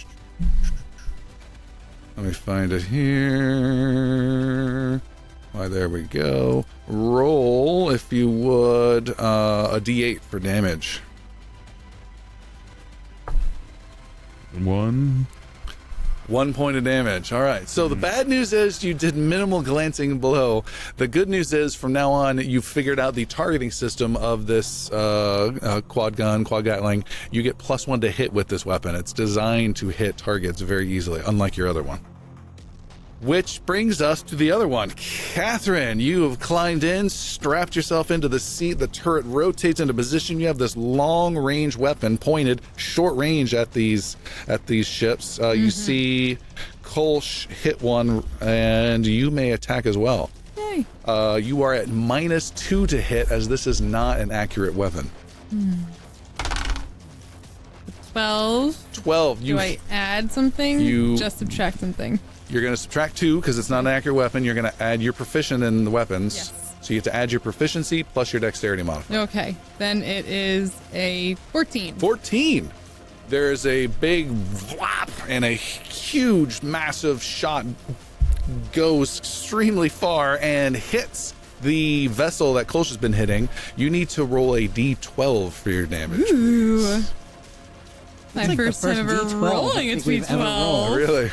Let me find it here. Why, there we go. Roll, if you would, a d8 for damage. 1. 1 point of damage. All right. So the bad news is you did minimal glancing below. The good news is from now on, you've figured out the targeting system of this quad gatling. You get +1 to hit with this weapon. It's designed to hit targets very easily, unlike your other one. Which brings us to the other one. Catherine, you have climbed in, strapped yourself into the seat. The turret rotates into position. You have this long-range weapon pointed short range at these ships. You see Kolsch hit one, and you may attack as well. Yay. You are at -2 to hit, as this is not an accurate weapon. 12. 12. Do I add something? Just subtract something. You're going to subtract 2 because it's not an accurate weapon. You're going to add your proficient in the weapons. Yes. So you have to add your proficiency plus your dexterity modifier. Okay. Then it is a 14. 14. There's a big whop and a huge, massive shot goes extremely far and hits the vessel that Kolsch has been hitting. You need to roll a d12 for your damage. Ooh. My like first the time first ever D12 rolling a I think we've ever rolled. D12. Really?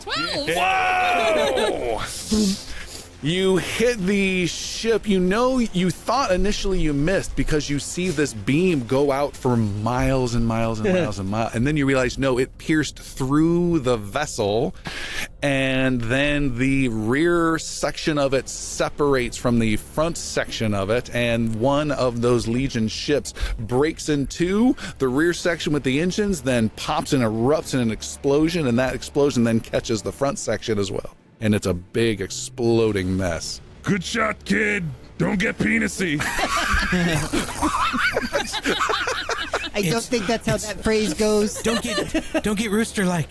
12! Whoa! You hit the ship. You thought initially you missed because you see this beam go out for miles and miles and miles and miles. And then you realize, no, it pierced through the vessel. And then the rear section of it separates from the front section of it. And one of those Legion ships breaks in two. The rear section with the engines then pops and erupts in an explosion. And that explosion then catches the front section as well. And it's a big exploding mess. Good shot, kid. Don't get penisy. I don't think that's how that phrase goes. Don't get rooster-like.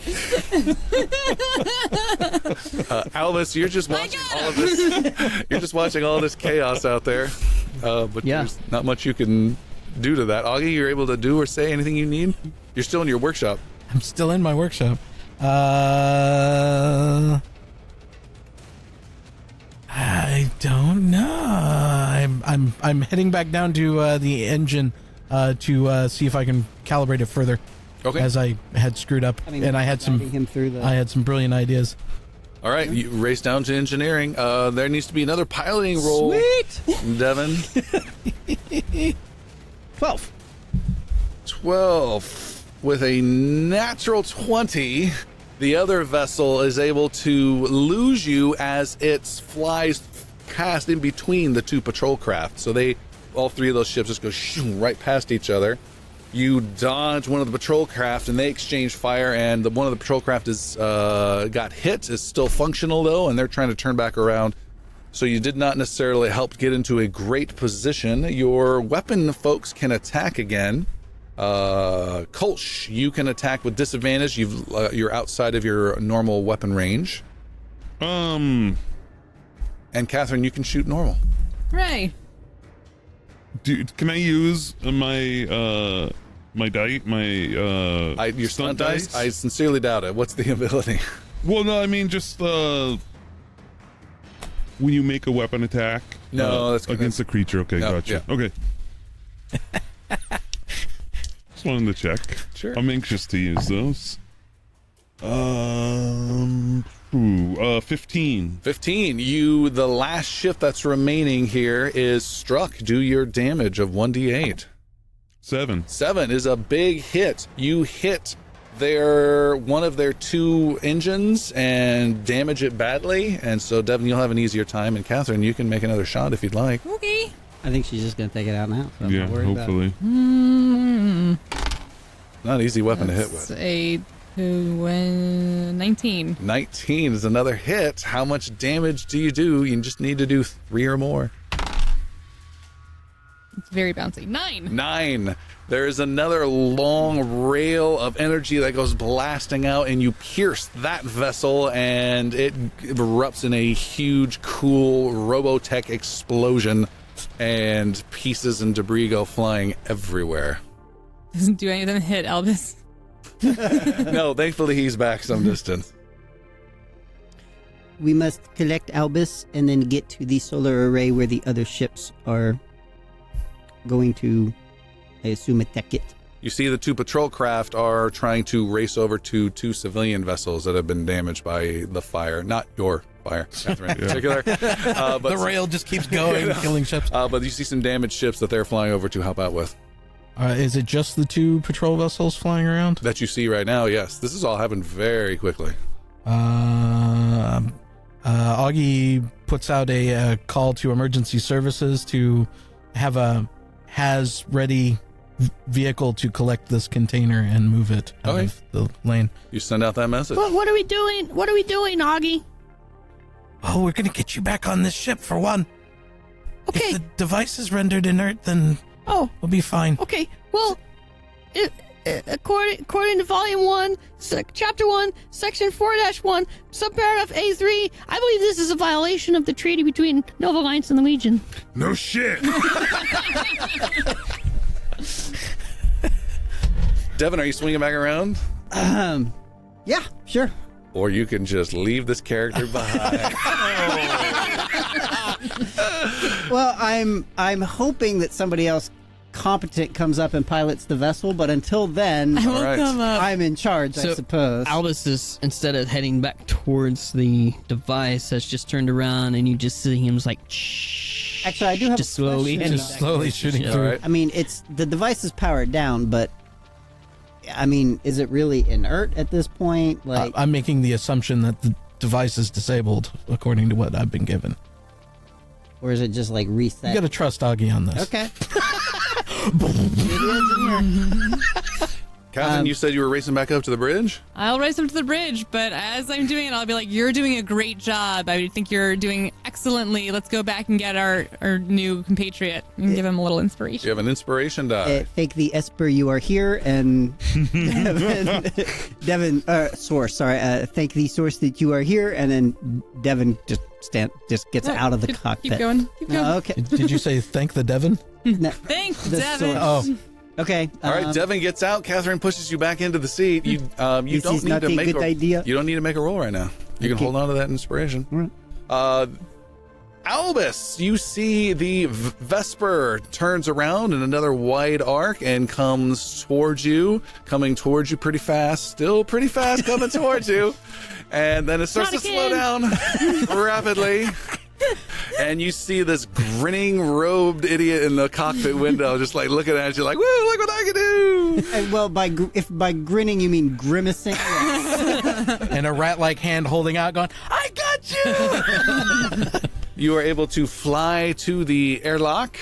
Albus, you're just watching all of this. You're just watching all this chaos out there. But there's not much you can do to that. Augie, you're able to do or say anything you need? You're still in your workshop. I'm still in my workshop. I don't know. I'm heading back down to the engine to see if I can calibrate it further. Okay. As I had screwed up, and I had some brilliant ideas. All right, you race down to engineering. There needs to be another piloting roll. Sweet. Devin. 12. 12. With a natural 20, the other vessel is able to lose you as it flies past in between the two patrol craft. So all three of those ships just go right past each other. You dodge one of the patrol craft, and they exchange fire, and one of the patrol craft is got hit, is still functional, though, and they're trying to turn back around. So you did not necessarily help get into a great position. Your weapon folks can attack again. Kolsch, you can attack with disadvantage. You're outside of your normal weapon range. And Catherine, you can shoot normal. Hooray. Dude, can I use my your stunt dice? I sincerely doubt it. What's the ability? Well, no, I mean just when you make a weapon attack. No, that's against a creature. Okay, no, gotcha. Yeah. Okay. Just wanted to check. Sure. I'm anxious to use those. 15. 15. The last ship that's remaining here is struck. Do your damage of 1d8. 7. 7 is a big hit. You hit one of their two engines and damage it badly. And so, Devin, you'll have an easier time. And Catherine, you can make another shot if you'd like. Okay. I think she's just going to take it out now. So yeah, hopefully. Not an easy weapon to hit That's with. a 19. 19 is another hit. How much damage do? You just need to do 3 or more. It's very bouncy. 9. 9. There is another long rail of energy that goes blasting out, and you pierce that vessel, and it erupts in a huge, cool Robotech explosion, and pieces and debris go flying everywhere. Doesn't do anything to hit Albus. No, thankfully he's back some distance. We must collect Albus and then get to the solar array where the other ships are going to, I assume, attack it. You see the two patrol craft are trying to race over to two civilian vessels that have been damaged by the fire. Not your fire, Catherine, in particular. But the rail just keeps going, killing ships. But you see some damaged ships that they're flying over to help out with. Is it just the two patrol vessels flying around? That you see right now, yes. This has all happened very quickly. Augie puts out a call to emergency services to have a has-ready vehicle to collect this container and move it out of the lane. You send out that message. What are we doing? What are we doing, Augie? Oh, we're going to get you back on this ship for one. Okay. If the device is rendered inert, then we'll be fine. Okay. Well, according to Volume 1, Chapter 1, Section 4-1, Subparagraph A3, I believe this is a violation of the treaty between Nova Alliance and the Legion. No shit. Devin, are you swinging back around? Yeah, sure. Or you can just leave this character behind. Well, I'm hoping that somebody else competent comes up and pilots the vessel, but until then, I will come up. I'm in charge, I suppose. Albus is, instead of heading back towards the device, has just turned around, and you just see him like, shh. Actually, I do have just a slowly, question. Just slowly shooting Yeah. through. Right. I mean, the device is powered down, but I mean, is it really inert at this point? Like, I'm making the assumption that the device is disabled, according to what I've been given. or is it just like reset? You got to trust Augie on this. Okay. Catherine, you said you were racing back up to the bridge? I'll race up to the bridge, but as I'm doing it, I'll be like, you're doing a great job. I think you're doing excellently. Let's go back and get our new compatriot and give him a little inspiration. You have an inspiration die. Fake the Esper, you are here, and Devin, source, sorry, thank the source that you are here, and then Devin just gets out of the cockpit. Keep going. Keep going. Okay. Did you say thank the Devin? No, Thanks, the Devin. source. Oh, Okay. All right, Devin gets out. Catherine pushes you back into the seat. You don't need to make idea. You don't need to make a roll right now. You can hold on to that inspiration. Albus, you see the Vesper turns around in another wide arc and comes towards you, coming towards you pretty fast, still pretty fast coming towards you. And then it starts to slow down rapidly. And you see this grinning robed idiot in the cockpit window just like looking at you like, woo, look what I can do. And, well, if by grinning you mean grimacing. And a rat-like hand holding out going, I got you! You are able to fly to the airlock,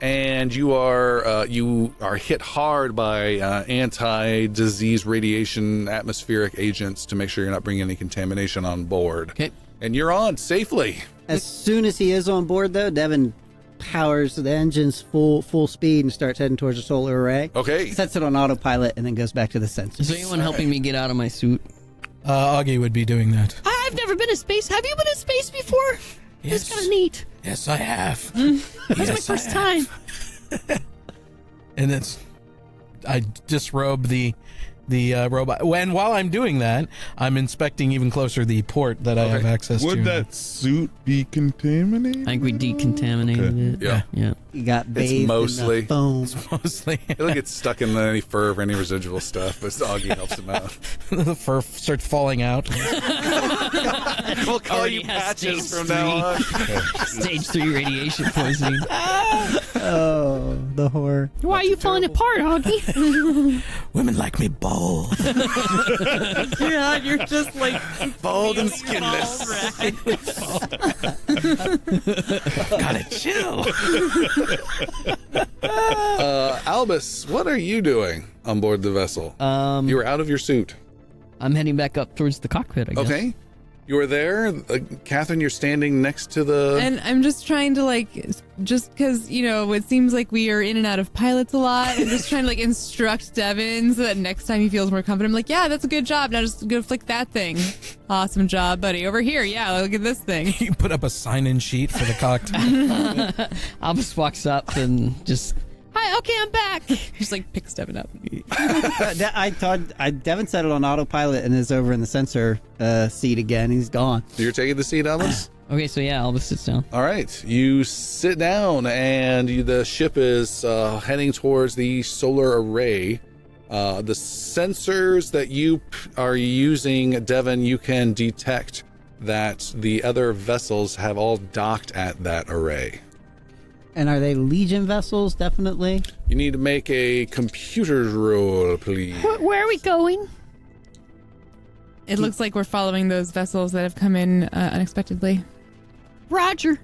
and you are hit hard by anti-disease radiation atmospheric agents to make sure you're not bringing any contamination on board. Okay. And you're on safely. As soon as he is on board, though, Devin powers the engines full speed and starts heading towards the solar array. Okay. Sets it on autopilot and then goes back to the sensors. Is anyone helping me get out of my suit? Augie would be doing that. I've never been in space. Have you been in space before? Yes. It's kind of neat. Yes, I have. That's my first time. And I disrobe the robot. And while I'm doing that, I'm inspecting even closer the port that I have access to. Would that suit be contaminated? I think we decontaminated it. Yeah. You got bathed It's mostly in foam. Mostly. It'll get stuck in any fur or any residual stuff, but Augie helps him out. The fur starts falling out. We'll call Already you has Patches stage from now on. Stage 3 radiation poisoning. Oh, the horror. Why are you falling apart, Augie? Women like me bold. Yeah, you're just like Bald and skinless. Gotta chill. Albus, what are you doing on board the vessel? You were out of your suit. I'm heading back up towards the cockpit, I guess. Okay. You were there. Catherine, you're standing next to the... And I'm just trying to just because, it seems like we are in and out of pilots a lot. I'm just trying to instruct Devin so that next time he feels more confident. I'm like, yeah, that's a good job. Now just go flick that thing. Awesome job, buddy. Over here. Yeah, look at this thing. You put up a sign-in sheet for the cocktail. Albus walks up and just... Hi, okay, I'm back. Just picks Devin up. I thought Devin set it on autopilot and is over in the sensor seat again. He's gone. You're taking the seat, Albus? Okay, so yeah, Albus sits down. All right. You sit down, and the ship is heading towards the solar array. The sensors that you are using, Devin, you can detect that the other vessels have all docked at that array. And are they Legion vessels? Definitely. You need to make a computer roll, please. Where are we going? It looks like we're following those vessels that have come in unexpectedly. Roger.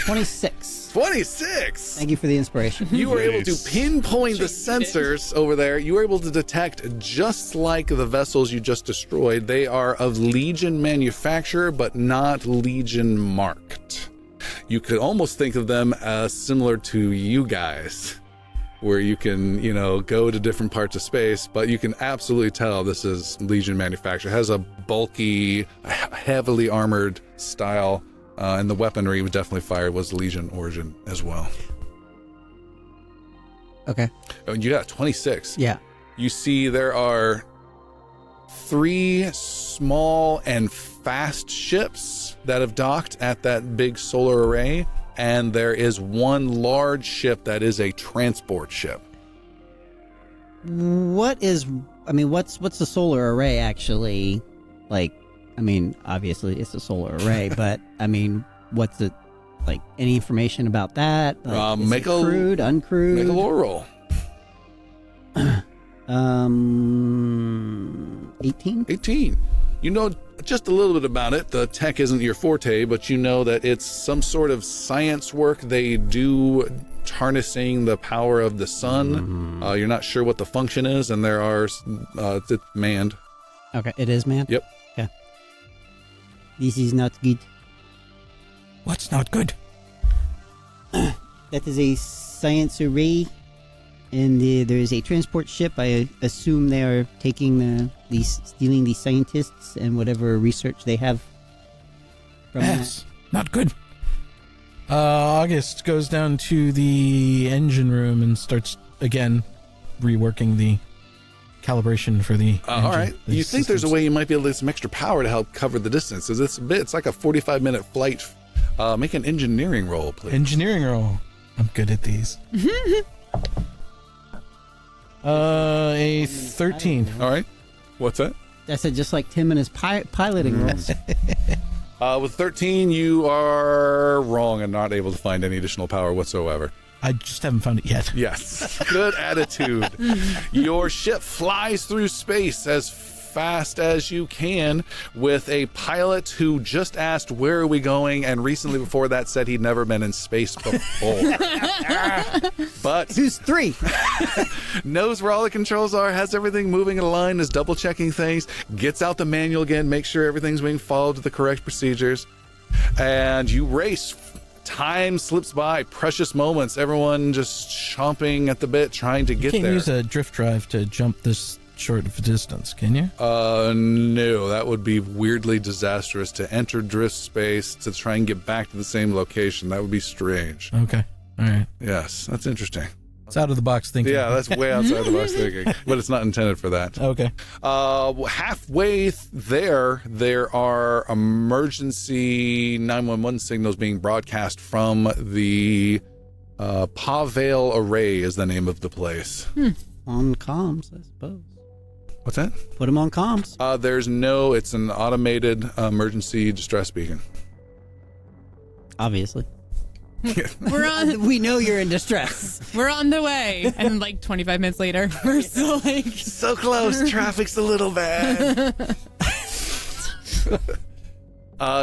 26. 26! Thank you for the inspiration. You were able to pinpoint the sensors over there. You were able to detect, just like the vessels you just destroyed, they are of Legion manufacture, but not Legion marked. You could almost think of them as similar to you guys, where you can, go to different parts of space, but you can absolutely tell this is Legion manufacture. It has a bulky, heavily armored style, and the weaponry was definitely fired was Legion origin as well. Okay. Oh, you got 26. Yeah. You see there are 3 small and fast ships that have docked at that big solar array, and there is 1 large ship that is a transport ship. What's the solar array actually like? Obviously it's a solar array, but what's it like? Any information about that? Is Make it crude, uncrewed? Make a lore roll. 18. 18. You know just a little bit about it. The tech isn't your forte, but you know that it's some sort of science work they do harnessing the power of the sun. You're not sure what the function is, and there are it's manned. Okay, it is manned? Yep. Okay. This is not good. What's not good? That is a science array, and there is a transport ship. I assume they are taking stealing the scientists and whatever research they have from Yes, not good. August goes down to the engine room and starts again reworking the calibration for the engine. All right. You think there's a way you might be able to get some extra power to help cover the distance? It's like a 45-minute flight. Make an engineering roll, please. Engineering roll. I'm good at these. A 13. All right. What's that? I said just like Tim and his piloting rolls. With 13, you are wrong and not able to find any additional power whatsoever. I just haven't found it yet. Yes. Good attitude. Your ship flies through space as fast as you can with a pilot who just asked, where are we going? And recently before that said he'd never been in space before. But who's 3? knows where all the controls are, has everything moving in a line, is double checking things, gets out the manual again, makes sure everything's being followed to the correct procedures. And you race. Time slips by, precious moments, everyone just chomping at the bit trying to get there. You can't use a drift drive to jump this short of a distance, can you? No, that would be weirdly disastrous to enter drift space to try and get back to the same location. That would be strange. Okay, all right. Yes, that's interesting. It's out of the box thinking. Yeah, that's way outside the box thinking, but it's not intended for that. Okay. Halfway there are emergency 911 signals being broadcast from the Pavale Array is the name of the place. On comms, I suppose. What's that? Put them on comms. It's an automated emergency distress beacon. Obviously. We're on. We know you're in distress. We're on the way, and like 25 minutes later, we're still like so close. Traffic's a little bad.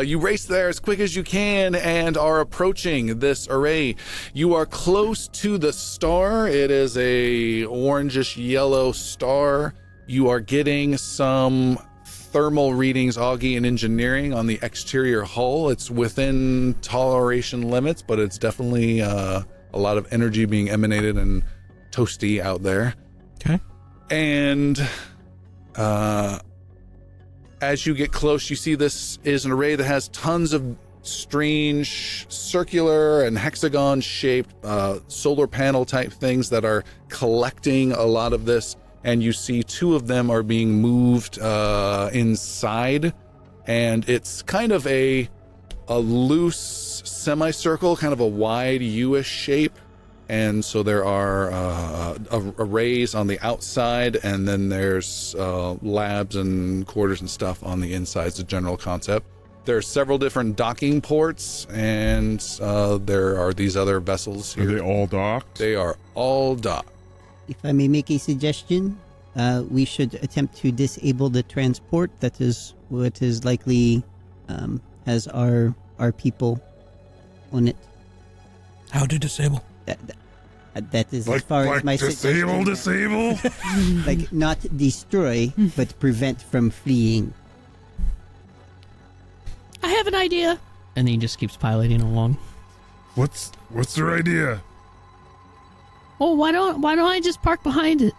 You race there as quick as you can and are approaching this array. You are close to the star. It is a orangish yellow star. You are getting some thermal readings, Augie, and engineering on the exterior hull. It's within toleration limits, but it's definitely a lot of energy being emanated and toasty out there. Okay. And as you get close, you see this is an array that has tons of strange circular and hexagon shaped solar panel type things that are collecting a lot of this. And you see 2 of them are being moved inside, and it's kind of a loose semicircle, kind of a wide U-ish shape. And so there are arrays on the outside, and then there's labs and quarters and stuff on the inside. It's a general concept. There are several different docking ports, and there are these other vessels here. Are they all docked? They are all docked. If I may make a suggestion, we should attempt to disable the transport. That is what is likely has our people on it. How to disable? That is as far as my suggestion. Disable? Like not destroy, but prevent from fleeing. I have an idea. And then he just keeps piloting along. What's their idea? Oh, why don't I just park behind it?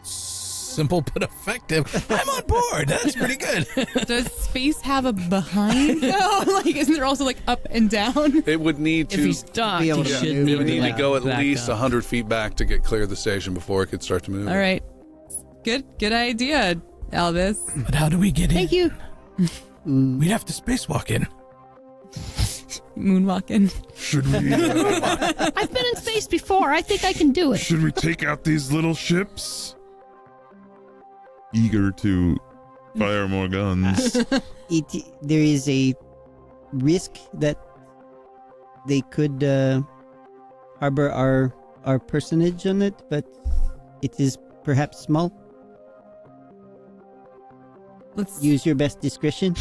Simple but effective. I'm on board. That's pretty good. Does space have a behind though? Like, isn't there also like up and down? It would need to. If he's docked, be able he to should move It would need to go at back least up. 100 feet back to get clear of the station before it could start to move. All right, good idea, Albus. But how do we get in? Thank you. We'd have to spacewalk in. Moonwalking. Should we I've been in space before. I think I can do it. should we take out these little ships? Eager to fire more guns. There is a risk that they could harbor our personage on it, but it is perhaps small. Let's Use your best discretion.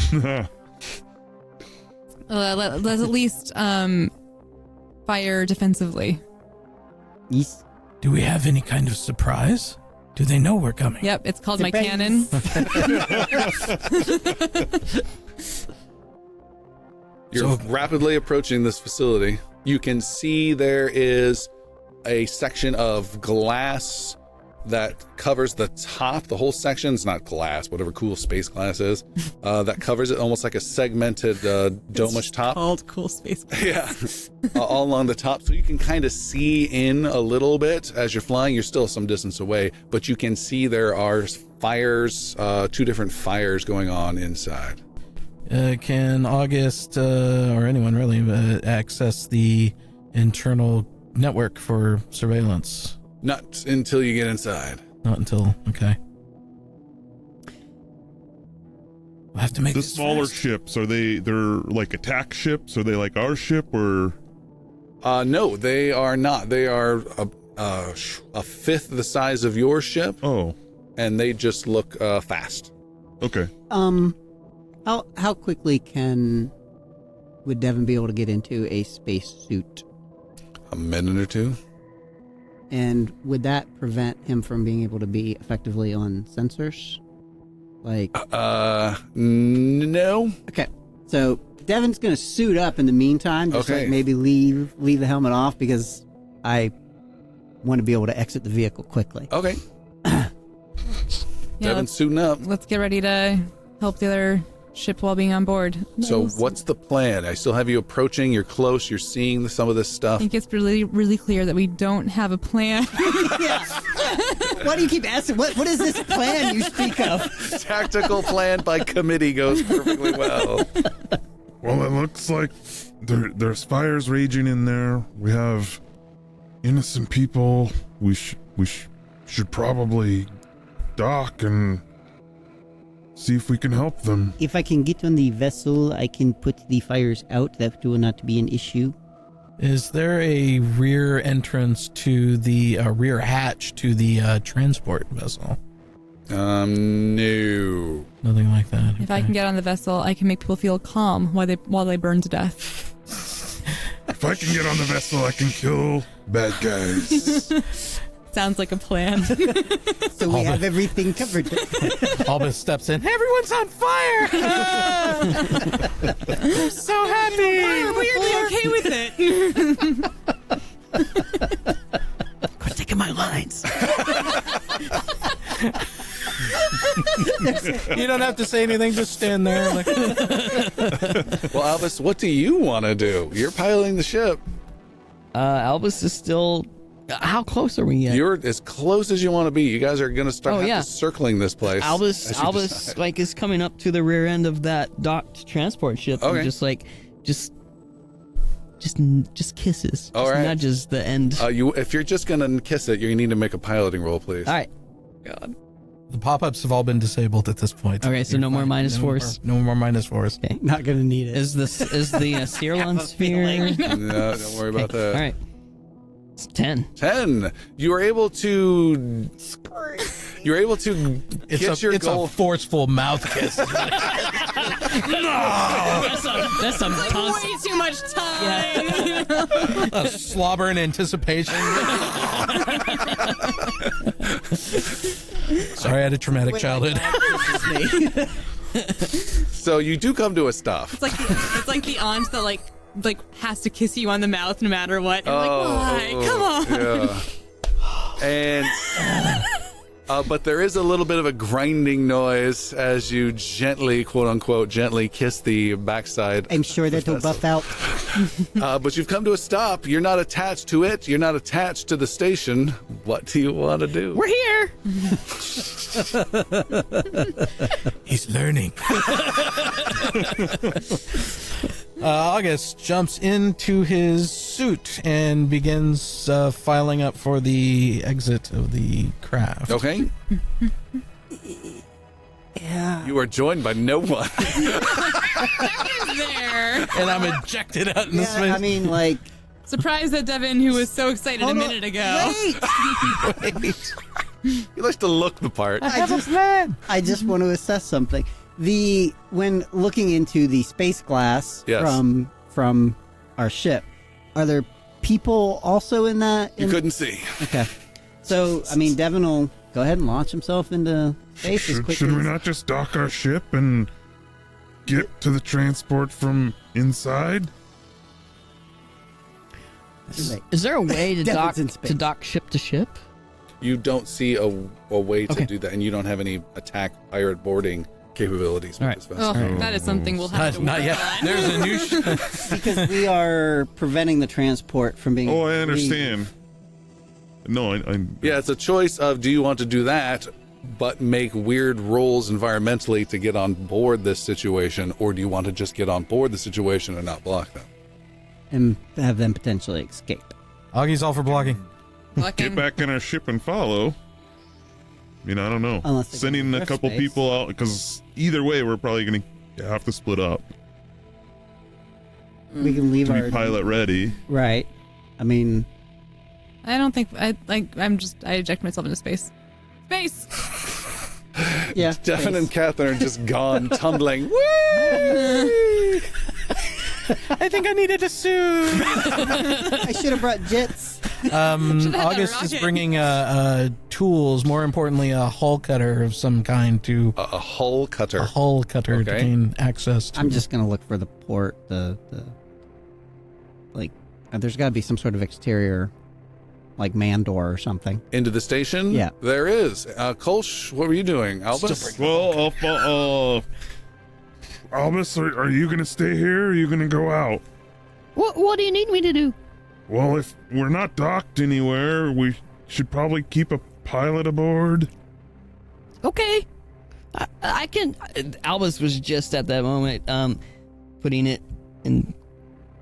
let's at least fire defensively. Yes. Do we have any kind of surprise? Do they know we're coming? Yep, it's called my Surprise. cannon. You're rapidly approaching this facility. You can see there is a section of glass that covers the top, the whole section. It's not glass, whatever cool space glass is. That covers it almost like a segmented domish top. Called cool space glass. Yeah, all along the top. So you can kind of see in a little bit as you're flying. You're still some distance away, but you can see there are fires, 2 different fires going on inside. Can August, or anyone really, access the internal network for surveillance? Not until you get inside. Not until, okay. We'll have to make the this smaller fast. ships, they're like attack ships? Are they like our ship, or? No, they are not. They are a fifth the size of your ship. Oh. And they just look fast. Okay. How quickly would Devin be able to get into a space suit? A minute or 2. And would that prevent him from being able to be effectively on sensors? Like, no. Okay, so Devin's gonna suit up in the meantime. Just like maybe leave the helmet off because I want to be able to exit the vehicle quickly. Okay. Devin's suiting up. Let's get ready to help the other ship while being on board. So what's the plan? I still have you approaching. You're close. You're seeing some of this stuff. I think it's really, really clear that we don't have a plan. Yeah. Why do you keep asking? What is this plan you speak of? Tactical plan by committee goes perfectly well. Well, it looks like there's fires raging in there. We have innocent people. We should probably dock and see if we can help them. If I can get on the vessel, I can put the fires out. That will not be an issue. Is there a rear entrance to the rear hatch to the transport vessel? No. Nothing like that. If I can get on the vessel, I can make people feel calm while they burn to death. If I can get on the vessel, I can kill bad guys. Sounds like a plan. So we have everything covered. Albus steps in. Everyone's on fire! I'm so happy! We're weirdly okay with it. Quit taking my lines. You don't have to say anything, just stand there. Like... Well, Albus, what do you want to do? You're piloting the ship. Albus is still... How close are we yet? You're as close as you want to be. You guys are going to start circling this place. Albus like is coming up to the rear end of that docked transport ship and just kisses. All right. Nudges the end. If you're just going to kiss it, you need to make a piloting roll, please. All right. God. The pop-ups have all been disabled at this point. Okay, so no more minus fours. No more minus fours. Okay, not going to need it. Is the Searlon sphere? No, don't worry about that. All right. It's 10. 10. You are able to. You're able to get your goal. It's a forceful mouth kiss. No! That's some tongue. Way too much time. A slobber in anticipation. Sorry, I had a traumatic childhood. So you do come to a stop. It's like the aunt that like has to kiss you on the mouth no matter what. You're like, why? Come on. Yeah. And but there is a little bit of a grinding noise as you gently, quote unquote, gently kiss the backside. I'm sure that'll buff out. But you've come to a stop. You're not attached to it. You're not attached to the station. What do you want to do? We're here. He's learning. August jumps into his suit and begins filing up for the exit of the craft. Okay. Yeah. You are joined by no one. There. And I'm ejected out in the space. I mean, like... Surprised that Devin, who was so excited a minute ago. Wait! He likes to look the part. I just want to assess something. When looking into the space glass from our ship, are there people also in that? You couldn't see. Okay. So, I mean, Devin will go ahead and launch himself into space as quickly. Should we not just dock our ship and get to the transport from inside? Is there a way to dock ship to ship? You don't see a way to do that, and you don't have any attack pirate boarding capabilities with this vessel. Oh, that is something we'll have to work Not yet. on. There's a new Because we are preventing the transport from being. Oh, I understand. No, I Yeah, it's a choice of, do you want to do that, but make weird rolls environmentally to get on board this situation, or do you want to just get on board the situation and not block them? And have them potentially escape. Augie's all for blocking. get back in our ship and follow. I mean, I don't know. Unless they Sending go a to couple space. people out, because either way, we're probably going to have to split up We can leave to our be pilot ready. right. I mean, I don't think I eject myself into space. Space. yeah. Stefan and Catherine are just gone tumbling. I think I needed a suit. I should have brought jets. August is bringing tools. More importantly, a hull cutter of some kind to A hull cutter. to gain access to. I'm just gonna look for the port. The like, there's got to be some sort of exterior, like man door or something. Into the station? Yeah. There is. Kolsch, what were you doing? Albus? Well, Albus, are you going to stay here or are you going to go out? What do you need me to do? Well, if we're not docked anywhere, we should probably keep a pilot aboard. Okay. I can. Albus was just at that moment putting it in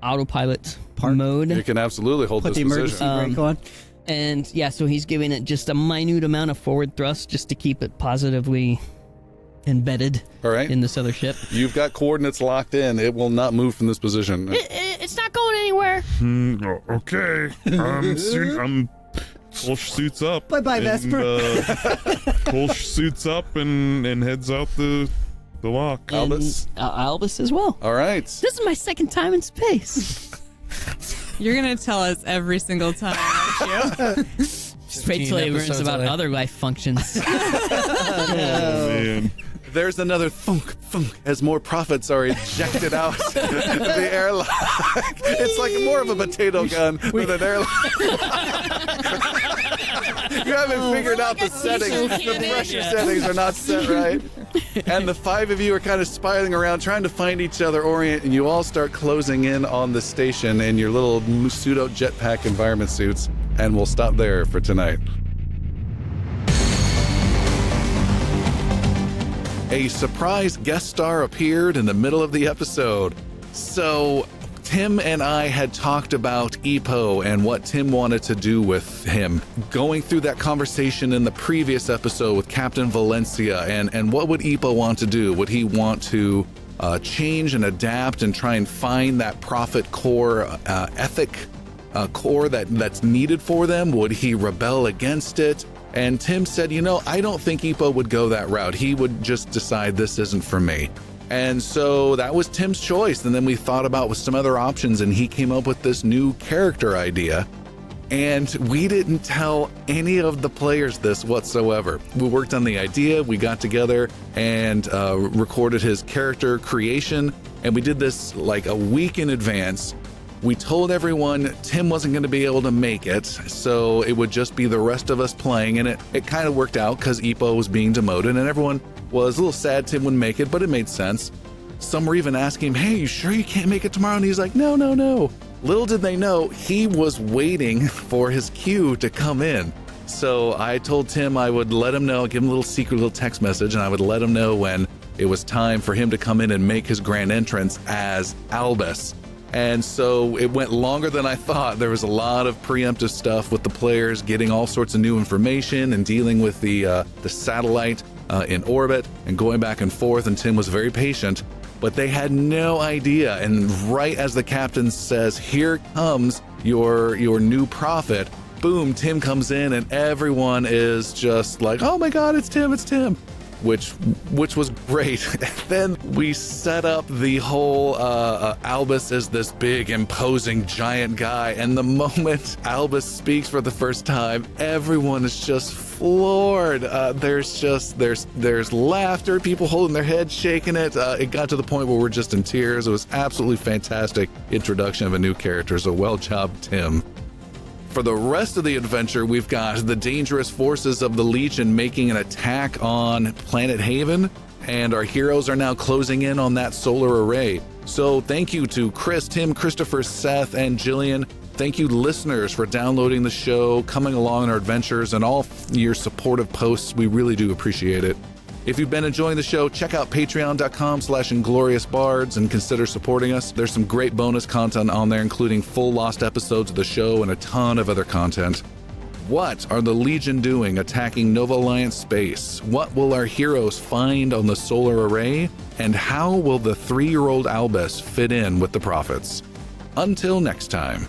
autopilot mode. You can absolutely hold Put this the emergency position. brake on. And yeah, so he's giving it just a minute amount of forward thrust just to keep it positively embedded All right. in this other ship. You've got coordinates locked in. It will not move from this position. It's not going anywhere. Okay. Kolsch suits up. Bye-bye, and, Vesper. Kolsch suits up and heads out the lock. Albus? And, Albus as well. All right. This is my second time in space. You're gonna tell us every single time, aren't you? Just wait till he learns episodes about away. other life functions. Oh, man. There's another thunk, thunk, as more profits are ejected out the airlock. It's like more of a potato gun than an airlock. You haven't figured out the settings. The pressure settings are not set right. And the five of you are kind of spiraling around, trying to find each other, orient, and you all start closing in on the station in your little pseudo jetpack environment suits. And we'll stop there for tonight. A surprise guest star appeared in the middle of the episode. So Tim and I had talked about Epo and what Tim wanted to do with him. Going through that conversation in the previous episode with Captain Valencia and what would Epo want to do? Would he want to change and adapt and try and find that prophet core ethic core that's needed for them? Would he rebel against it? And Tim said, I don't think Epo would go that route. He would just decide this isn't for me. And so that was Tim's choice. And then we thought about with some other options, and he came up with this new character idea. And we didn't tell any of the players this whatsoever. We worked on the idea, we got together and recorded his character creation. And we did this like a week in advance. We told everyone Tim wasn't going to be able to make it, so it would just be the rest of us playing, and it kind of worked out because Epo was being demoted, and everyone was a little sad Tim wouldn't make it, but it made sense. Some were even asking him, hey, you sure you can't make it tomorrow? And he's like, no. Little did they know, he was waiting for his cue to come in. So I told Tim I would let him know, give him a little secret little text message, and I would let him know when it was time for him to come in and make his grand entrance as Albus. And so it went longer than I thought. There was a lot of preemptive stuff with the players getting all sorts of new information and dealing with the satellite in orbit and going back and forth. And Tim was very patient, but they had no idea. And right as the captain says, here comes your new prophet, boom, Tim comes in and everyone is just like, oh my God, it's Tim. Which was great. Then we set up the whole Albus is this big, imposing, giant guy, and the moment Albus speaks for the first time, everyone is just floored. There's laughter, people holding their heads, shaking it. It got to the point where we're just in tears. It was absolutely fantastic introduction of a new character. So well job, Tim. For the rest of the adventure, we've got the dangerous forces of the Legion making an attack on Planet Haven, and our heroes are now closing in on that solar array. So thank you to Chris, Tim, Christopher, Seth, and Jillian. Thank you, listeners, for downloading the show, coming along on our adventures, and all your supportive posts. We really do appreciate it. If you've been enjoying the show, check out patreon.com/ingloriousbards and consider supporting us. There's some great bonus content on there, including full lost episodes of the show and a ton of other content. What are the Legion doing attacking Nova Alliance space? What will our heroes find on the solar array? And how will the 3-year-old Albus fit in with the Prophets? Until next time.